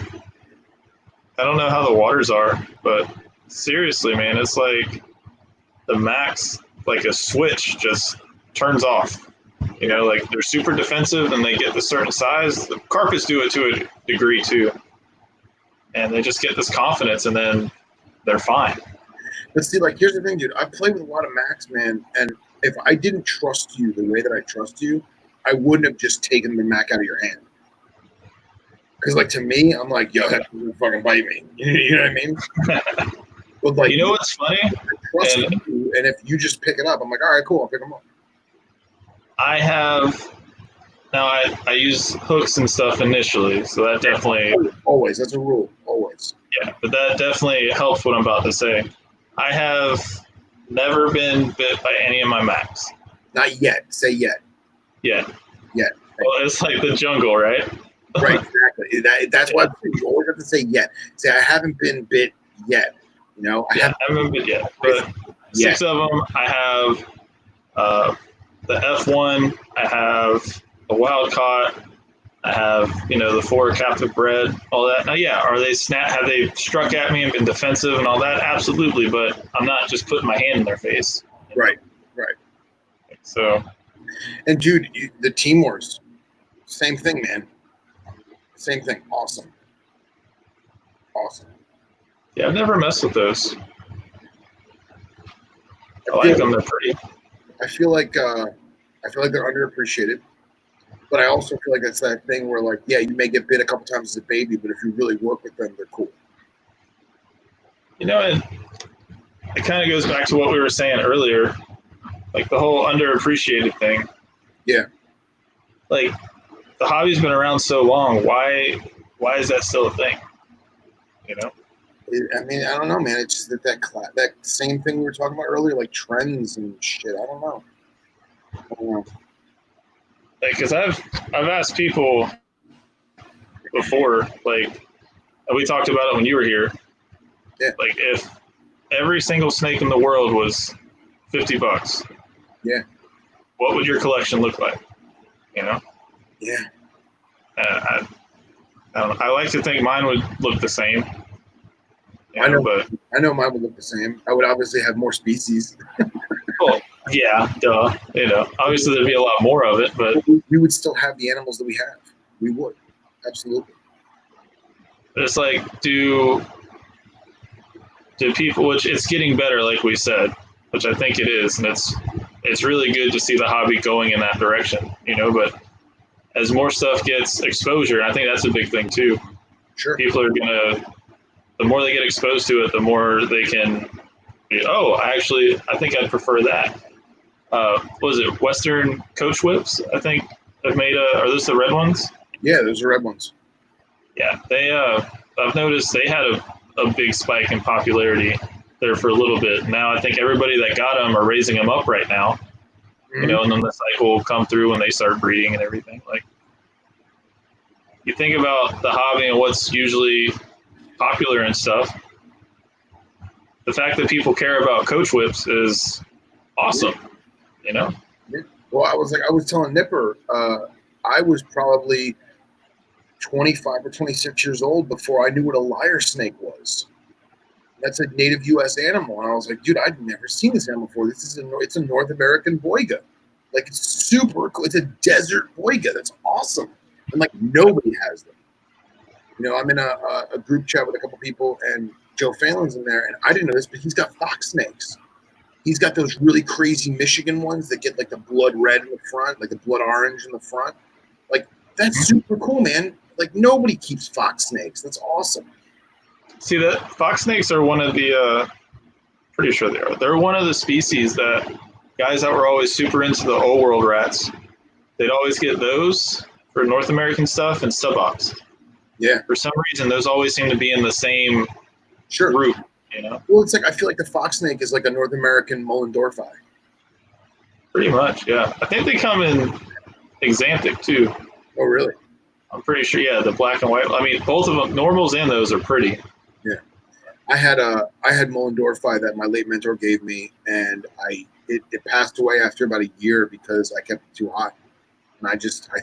the waters are, but seriously, man, it's like the max, like a switch, just turns off. You know, like they're super defensive and they get this certain size. The carpets do it to a degree too, and they just get this confidence, and then they're fine. But see, like, here's the thing, dude. I play with a lot of Max, man, and if I didn't trust you the way that I trust you, I wouldn't have just taken the Mac out of your hand. Because, like, to me, I'm like, yo, that doesn't fucking bite me. You know what I mean? But, like, You know what's funny? I trust you, and if you just pick it up, I'm like, all right, cool, I'll pick them up. I use hooks and stuff initially, so that definitely Always. That's a rule. Always. yeah, but that definitely helps what I'm about to say. I have never been bit by any of my Macs. Not yet. Say yet. Yet. Yet. Well, it's like the jungle, right? Right, exactly. That's why you always have to say yet. Say, I haven't been bit yet. You know? I haven't been bit yet. But 6 of them, I have the F1, I have a wild caught, I have, the 4 captive bred, all that. Now, yeah, have they struck at me and been defensive and all that? Absolutely, but I'm not just putting my hand in their face. Right. So, And dude, the Team Wars, same thing, man. Same thing. Awesome. yeah, I've never messed with those. I feel like them. They're pretty. I feel like they're underappreciated, but I also feel like that's that thing where, like, yeah, you may get bit a couple times as a baby, but if you really work with them, they're cool. You know, it kind of goes back to what we were saying earlier, like the whole underappreciated thing. Yeah. Like, the hobby's been around so long. Why is that still a thing? You know? I mean, I don't know, man. It's just that same thing we were talking about earlier, like trends and shit. I don't know. Like, because I've asked people before, like, we talked about it when you were here. Yeah. Like, if every single snake in the world was $50, yeah, what would your collection look like? You know? Yeah. I don't know. I like to think mine would look the same. I know mine would look the same. I would obviously have more species. Well, yeah, duh. You know, obviously there'd be a lot more of it, but we would still have the animals that we have. We would, absolutely. It's like, do people? Which it's getting better, like we said, which I think it is, and it's really good to see the hobby going in that direction. You know, but as more stuff gets exposure, I think that's a big thing too. Sure. People are gonna, the more they get exposed to it, the more they can. I think I'd prefer that. What was it, Western Coach Whips? I think have made are those the red ones? Yeah, those are red ones. Yeah, they. I've noticed they had a big spike in popularity there for a little bit. Now I think everybody that got them are raising them up right now. Mm-hmm. You know, and then the cycle will come through when they start breeding and everything. Like, you think about the hobby and what's usually popular and stuff. The fact that people care about Coach Whips is awesome. You know. Well, I was telling Nipper, I was probably 25 or 26 years old before I knew what a lyre snake was. That's a native U.S. animal, and I was like, dude, I'd never seen this animal before. It's a North American boiga. Like, it's super cool. It's a desert boiga. That's awesome, and like nobody has them. You know, I'm in a group chat with a couple people, and Joe Phelan's in there, and I didn't know this, but he's got fox snakes. He's got those really crazy Michigan ones that get like the blood red in the front, like the blood orange in the front. Like, that's super cool, man. Like, nobody keeps fox snakes. That's awesome. See, that fox snakes are one of the, pretty sure they are. They're one of the species that guys that were always super into the old world rats, they'd always get those for North American stuff and Stogies. Yeah. For some reason, those always seem to be in the same group. You know? Well, it's like, I feel like the fox snake is like a North American Mollendorfi. Pretty much, yeah. I think they come in Exanthic too. Oh, really? I'm pretty sure, yeah, the black and white. I mean, both of them, normals and those are pretty. Yeah. I had Mollendorfi that my late mentor gave me, and it passed away after about a year because I kept it too hot. And I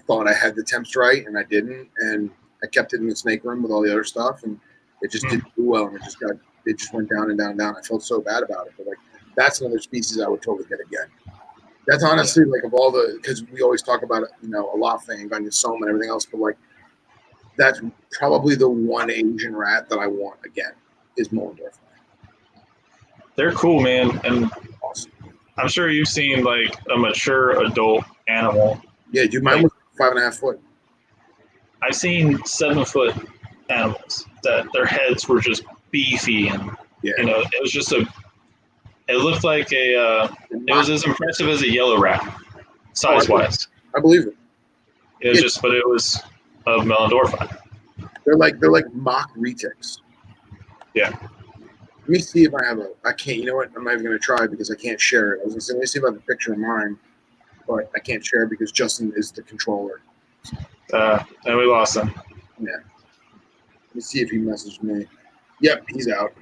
thought I had the temps right, and I didn't. And I kept it in the snake room with all the other stuff, and it just didn't do well, and it just went down and down and down. I felt so bad about it, but like, that's another species I would totally get again. That's honestly, like, of all the, because we always talk about it, you know, a lot thing, Ganyasoma and everything else, but like, that's probably the one Asian rat that I want again is Mollendorfi. They're cool, man, and awesome. I'm sure you've seen like a mature adult animal. Yeah, dude, mine was 5.5 foot. I've seen 7 foot animals that their heads were just beefy, and you know, it was just it looked like it was as impressive as a yellow rat, size wise. I believe it. It was but it was of Mollendorfi. They're like mock retics. Yeah. Let me see if I can't, you know what, I'm not even going to try because I can't share it. I was going to say, let me see if I have a picture of mine, but I can't share it because Justin is the controller. And we lost him. Yeah. Let me see if he messaged me. Yep, he's out.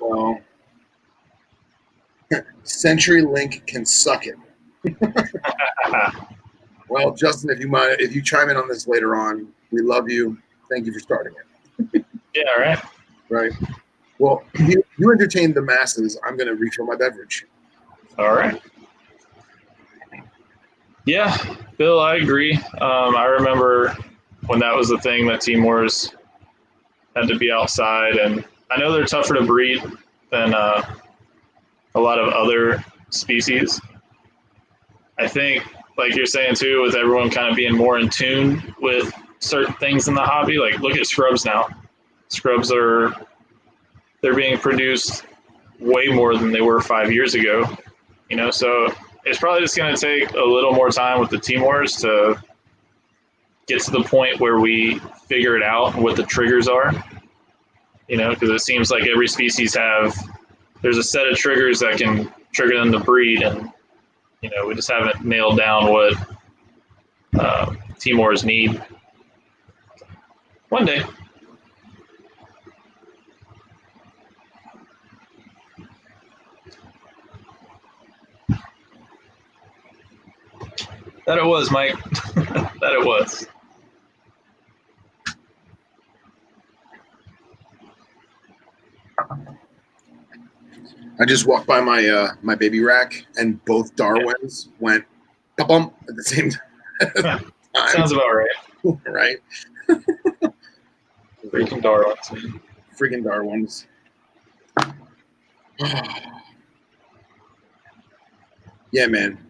Well, CenturyLink can suck it. Well, Justin, if you chime in on this later on, we love you. Thank you for starting it. Yeah, all right. Right. Well, you entertain the masses. I'm going to refill my beverage. All right. Yeah, Bill, I agree. I remember when that was the thing that Timors had to be outside, and I know they're tougher to breed than a lot of other species. I think, like you're saying too, with everyone kind of being more in tune with certain things in the hobby, like look at scrubs now. Scrubs they're being produced way more than they were 5 years ago. So it's probably just going to take a little more time with the Timors to get to the point where we figure it out what the triggers are. Because it seems like every species there's a set of triggers that can trigger them to breed, and we just haven't nailed down what Timors need. One day. That it was, Mike. That it was. I just walked by my baby rack, and both Darwins went bump at the same time. Sounds about right. Right? Freaking Darwins. Freaking Darwins. Yeah, man.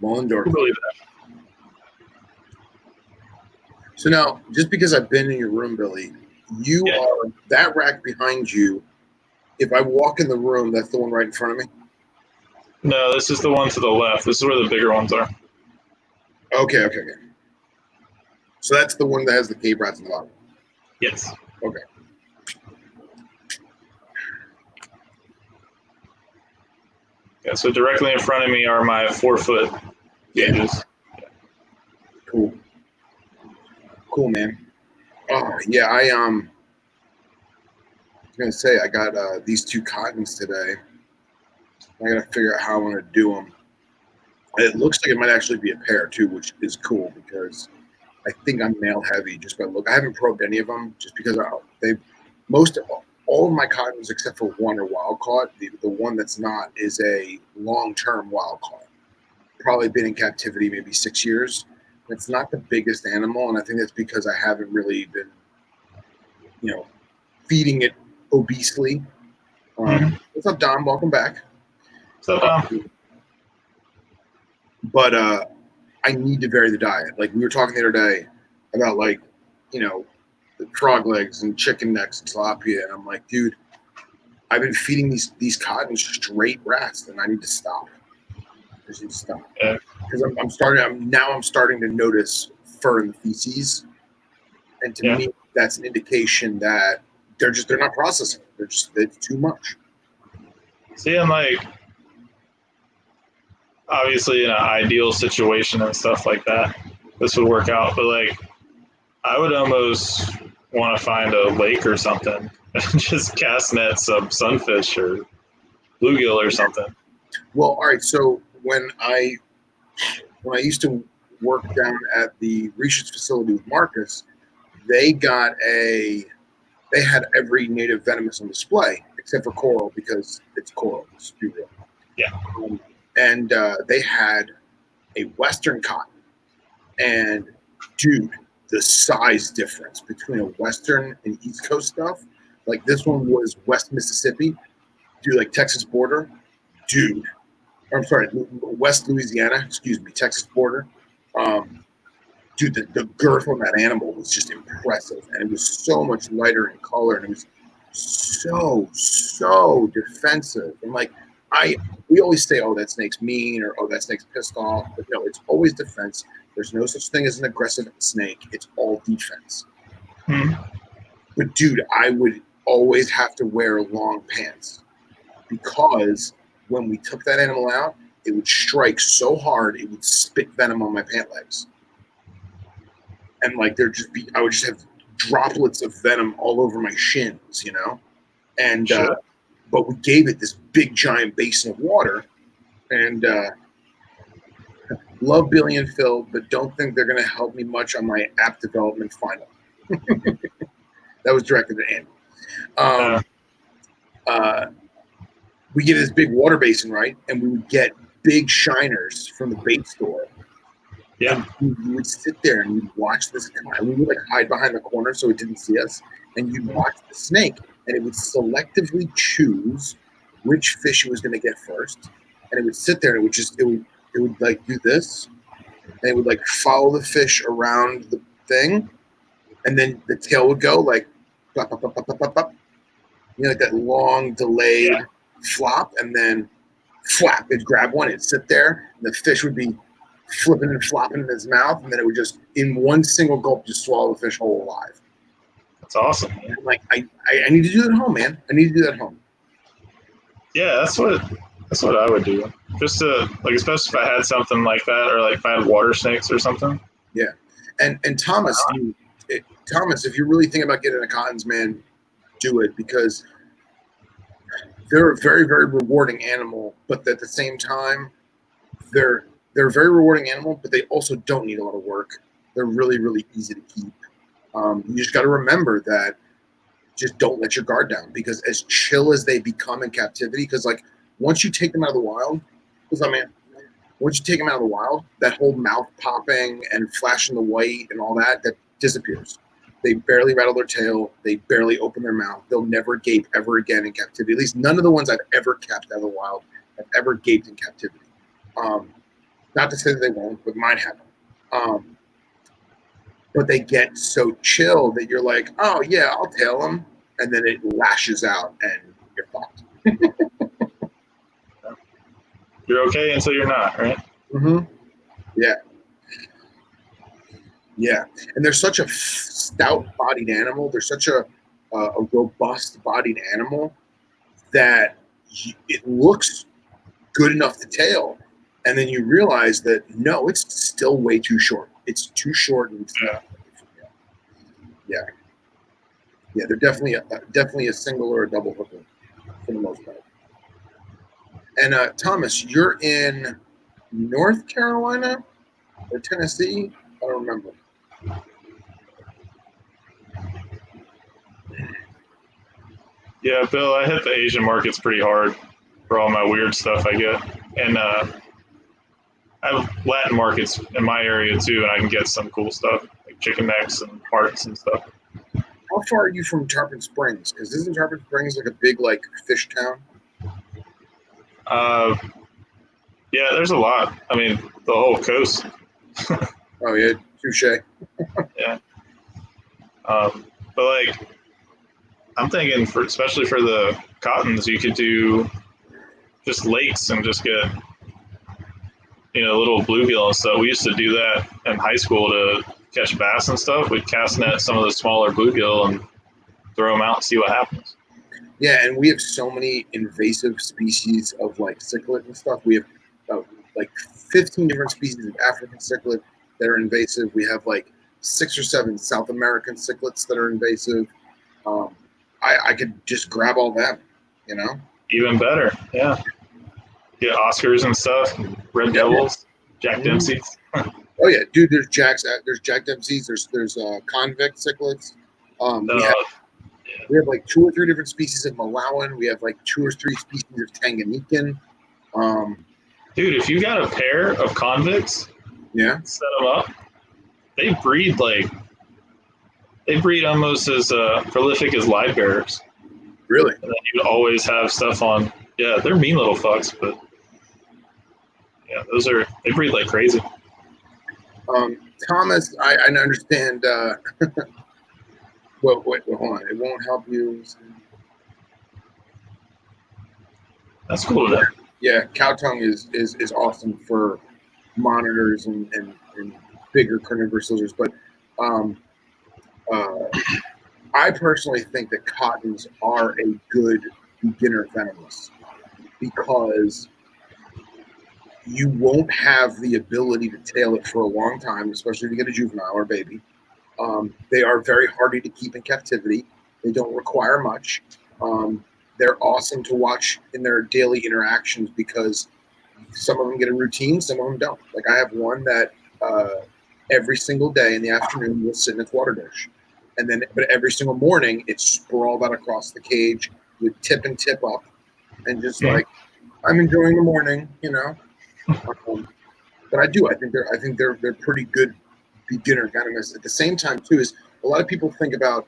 Mullendorf. So now, just because I've been in your room, Billy, you are that rack behind you. If I walk in the room, that's the one right in front of me? No, this is the one to the left. This is where the bigger ones are. Okay. So that's the one that has the cave rats in the bottom? Yes. Okay. Yeah, so directly in front of me are my 4-foot cages. Cool. Cool, man. Oh, yeah, I was going to say, I got these 2 cottons today. I got to figure out how I want to do them. It looks like it might actually be a pair, too, which is cool because I think I'm male heavy just by look. I haven't probed any of them just because all of my cottons except for one are wild caught. The one that's not is a long-term wild caught. Probably been in captivity maybe 6 years. It's not the biggest animal, and I think that's because I haven't really been, feeding it obesely. What's up, Dom? Welcome back. What's up, Dom? But I need to vary the diet. Like we were talking the other day about the frog legs and chicken necks and tilapia, and I'm like, dude, I've been feeding these cottons straight rats, and I need to stop. I just need to stop because I'm starting to notice fur in the feces, and to me, that's an indication that they're not processing. It's too much. See, I'm like, obviously in an ideal situation and stuff like that, this would work out. But like, I would almost want to find a lake or something and just cast net some sunfish or bluegill or something. Well, all right. So when I used to work down at the research facility with Marcus, they had every native venomous on display except for coral because it's coral. Let's be real. Yeah. And they had a Western cotton, and dude, the size difference between a Western and East Coast stuff, like this one was West Mississippi, dude, like Texas border, dude. I'm sorry, West Louisiana, excuse me, Texas border. Dude, the girth on that animal was just impressive, and it was so much lighter in color, and it was so defensive. And like we always say, oh, that snake's mean, or oh, that snake's pissed off, but no, it's always defense. There's no such thing as an aggressive snake. It's all defense. But dude, I would always have to wear long pants because when we took that animal out, it would strike so hard it would spit venom on my pant legs. And like I would just have droplets of venom all over my shins, And Sure. But we gave it this big giant basin of water, and love Billy and Phil, but don't think they're going to help me much on my app development final. That was directed at Andy. we get this big water basin, right? And we would get big shiners from the bait store. Yeah. And you would sit there and you'd watch this come out. We would like hide behind the corner so it didn't see us. And you'd watch the snake, and it would selectively choose which fish it was going to get first. And it would sit there, and it would like do this, and it would like follow the fish around the thing, and then the tail would go like, pop, pop, pop, pop, pop, pop. You know, like that long delayed flop, and then flap. It'd grab one, it'd sit there, and the fish would be flipping and flopping in his mouth, and then it would just, in one single gulp, just swallow the fish whole alive. That's awesome. And I'm like, I need to do that at home, man. I need to do that at home. Yeah, that's what I would do. Just to, like, especially if I had something like that, or like if I had water snakes or something. Yeah. And Thomas, Thomas, if you're really thinking about getting a cottons, man, do it, because they're a very, very rewarding animal, but at the same time, they're a very rewarding animal, but they also don't need a lot of work. They're really, really easy to keep. You just got to remember that just don't let your guard down, because as chill as they become in captivity, because like once you take them out of the wild, what's up, man? Once you take them out of the wild, that whole mouth popping and flashing the white and all that disappears. They barely rattle their tail. They barely open their mouth. They'll never gape ever again in captivity. At least none of the ones I've ever kept out of the wild have ever gaped in captivity. Not to say that they won't, but mine haven't. But they get so chill that you're like, oh yeah, I'll tail them, and then it lashes out and you're fucked. You're okay until you're not, right? Mm-hmm. Yeah. Yeah, and they're such a stout-bodied animal. They're such a robust-bodied animal that it looks good enough to tail, and then you realize that no, it's still way too short. It's too short, and yeah. They're definitely a single or a double hooker for the most part. And Thomas, you're in North Carolina or Tennessee? I don't remember. Yeah, Bill, I hit the Asian markets pretty hard for all my weird stuff I get. And I have Latin markets in my area too, and I can get some cool stuff, like chicken necks and hearts and stuff. How far are you from Tarpon Springs? Because isn't Tarpon Springs like a big like fish town? Yeah, there's a lot. I mean, the whole coast. Oh yeah, touche. Yeah. But like, I'm thinking especially for the cottons, you could do just lakes and just get, little bluegill and stuff. We used to do that in high school to catch bass and stuff. We'd cast net some of the smaller bluegill and throw them out and see what happens. Yeah, and we have so many invasive species of like cichlid and stuff. We have like 15 different species of African cichlid that are invasive. We have like 6 or 7 South American cichlids that are invasive. I could just grab all them, Even better, yeah. Get Oscars and stuff, Red Devils, Jack Dempsey's. Oh yeah, dude. There's Jack Dempsey's. There's convict cichlids. We have like 2 or 3 different species of Malawan. We have like 2 or 3 species of Tanganyikan. Dude, if you got a pair of convicts, set them up. They breed almost as prolific as live bearers. Really? And then you'd always have stuff on. Yeah, they're mean little fucks, but yeah, they breed like crazy. Thomas, I understand. Wait, hold on. It won't help you. That's cool to know. Yeah, cow tongue is awesome for monitors and bigger carnivorous lizards, but I personally think that cottons are a good beginner venomous because you won't have the ability to tail it for a long time, especially if you get a juvenile or a baby. They are very hardy to keep in captivity. They don't require much. They're awesome to watch in their daily interactions because some of them get a routine, some of them don't. Like I have one that every single day in the afternoon will sit in its water dish. But every single morning it's sprawled out across the cage with tip and tip up. and just Yeah. like I'm enjoying the morning, you know. But I do. I think they're pretty good beginner venomous. At the same time, too, is a lot of people think about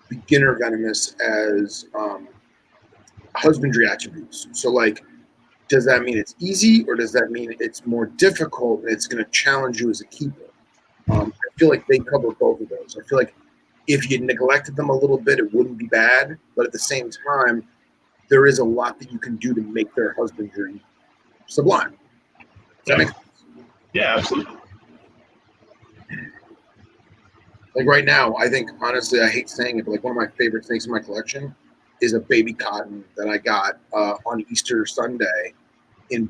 beginner venomous as husbandry attributes. So, like, does that mean it's easy, or does that mean it's more difficult and it's going to challenge you as a keeper? I feel like they cover both of those. I feel like if you neglected them a little bit, it wouldn't be bad. But at the same time, there is a lot that you can do to make their husbandry sublime. Does that make sense? Yeah, absolutely. Like right now, I think honestly, I hate saying it, but like one of my favorite snakes in my collection is a baby cotton that I got on Easter Sunday in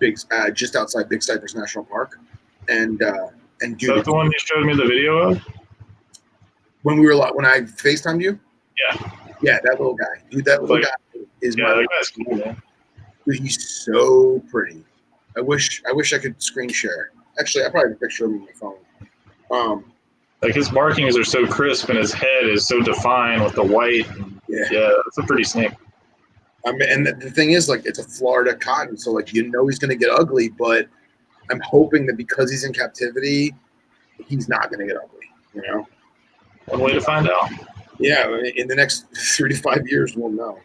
just outside Big Cypress National Park, and Is dude, that the one you showed me the video of? when I FaceTimed you, yeah, that little guy, dude, that little guy is Yeah, that guy's cool, man. dude, he's so pretty. I wish I could screen share. Actually, I probably have a picture of him on my phone. Like his markings are so crisp and his head is so defined with the white. Yeah, it's a pretty snake. And the thing is, like, it's a Florida cotton, so like he's going to get ugly, but I'm hoping that because he's in captivity, he's not going to get ugly. You know, One way to find out. Yeah, in the next 3 to 5 years, we'll know.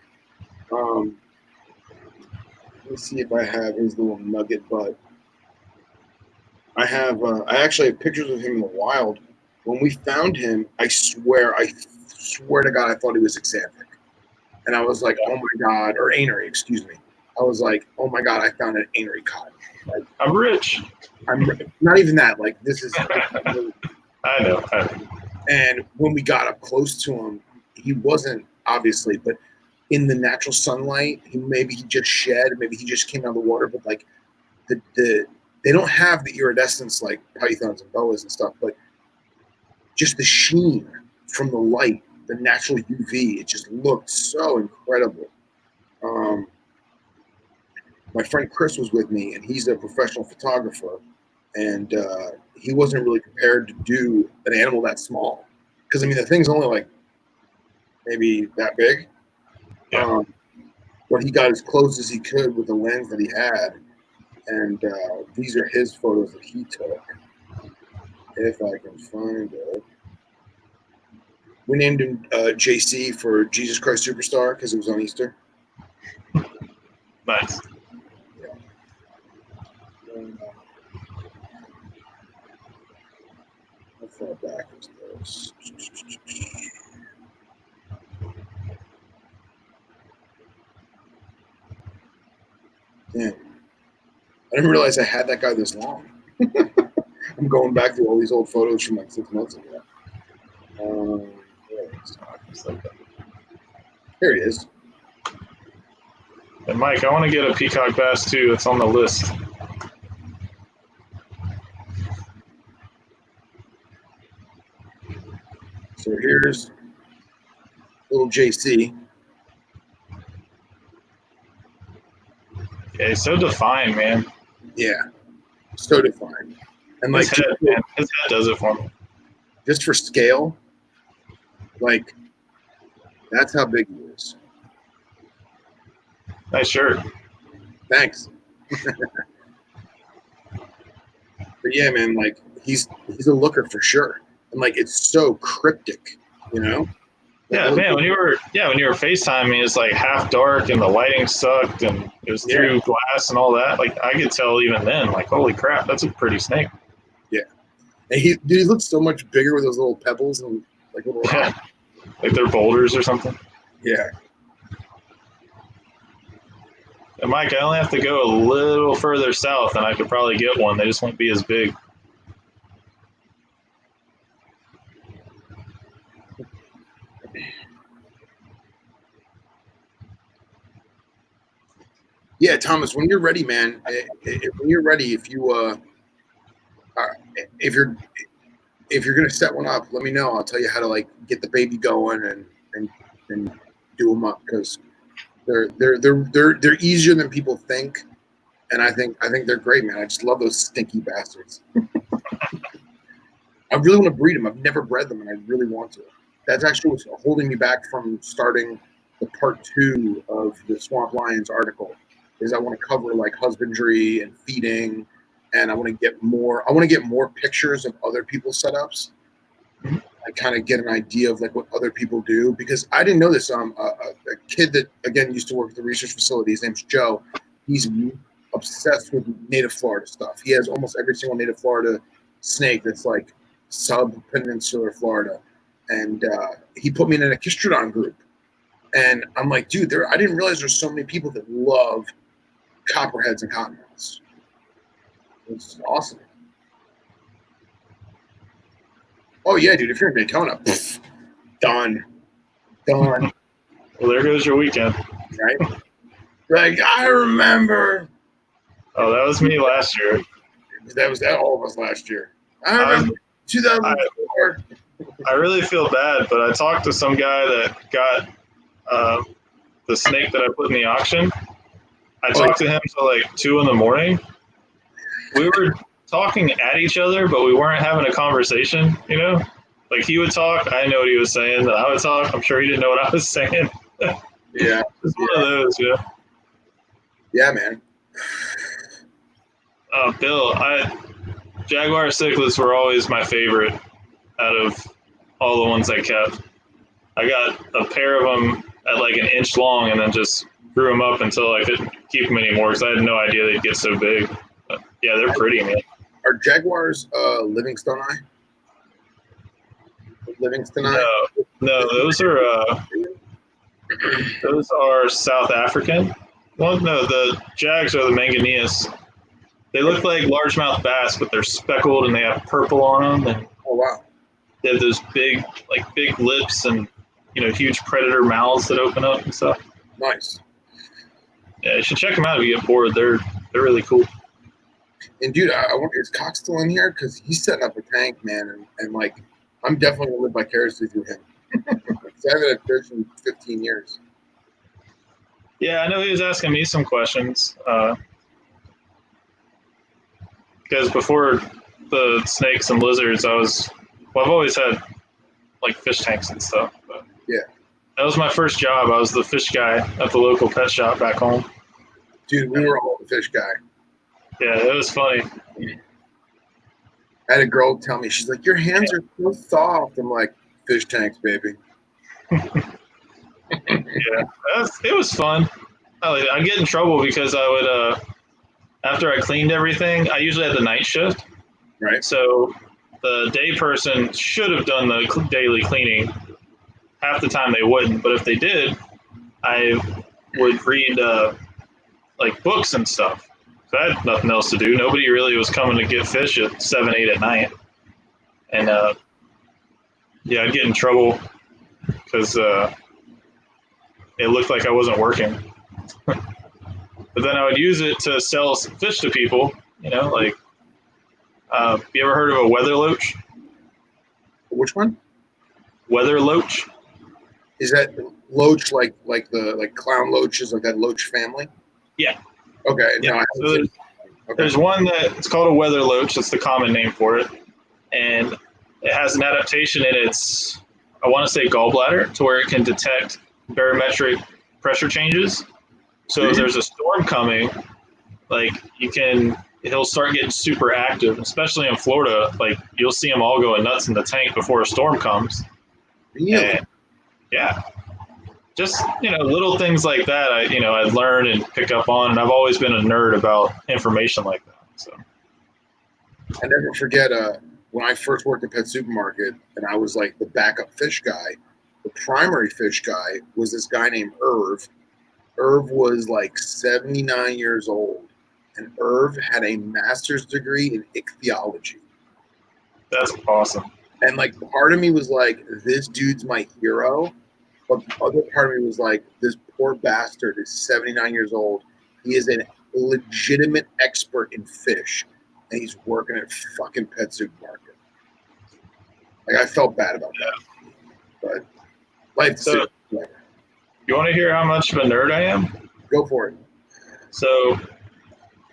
Let me see if I have his little nugget butt. I actually have pictures of him in the wild. When we found him, I swear to God, I thought he was xanthic. And I was like, oh my God, or anery, excuse me. I was like, oh my God, I found an anery cotton. Like, I'm rich. I'm not even that. Like, this is. I know. And when we got up close to him, he wasn't obviously, but in the natural sunlight, maybe he just shed, maybe he just came out of the water. But like they don't have the iridescence like pythons and boas and stuff, but just the sheen from the light, the natural UV, it just looked so incredible. My friend Chris was with me, and he's a professional photographer, and he wasn't really prepared to do an animal that small, because I mean the thing's only like maybe that big. Yeah. But he got as close as he could with the lens that he had, and these are his photos that he took. If I can find it. We named him JC for Jesus Christ Superstar because it was on Easter. Nice. Yeah. How far back is this? Damn. I didn't realize I had that guy this long. I'm going back through all these old photos from like 6 months ago. Here he is. And Mike, I want to get a peacock bass too. It's on the list. So here's little JC. Yeah, he's so defined, man. Yeah, so defined. And like His head does it for me. Just for scale, like that's how big he is. Nice shirt. Thanks. But yeah, man, like he's a looker for sure, and like it's so cryptic, you know. Yeah, man. When you were FaceTiming, it's like half dark and the lighting sucked, and it was through glass and all that. Like I could tell even then, like holy crap, that's a pretty snake. Yeah, and he looks so much bigger with those little pebbles and like little rocks. Like they're boulders or something. Yeah. And Mike, I only have to go a little further south, and I could probably get one. They just won't be as big. Yeah, Thomas, when you're ready, man. When you're ready, if you're gonna set one up, let me know. I'll tell you how to like get the baby going and do them up because they're easier than people think, and I think they're great, man. I just love those stinky bastards. I really want to breed them. I've never bred them, and I really want to. That's actually what's holding me back from starting the part 2 of the Swamp Lions article is I want to cover like husbandry and feeding, and I want to get more pictures of other people's setups. I kind of get an idea of like what other people do, because I didn't know this. A kid that again used to work at the research facility. His name's Joe. He's obsessed with native Florida stuff. He has almost every single native Florida snake that's like sub-peninsular Florida, and he put me in an Echistrodon group. And I'm like, dude, I didn't realize there's so many people that love copperheads and cottonmouths. It's awesome. Oh yeah, dude, if you're in Daytona, done. Well, there goes your weekend. Right? Like, I remember. Oh, that was me last year. That was all of us last year. I remember 2004. I really feel bad, but I talked to some guy that got the snake that I put in the auction. I talked to him till like 2 a.m. We were talking at each other, but we weren't having a conversation, you know? Like he would talk, I didn't know what he was saying, and I would talk, I'm sure he didn't know what I was saying. Yeah. It's one of those, yeah. Yeah, man. Bill, Jaguar cichlids were always my favorite out of all the ones I kept. I got a pair of them at like an inch long and then just grew them up until I couldn't keep them anymore because I had no idea they'd get so big. But yeah, they're pretty, man. Are jaguars Livingstone eye? Livingstone eye? No, those are South African. Well, no, the jags are the manganeus. They look like largemouth bass, but they're speckled and they have purple on them. And oh wow! They have those big lips and huge predator mouths that open up and stuff. Nice. Yeah, you should check them out if you get bored. They're really cool. And dude, I wonder, is Cox still in here? Because he's setting up a tank, man, and like I'm definitely gonna live vicariously through him. I haven't had fish in 15 years. Yeah, I know he was asking me some questions. Because before the snakes and lizards, I've always had like fish tanks and stuff. But yeah, that was my first job. I was the fish guy at the local pet shop back home. Dude, we were all the fish guy. Yeah, it was funny. I had a girl tell me, she's like, your hands are so soft. I'm like, fish tanks, baby. Yeah, it was fun. I'd get in trouble because I would, after I cleaned everything, I usually had the night shift. Right. So the day person should have done the daily cleaning. Half the time they wouldn't, but if they did, I would read like books and stuff. So I had nothing else to do. Nobody really was coming to get fish at 7, 8 at night. And yeah, I'd get in trouble because it looked like I wasn't working. But then I would use it to sell fish to people, like, you ever heard of a weather loach? Which one? Weather loach. Is that loach like clown loaches, like that loach family? Yeah. Okay. Yeah. No, there's one that it's called a weather loach. That's the common name for it. And it has an adaptation in its, I want to say gallbladder, to where it can detect barometric pressure changes. So if there's a storm coming, like he'll start getting super active, especially in Florida. Like you'll see them all going nuts in the tank before a storm comes. Really? And, yeah. Just, little things like that, I'd learn and pick up on. And I've always been a nerd about information like that. So I never forget when I first worked at Pet Supermarket and I was like the backup fish guy. The primary fish guy was this guy named Irv. Irv was like 79 years old, and Irv had a master's degree in ichthyology. That's awesome. And like part of me was like, this dude's my hero. But the other part of me was like, this poor bastard is 79 years old. He is a legitimate expert in fish, and he's working at fucking Pet Supermarket. Like, I felt bad about that. But life. So, you want to hear how much of a nerd I am? Go for it. So,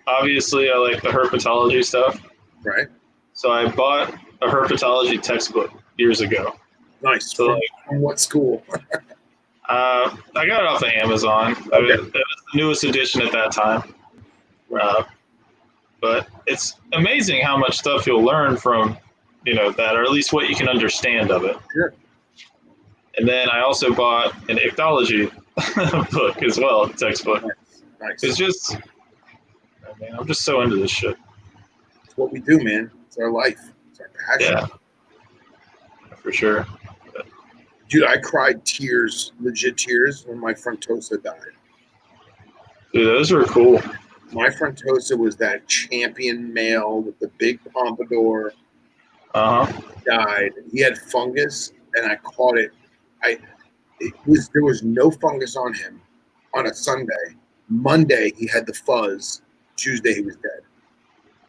obviously, I like the herpetology stuff. Right. So, I bought a herpetology textbook years ago. Nice. So, from what school? I got it off of Amazon. Okay. It was the newest edition at that time. But it's amazing how much stuff you'll learn from, that, or at least what you can understand of it. Sure. And then I also bought an ichthyology book as well, textbook. Nice. It's just, I'm just so into this shit. It's what we do, man. It's our life. It's our passion. Yeah, for sure. Dude, I cried tears, legit tears, when my frontosa died. Dude, those were cool. My frontosa was that champion male with the big pompadour. Died. He had fungus, and I caught it. There was no fungus on him on a Sunday. Monday he had the fuzz. Tuesday he was dead.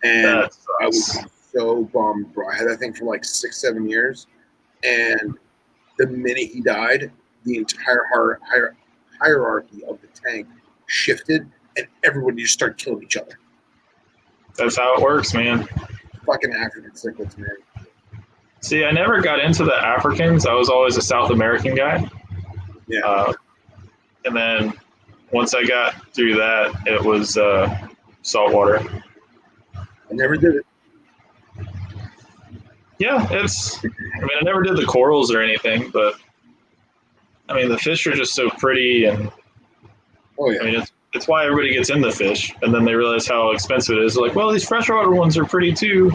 And I was so bummed, bro. I had that thing for like 6-7 years, and the minute he died, the entire hierarchy of the tank shifted, and everybody just started killing each other. That's how it works, man. Fucking African cichlids, man. See, I never got into the Africans. I was always a South American guy. Yeah. And then once I got through that, it was saltwater. I never did it. Yeah, I never did the corals or anything, but the fish are just so pretty, and oh yeah, it's why everybody gets into fish, and then they realize how expensive it is. They're like, well, these freshwater ones are pretty too,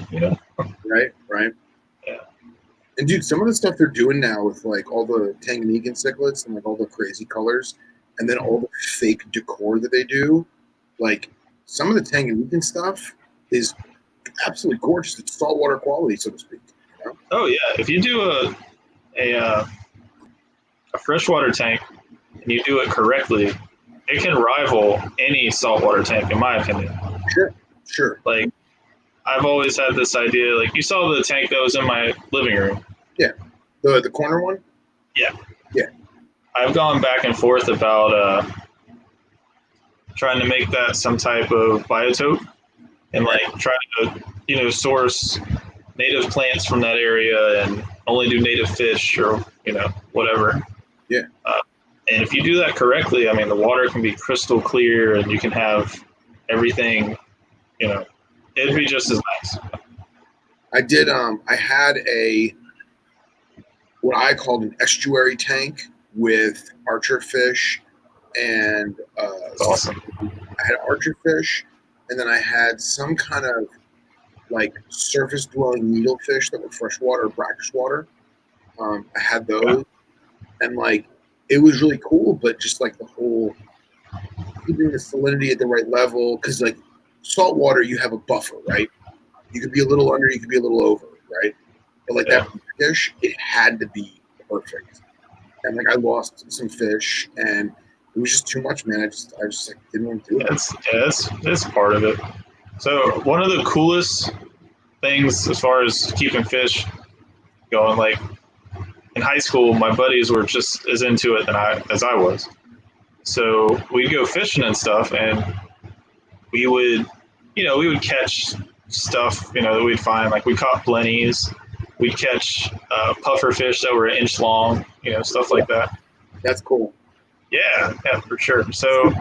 Right. Yeah. And dude, some of the stuff they're doing now with like all the Tanganyikan cichlids and like all the crazy colors, and then all the fake decor that they do, like some of the Tanganyikan stuff is absolutely gorgeous. It's saltwater quality, so to speak. Oh yeah, if you do a freshwater tank and you do it correctly, it can rival any saltwater tank, in my opinion. Sure. Like, I've always had this idea. Like, you saw the tank that was in my living room. Yeah, the corner one. Yeah. Yeah. I've gone back and forth about trying to make that some type of biotope, and like trying to source native plants from that area and only do native fish or whatever. Yeah. And if you do that correctly, the water can be crystal clear, and you can have everything. It'd be just as nice. I did. I had what I called an estuary tank with archer fish, and Awesome. I had archer fish, and then I had some kind of like surface dwelling needlefish that were freshwater, brackish water. I had those, and like it was really cool, but just like the whole keeping the salinity at the right level, because like salt water, you have a buffer, right? You could be a little under, you could be a little over, right? But like that fish, it had to be perfect. And like I lost some fish, and it was just too much, man. I just like didn't want to do it. It's part of it. So one of the coolest things as far as keeping fish going, like in high school, my buddies were just as into it as I was. So we'd go fishing and stuff, and we would catch stuff, that we'd find. Like we caught blennies, we'd catch puffer fish that were an inch long, stuff like that. That's cool. Yeah, for sure. So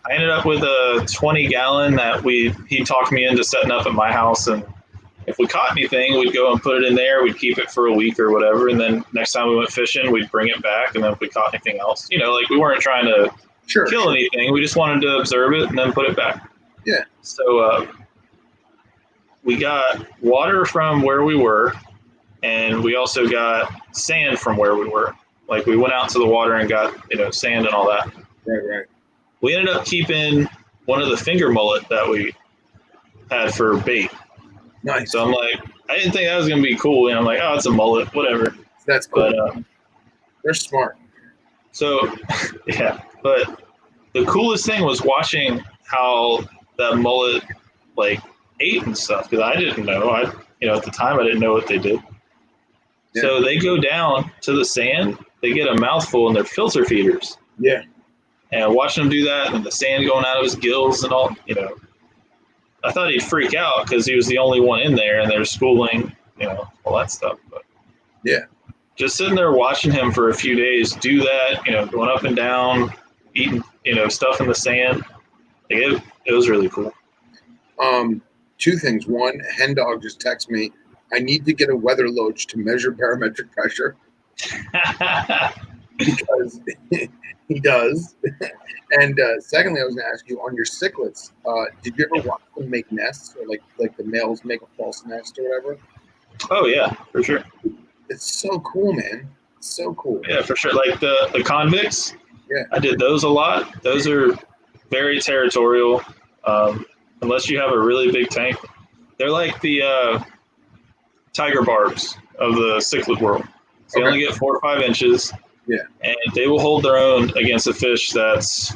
I ended up with a 20-gallon that he talked me into setting up at my house, and if we caught anything, we'd go and put it in there. We'd keep it for a week or whatever, and then next time we went fishing, we'd bring it back, and then if we caught anything else, like we weren't trying to kill anything. We just wanted to observe it and then put it back. Yeah. So we got water from where we were, and we also got sand from where we were. Like we went out to the water and got sand and all that. Right. We ended up keeping one of the finger mullet that we had for bait. Nice. So I'm like, I didn't think that was gonna be cool. I'm like, oh, it's a mullet, whatever. That's cool. But they're smart. So yeah, but the coolest thing was watching how that mullet like ate and stuff, because I didn't know. At the time I didn't know what they did. Yeah. So they go down to the sand, they get a mouthful, and they're filter feeders. Yeah. And watching him do that, and the sand going out of his gills and all, I thought he'd freak out because he was the only one in there, and they're schooling, all that stuff. But yeah. just sitting there watching him for a few days do that, going up and down, eating, stuff in the sand. It was really cool. Two things. One, Hen Dog just texted me. I need to get a weather loach to measure barometric pressure because he does. And secondly, I was going to ask you on your cichlids. Did you ever watch them make nests, or like the males make a false nest or whatever? Oh yeah, for sure. It's so cool, man. It's so cool. Yeah, for sure. Like the convicts. Yeah. I did those a lot. Those are very territorial. Unless you have a really big tank, they're like the tiger barbs of the cichlid world. So they only get 4 or 5 inches. Yeah. And they will hold their own against a fish that's,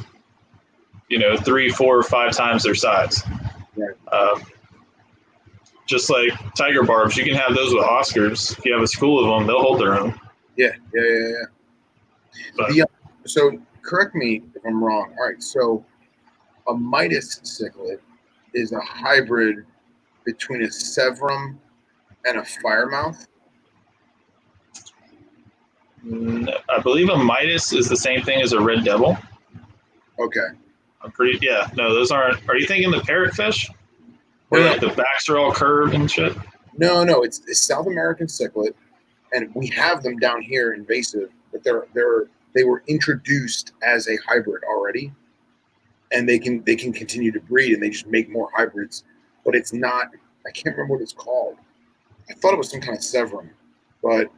3, 4, 5 times their size. Right. Just like tiger barbs, you can have those with Oscars. If you have a school of them, they'll hold their own. Yeah. But, so correct me if I'm wrong. All right. So a Midas cichlid is a hybrid between a Severum and a Firemouth. I believe a Midas is the same thing as a red devil. Okay. Those aren't. Are you thinking the parrotfish? Where like the backs are all curved and shit? No, it's South American cichlid, and we have them down here invasive, but they were introduced as a hybrid already, and they can continue to breed, and they just make more hybrids, but it's not. I can't remember what it's called. I thought it was some kind of Severum, but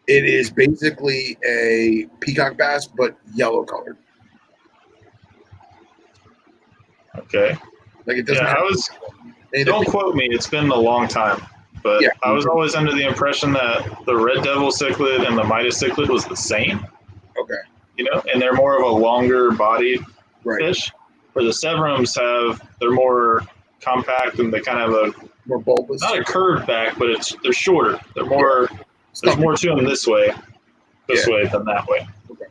it is basically a peacock bass, but yellow colored. Okay. Like it doesn't. Don't quote me. It's been a long time, but yeah, I was always under the impression that the red devil cichlid and the Midas cichlid was the same. Okay. And they're more of a longer bodied fish. Where the Severums they're more compact and they kind of have a more bulbous. Not a curved back, but they're shorter. They're more. Yeah. There's more to them this way than that way. Okay.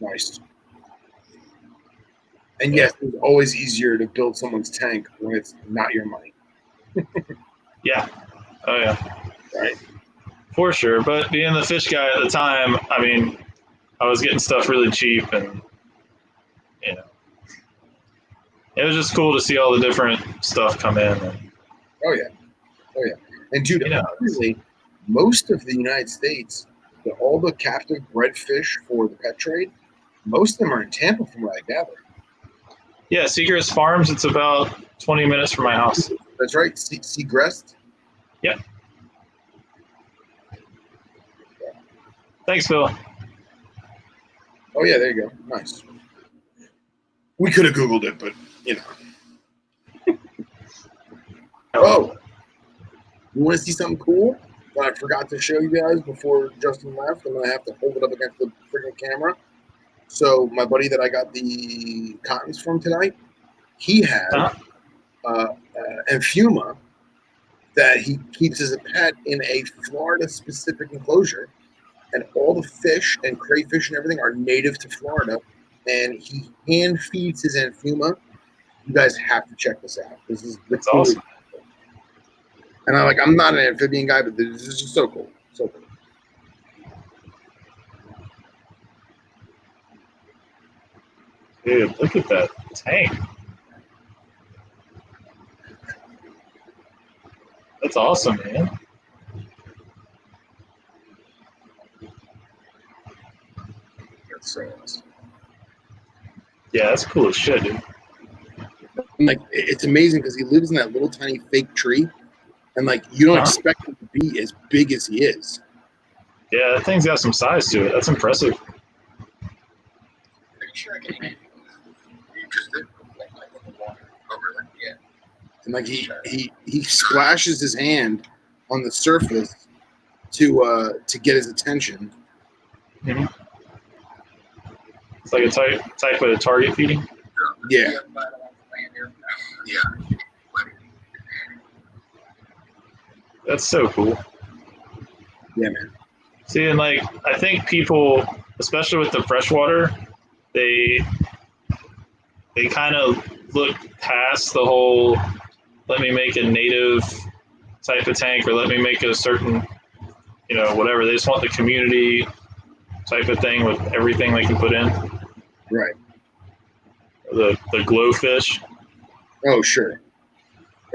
Nice. And yes, it's always easier to build someone's tank when it's not your money. Yeah. Oh, yeah. Right. For sure. But being the fish guy at the time, I mean, I was getting stuff really cheap and, it was just cool to see all the different stuff come in. Oh, yeah. And, dude, honestly, most of the United States, all the captive bred fish for the pet trade, most of them are in Tampa from what I gather. Yeah, Seagrass Farms, it's about 20 minutes from my house. That's right, Seagrass. Yep. Thanks, Phil. Oh, yeah, there you go. Nice. We could have Googled it, but, Oh, you want to see something cool that I forgot to show you guys before Justin left? I'm going to have to hold it up against the freaking camera. So my buddy that I got the cottons from tonight, he had Amphuma that he keeps as a pet in a Florida-specific enclosure, and all the fish and crayfish and everything are native to Florida, and he hand feeds his Amphuma. You guys have to check this out. It's awesome. And I'm not an amphibian guy, but this is just so cool. So cool. Dude, look at that tank. That's awesome, man. That's so awesome. Yeah, that's cool as shit, dude. It's amazing because he lives in that little tiny fake tree, and you don't expect him to be as big as he is. Yeah, that thing's got some size to it. That's impressive. And he splashes his hand on the surface to get his attention. Mm-hmm. It's like a type of target feeding. Yeah. That's so cool. Yeah, man. See, and I think people, especially with the freshwater, they kind of look past the whole let me make a native type of tank or let me make a certain whatever. They just want the community type of thing with everything they can put in. Right. The glowfish. Oh, sure.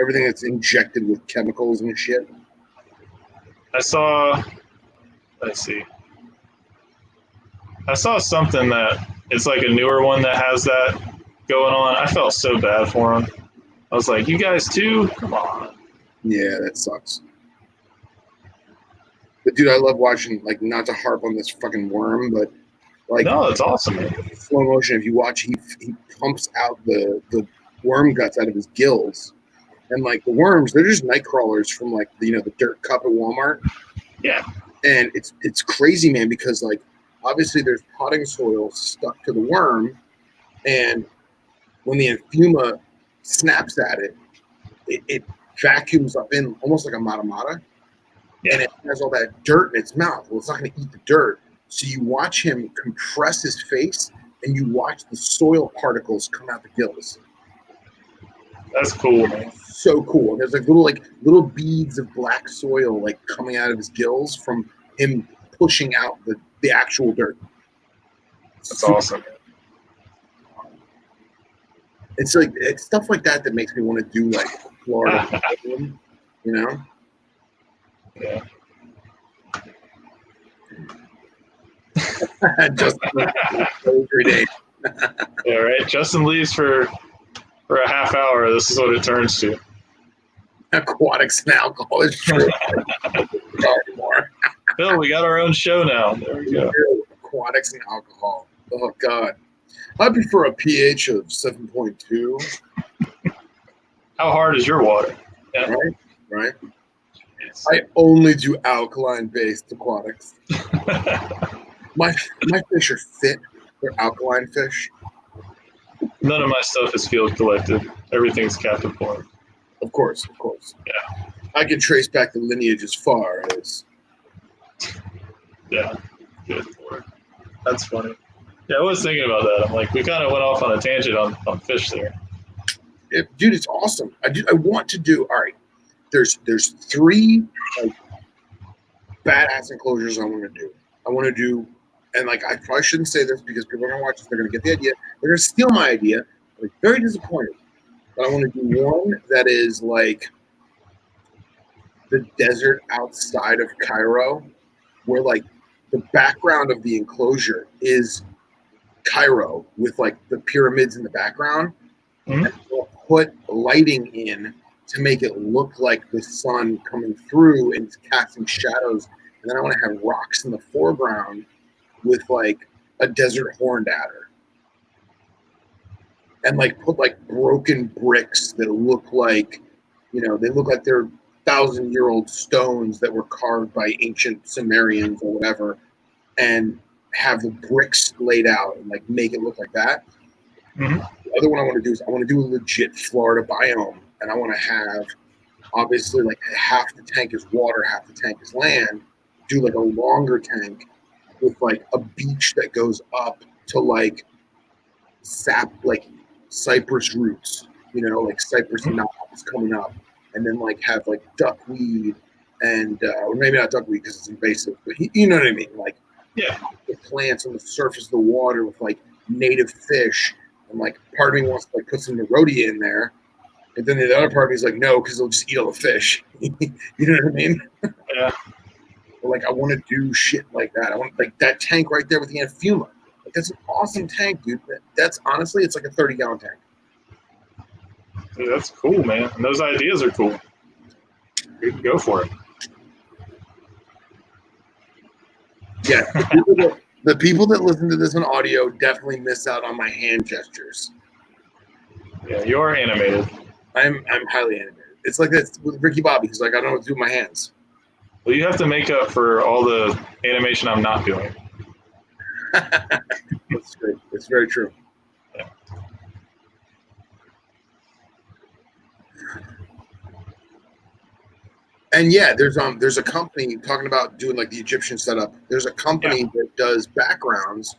Everything that's injected with chemicals and shit. Let's see. I saw something that it's like a newer one that has that going on. I felt so bad for him. I was like, you guys too? Come on. Yeah, that sucks. But dude, I love watching, like, not to harp on this fucking worm, but like, no, it's awesome. Slow motion. If you watch, he pumps out the worm guts out of his gills, and like the worms, they're just night crawlers from like the dirt cup at Walmart. Yeah, and it's crazy, man, because like obviously there's potting soil stuck to the worm, and when the infuma snaps at it, it vacuums up in almost like a mata. Yeah. And it has all that dirt in its mouth. Well, it's not going to eat the dirt. So you watch him compress his face, and you watch the soil particles come out the gills. That's cool, man. So cool. There's like little beads of black soil like coming out of his gills from him pushing out the actual dirt. That's awesome. It's like it's stuff like that that makes me want to do like Florida, Yeah. Justin every day. Yeah, right. Justin leaves for a half hour. This is what it turns to. Aquatics and alcohol is true. Anymore. Bill, we got our own show now. There we go. Aquatics and alcohol. Oh God, I prefer a pH of 7.2. How hard is your water? Yeah. Right. Yes. I only do alkaline-based aquatics. My fish are fit. They're alkaline fish. None of my stuff is field collected. Everything's captive form. Of course. Yeah. I can trace back the lineage as far as. Yeah. Good Lord. That's funny. Yeah, I was thinking about that. I'm like, we kind of went off on a tangent on fish there. Dude, it's awesome. I want to do. All right. There's 3 like badass enclosures I want to do. I want to do, and like I probably shouldn't say this because people are gonna watch this. They're gonna get the idea. They're gonna steal my idea. I'm very disappointed. But I want to do one that is like the desert outside of Cairo, where like the background of the enclosure is Cairo with like the pyramids in the background. Mm-hmm. And we'll put lighting in to make it look like the sun coming through and it's casting shadows. And then I want to have rocks in the foreground with like a desert horned adder. And like put like broken bricks that look like, they look like they're 1,000-year-old stones that were carved by ancient Sumerians or whatever, and have the bricks laid out and like make it look like that. Mm-hmm. The other one I want to do is I want to do a legit Florida biome, and I want to have obviously like half the tank is water, half the tank is land. Do like a longer tank with like a beach that goes up to like like cypress roots, like cypress knobs coming up, and then like have like duckweed and or maybe not duckweed because it's invasive, but you know what I mean, like the plants on the surface of the water with like native fish, and like part of me wants to like put some Nerodia in there, but then the other part of me is like no, because they'll just eat all the fish. You know what I mean? Yeah. But like I want to do shit like that. I want like that tank right there with the Anfuma. Like that's an awesome tank, dude. That's honestly, it's like a 30-gallon tank. Dude, that's cool, man. And those ideas are cool. You can go for it. Yeah, the people that listen to this on audio definitely miss out on my hand gestures. Yeah, you're animated. I'm highly animated. It's like that with Ricky Bobby. He's like, I don't know what to do with my hands. Well, you have to make up for all the animation I'm not doing. That's great. It's very true. Yeah. And yeah, there's a company talking about doing like the Egyptian setup. There's a company that does backgrounds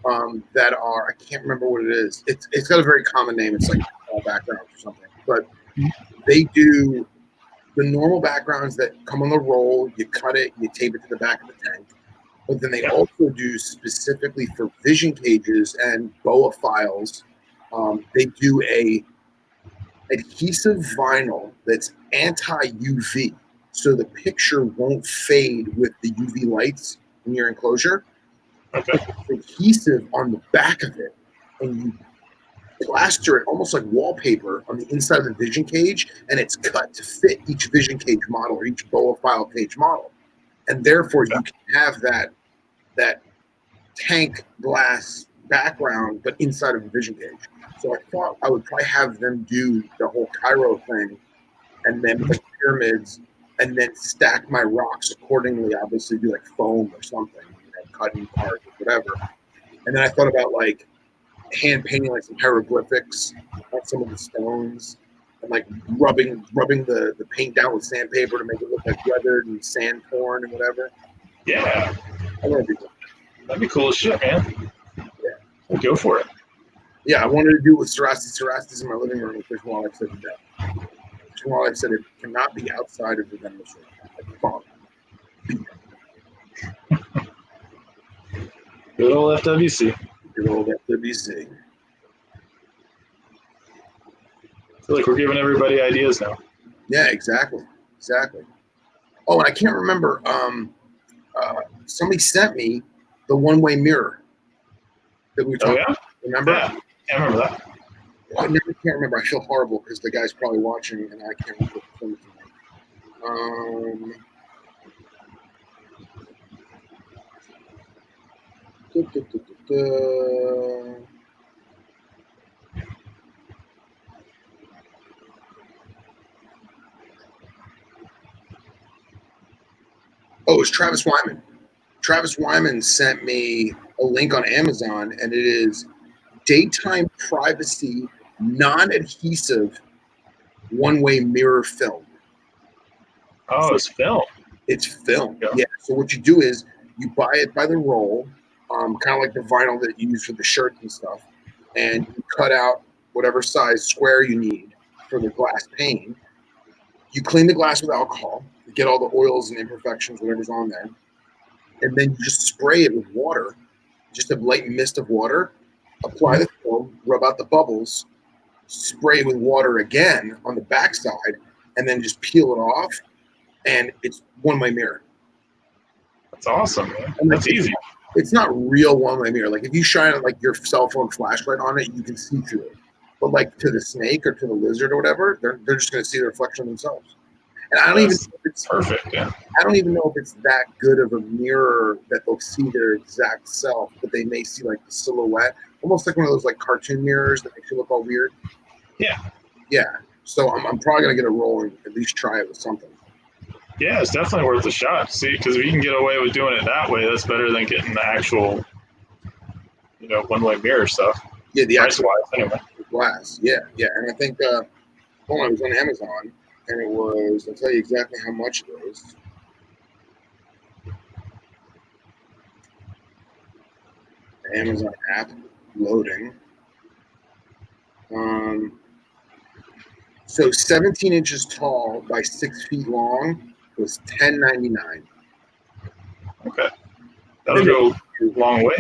that are, I can't remember what it is. It's got a very common name. It's like backgrounds or something. But they do the normal backgrounds that come on the roll, you cut it, you tape it to the back of the tank. But then they also do specifically for vision cages and BOA files. They do a adhesive vinyl that's anti-UV, so the picture won't fade with the UV lights in your enclosure. Okay. It's adhesive on the back of it, and you plaster it almost like wallpaper on the inside of the vision cage, and it's cut to fit each vision cage model or each BOA file cage model, and therefore you can have that tank glass background, but inside of a vision cage. So I thought I would probably have them do the whole Cairo thing, and then the pyramids, and then stack my rocks accordingly. Obviously, do like foam or something, cutting parts or whatever. And then I thought about like hand painting like some hieroglyphics on some of the stones, and like rubbing the paint down with sandpaper to make it look like weathered and sand torn and whatever. Yeah. I want to do that. That'd be cool as shit, man. Yeah. We'll go for it. Yeah, I wanted to do it with Cerastes in my living room. Fish and Wildlife said no. Fish and Wildlife said it cannot be outside of the venomous room. Good old FWC. Good old FWC. I feel like we're giving everybody ideas now. Yeah, exactly. Oh, and I can't remember. Somebody sent me the one-way mirror that we were talking about. Remember? Yeah, I remember that. I never can't remember. I feel horrible because the guy's probably watching and I can't remember. Oh, it's Travis Wyman. Travis Wyman sent me a link on Amazon, and it is daytime privacy non-adhesive one-way mirror film. Oh, it's film. It's film. Yeah. So what you do is you buy it by the roll, kind of like the vinyl that you use for the shirts and stuff, and you cut out whatever size square you need for the glass pane. You clean the glass with alcohol, you get all the oils and imperfections, whatever's on there, and then you just spray it with water, just a light mist of water, apply the film, rub out the bubbles, spray with water again on the backside, and then just peel it off, and it's one-way mirror. That's awesome, man. And that's easy. It's not real one-way mirror. Like if you shine like your cell phone flashlight on it, you can see through it. But like to the snake or to the lizard or whatever, they're just going to see the reflection themselves. And I don't even know if it's perfect. Yeah. I don't even know if it's that good of a mirror that they'll see their exact self, but they may see like the silhouette, almost like one of those like cartoon mirrors that makes you look all weird. Yeah. Yeah. So I'm probably going to get a roll and at least try it with something. Yeah, it's definitely worth a shot. See, because if you can get away with doing it that way, that's better than getting the actual, one-way mirror stuff. Yeah, the actual anyway. Glass. Yeah. And I think, it was on Amazon, and it was, I'll tell you exactly how much it was. The Amazon app loading. So 17 inches tall by 6 feet long was $10.99. Okay. That'll go a long way.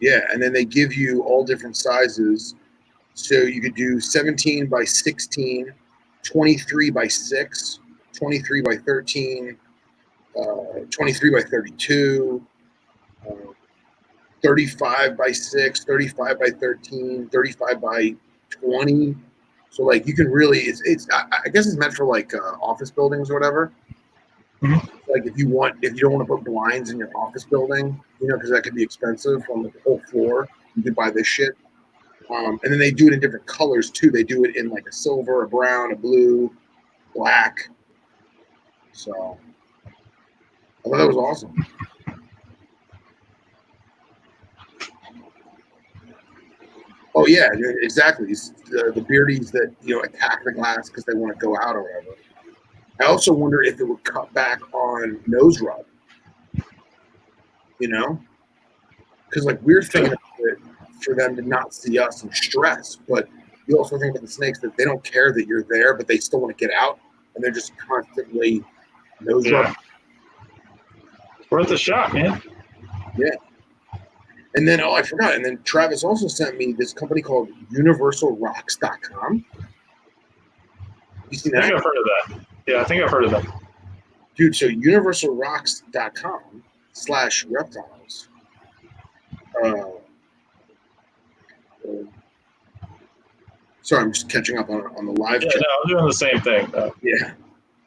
Yeah, and then they give you all different sizes. So you could do 17 by 16, 23 by 6, 23 by 13, 23 by 32, 35 by 6, 35 by 13, 35 by 20. So like you can really, I guess it's meant for like office buildings or whatever. Mm-hmm. Like if you don't want to put blinds in your office building, because that could be expensive on the whole floor, you could buy this shit. And then they do it in different colors too. They do it in like a silver, a brown, a blue, black. So I thought that was awesome. Oh yeah, exactly. It's the beardies that attack the glass because they want to go out or whatever. I also wonder if it would cut back on nose rub. Because like we're thinking of it for them to not see us and stress, but you also think about the snakes that they don't care that you're there, but they still want to get out and they're just constantly nose Yeah. up. It's worth a shot, man. Yeah. And then, I forgot. And then Travis also sent me this company called UniversalRocks.com. You seen I think that? I've heard of that. Yeah, I think I've heard of that. Dude, so UniversalRocks.com/reptiles. Sorry, I'm just catching up on the live Yeah, chat. no, I'm doing the same thing. Yeah.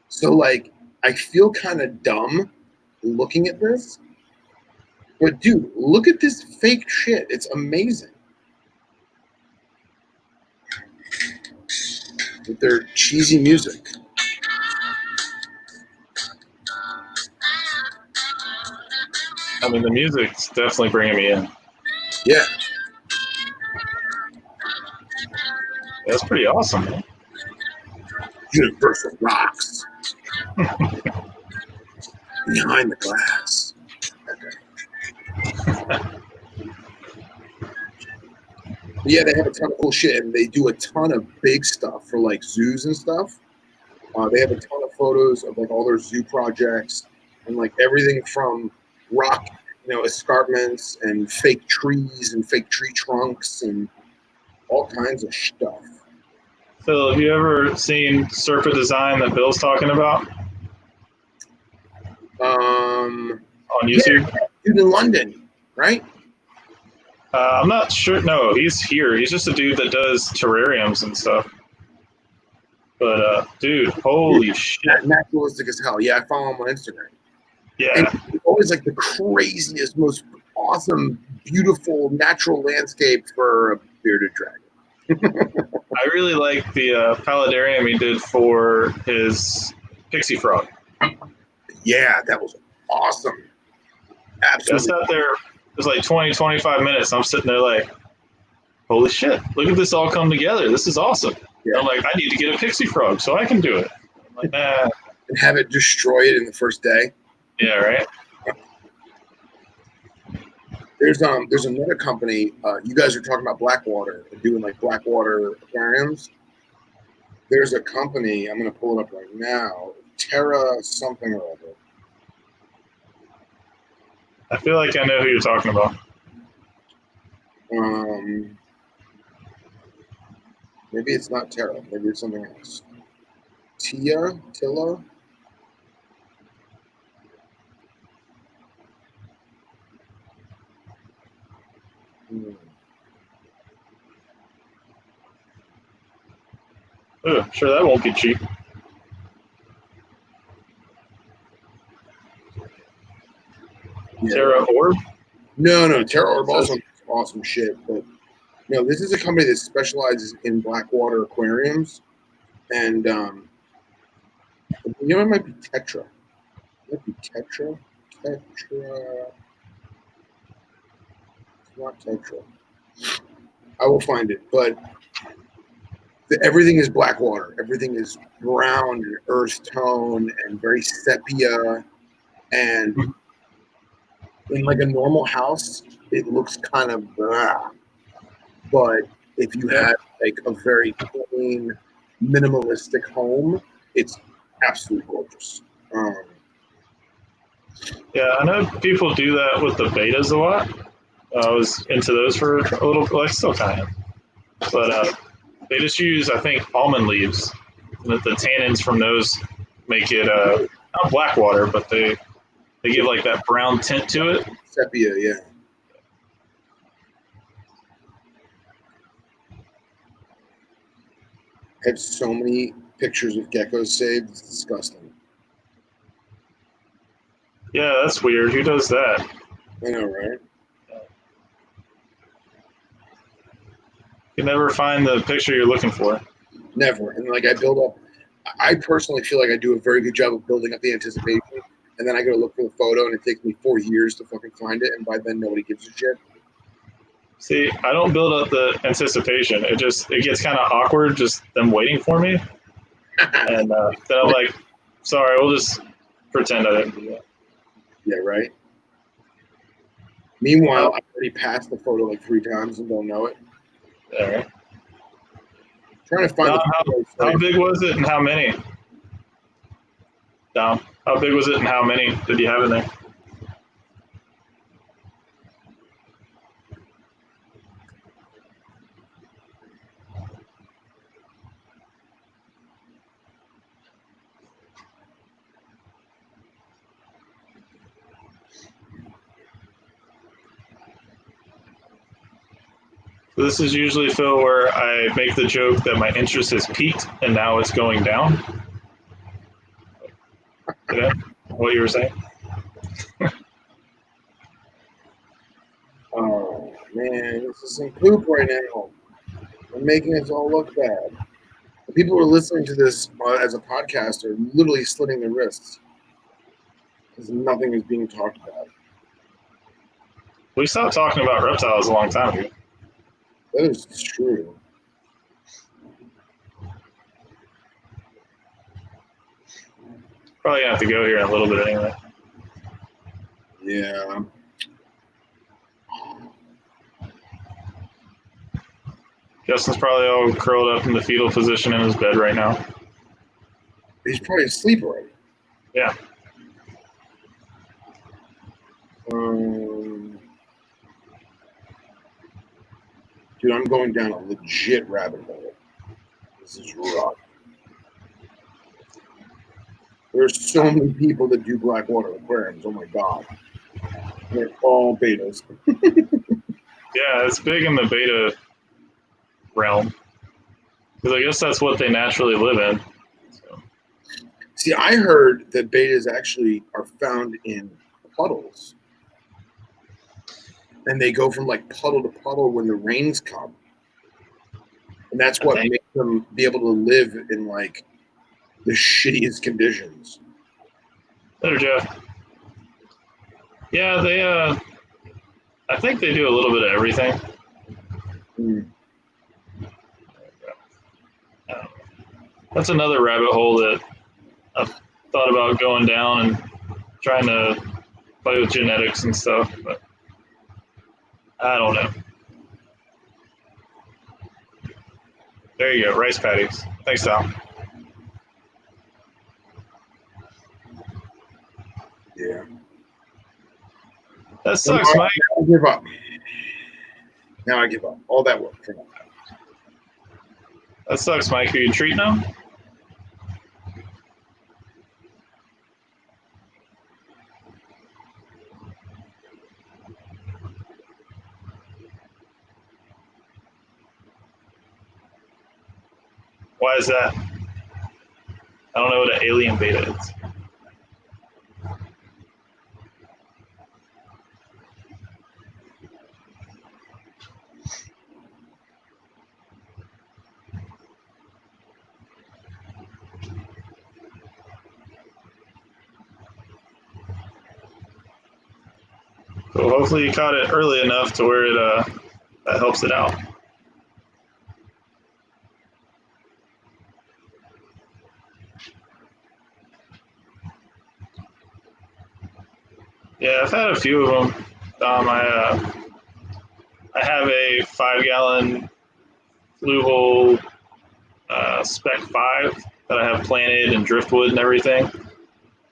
So, like, I feel kind of dumb looking at this. But, dude, look at this fake shit. It's amazing. With their cheesy music. I mean, the music's definitely bringing me in. Yeah. That's pretty awesome, man. Universal Rocks. Behind the glass. Okay. Yeah, they have a ton of cool shit, and they do a ton of big stuff for like zoos and stuff. They have a ton of photos of like all their zoo projects and like everything from rock, escarpments and fake trees and fake tree trunks and all kinds of stuff. Phil, have you ever seen Serpa Design that Bill's talking about on YouTube? Yeah, dude in London, right? I'm not sure. No, he's here. He's just a dude that does terrariums and stuff. But, dude, holy shit. Naturalistic as hell. Yeah, I follow him on Instagram. Yeah. And it's always like the craziest, most awesome, beautiful natural landscape for a bearded dragon. I really like the paludarium he did for his pixie frog. Yeah, that was awesome. Absolutely. I sat there, it was like 20, 25 minutes. I'm sitting there like, holy shit, look at this all come together. This is awesome. Yeah. I'm like, I need to get a pixie frog so I can do it. I'm like, nah. And have it destroy it in the first day. Yeah, right? There's another company. You guys are talking about Blackwater and doing like Blackwater aquariums. There's a company. I'm gonna pull it up right now. Terra something or other. I feel like I know who you're talking about. Maybe it's not Terra. Maybe it's something else. Tilla. Ooh, sure, that won't be cheap. Yeah. Terra Orb? No. Terra Orb also makes awesome shit. But no, this is a company that specializes in Blackwater aquariums. And it might be Tetra. It might be Tetra. Tetra. It's not Tetra. I will find it. But everything is Blackwater. Everything is brown and earth tone and very sepia. And in like a normal house, it looks kind of blah. But if you have like a very clean, minimalistic home, it's absolutely gorgeous. Yeah, I know people do that with the betas a lot. I was into those for a little bit. I still kind of am. But they just use, I think, almond leaves. The tannins from those make it not black water, but they give like that brown tint to it. Sepia, yeah. I have so many pictures of geckos saved. It's disgusting. Yeah, that's weird. Who does that? I know, right? You never find the picture you're looking for. Never. And like I personally feel like I do a very good job of building up the anticipation. And then I go to look for the photo and it takes me 4 years to fucking find it. And by then nobody gives a shit. See, I don't build up the anticipation. It gets kind of awkward just them waiting for me. And then I'm like, sorry, we'll just pretend I didn't do that. Yeah, right? Meanwhile, I already passed the photo like 3 times and don't know it. All right. Trying to find How big was it and how many? Dom, how big was it and how many did you have in there? So this is usually, Phil, where I make the joke that my interest has peaked and now it's going down. Yeah, what you were saying? Oh man, this is some poop right now. I'm making us all look bad. The people who are listening to this as a podcast are literally slitting their wrists because nothing is being talked about. We stopped talking about reptiles a long time ago. That is true. Probably gonna have to go here in a little bit anyway. Yeah. Justin's probably all curled up in the fetal position in his bed right now. He's probably asleep already. Yeah. Dude, I'm going down a legit rabbit hole. This is rough. There's so many people that do blackwater aquariums. Oh my god. They're all betas. Yeah, it's big in the beta realm. Because I guess that's what they naturally live in. So. See, I heard that betas actually are found in puddles. And they go from like puddle to puddle when the rains come. And that's what makes them be able to live in like the shittiest conditions. Later, Jeff. Yeah, they I think they do a little bit of everything. That's another rabbit hole that I've thought about going down and trying to play with genetics and stuff, but I don't know. There you go, rice patties. Thanks, Tom. Yeah. That sucks, Mike. I give up. Now I give up. All that work for nothing. That sucks, Mike. Are you treating them? Why is that? I don't know what an alien beta is. So hopefully you caught it early enough to where it that helps it out. Yeah, I've had a few of them. I have a 5-gallon Fluval Spec 5 that I have planted and driftwood and everything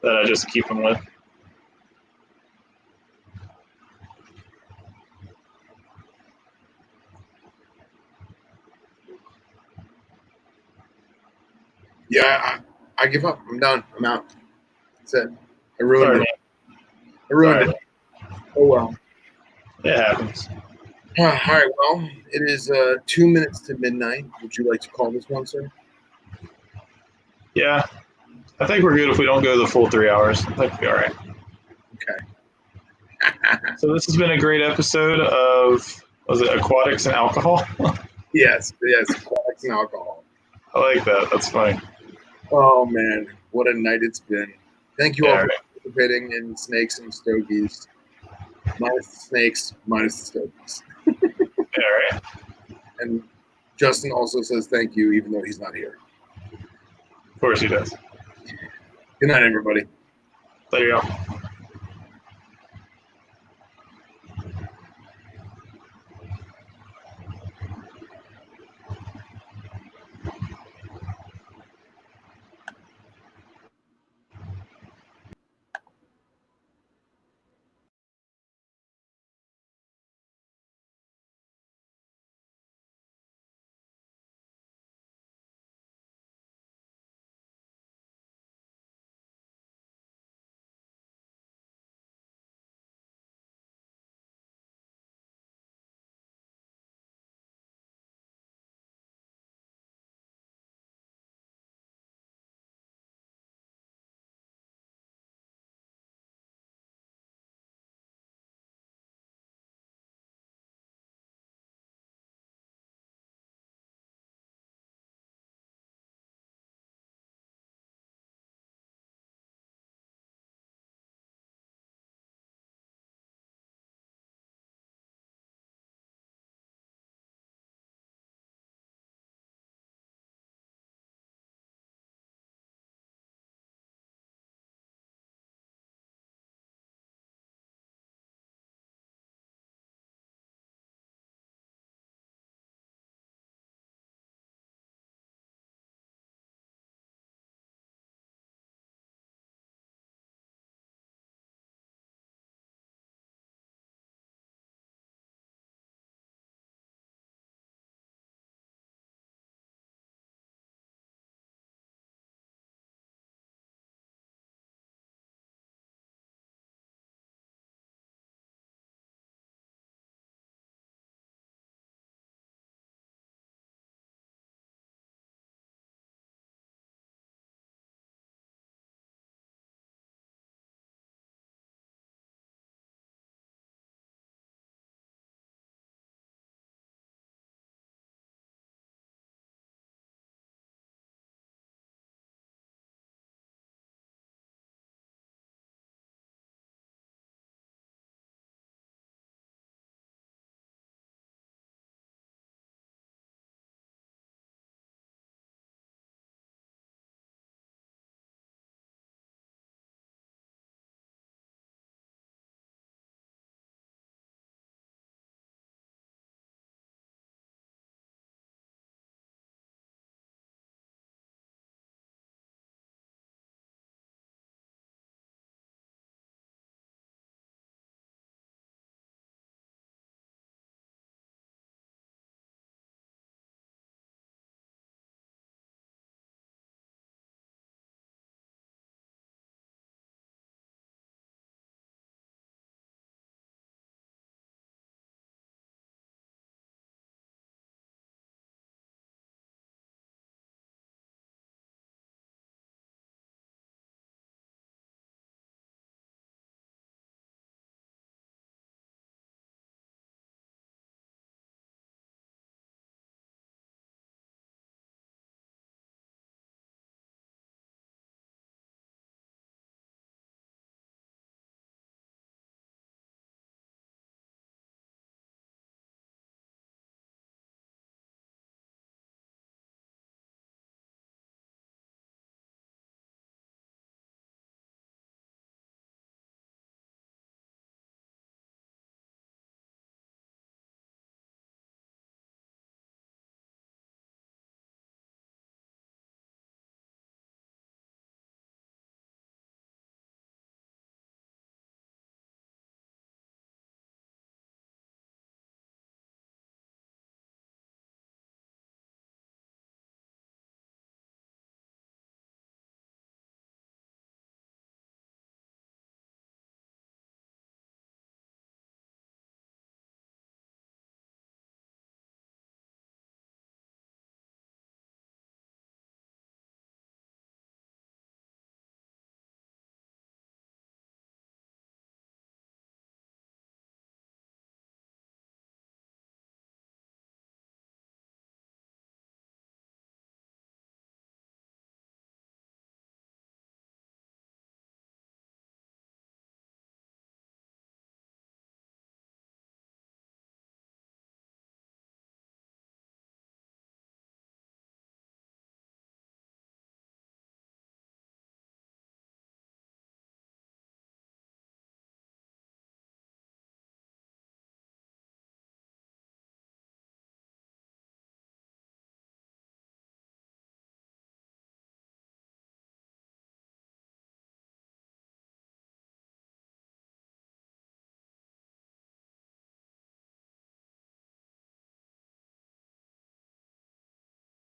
that I just keep them with. Yeah, I give up. I'm done. I'm out. That's it. I ruined it. I ruined it. Oh well. It happens. All right. Well, it is 2 minutes to midnight. Would you like to call this one, sir? Yeah, I think we're good if we don't go the full 3 hours. I think we'll be all right. Okay. So this has been a great episode of, was it Aquatics and Alcohol? Yes. Aquatics and alcohol. I like that. That's funny. Oh man, what a night it's been. Thank you all for right. participating in Snakes and Stogies. Minus the snakes, minus the Stogies. Yeah, right. And Justin also says thank you, even though he's not here. Of course he does. Good night, everybody. There you go.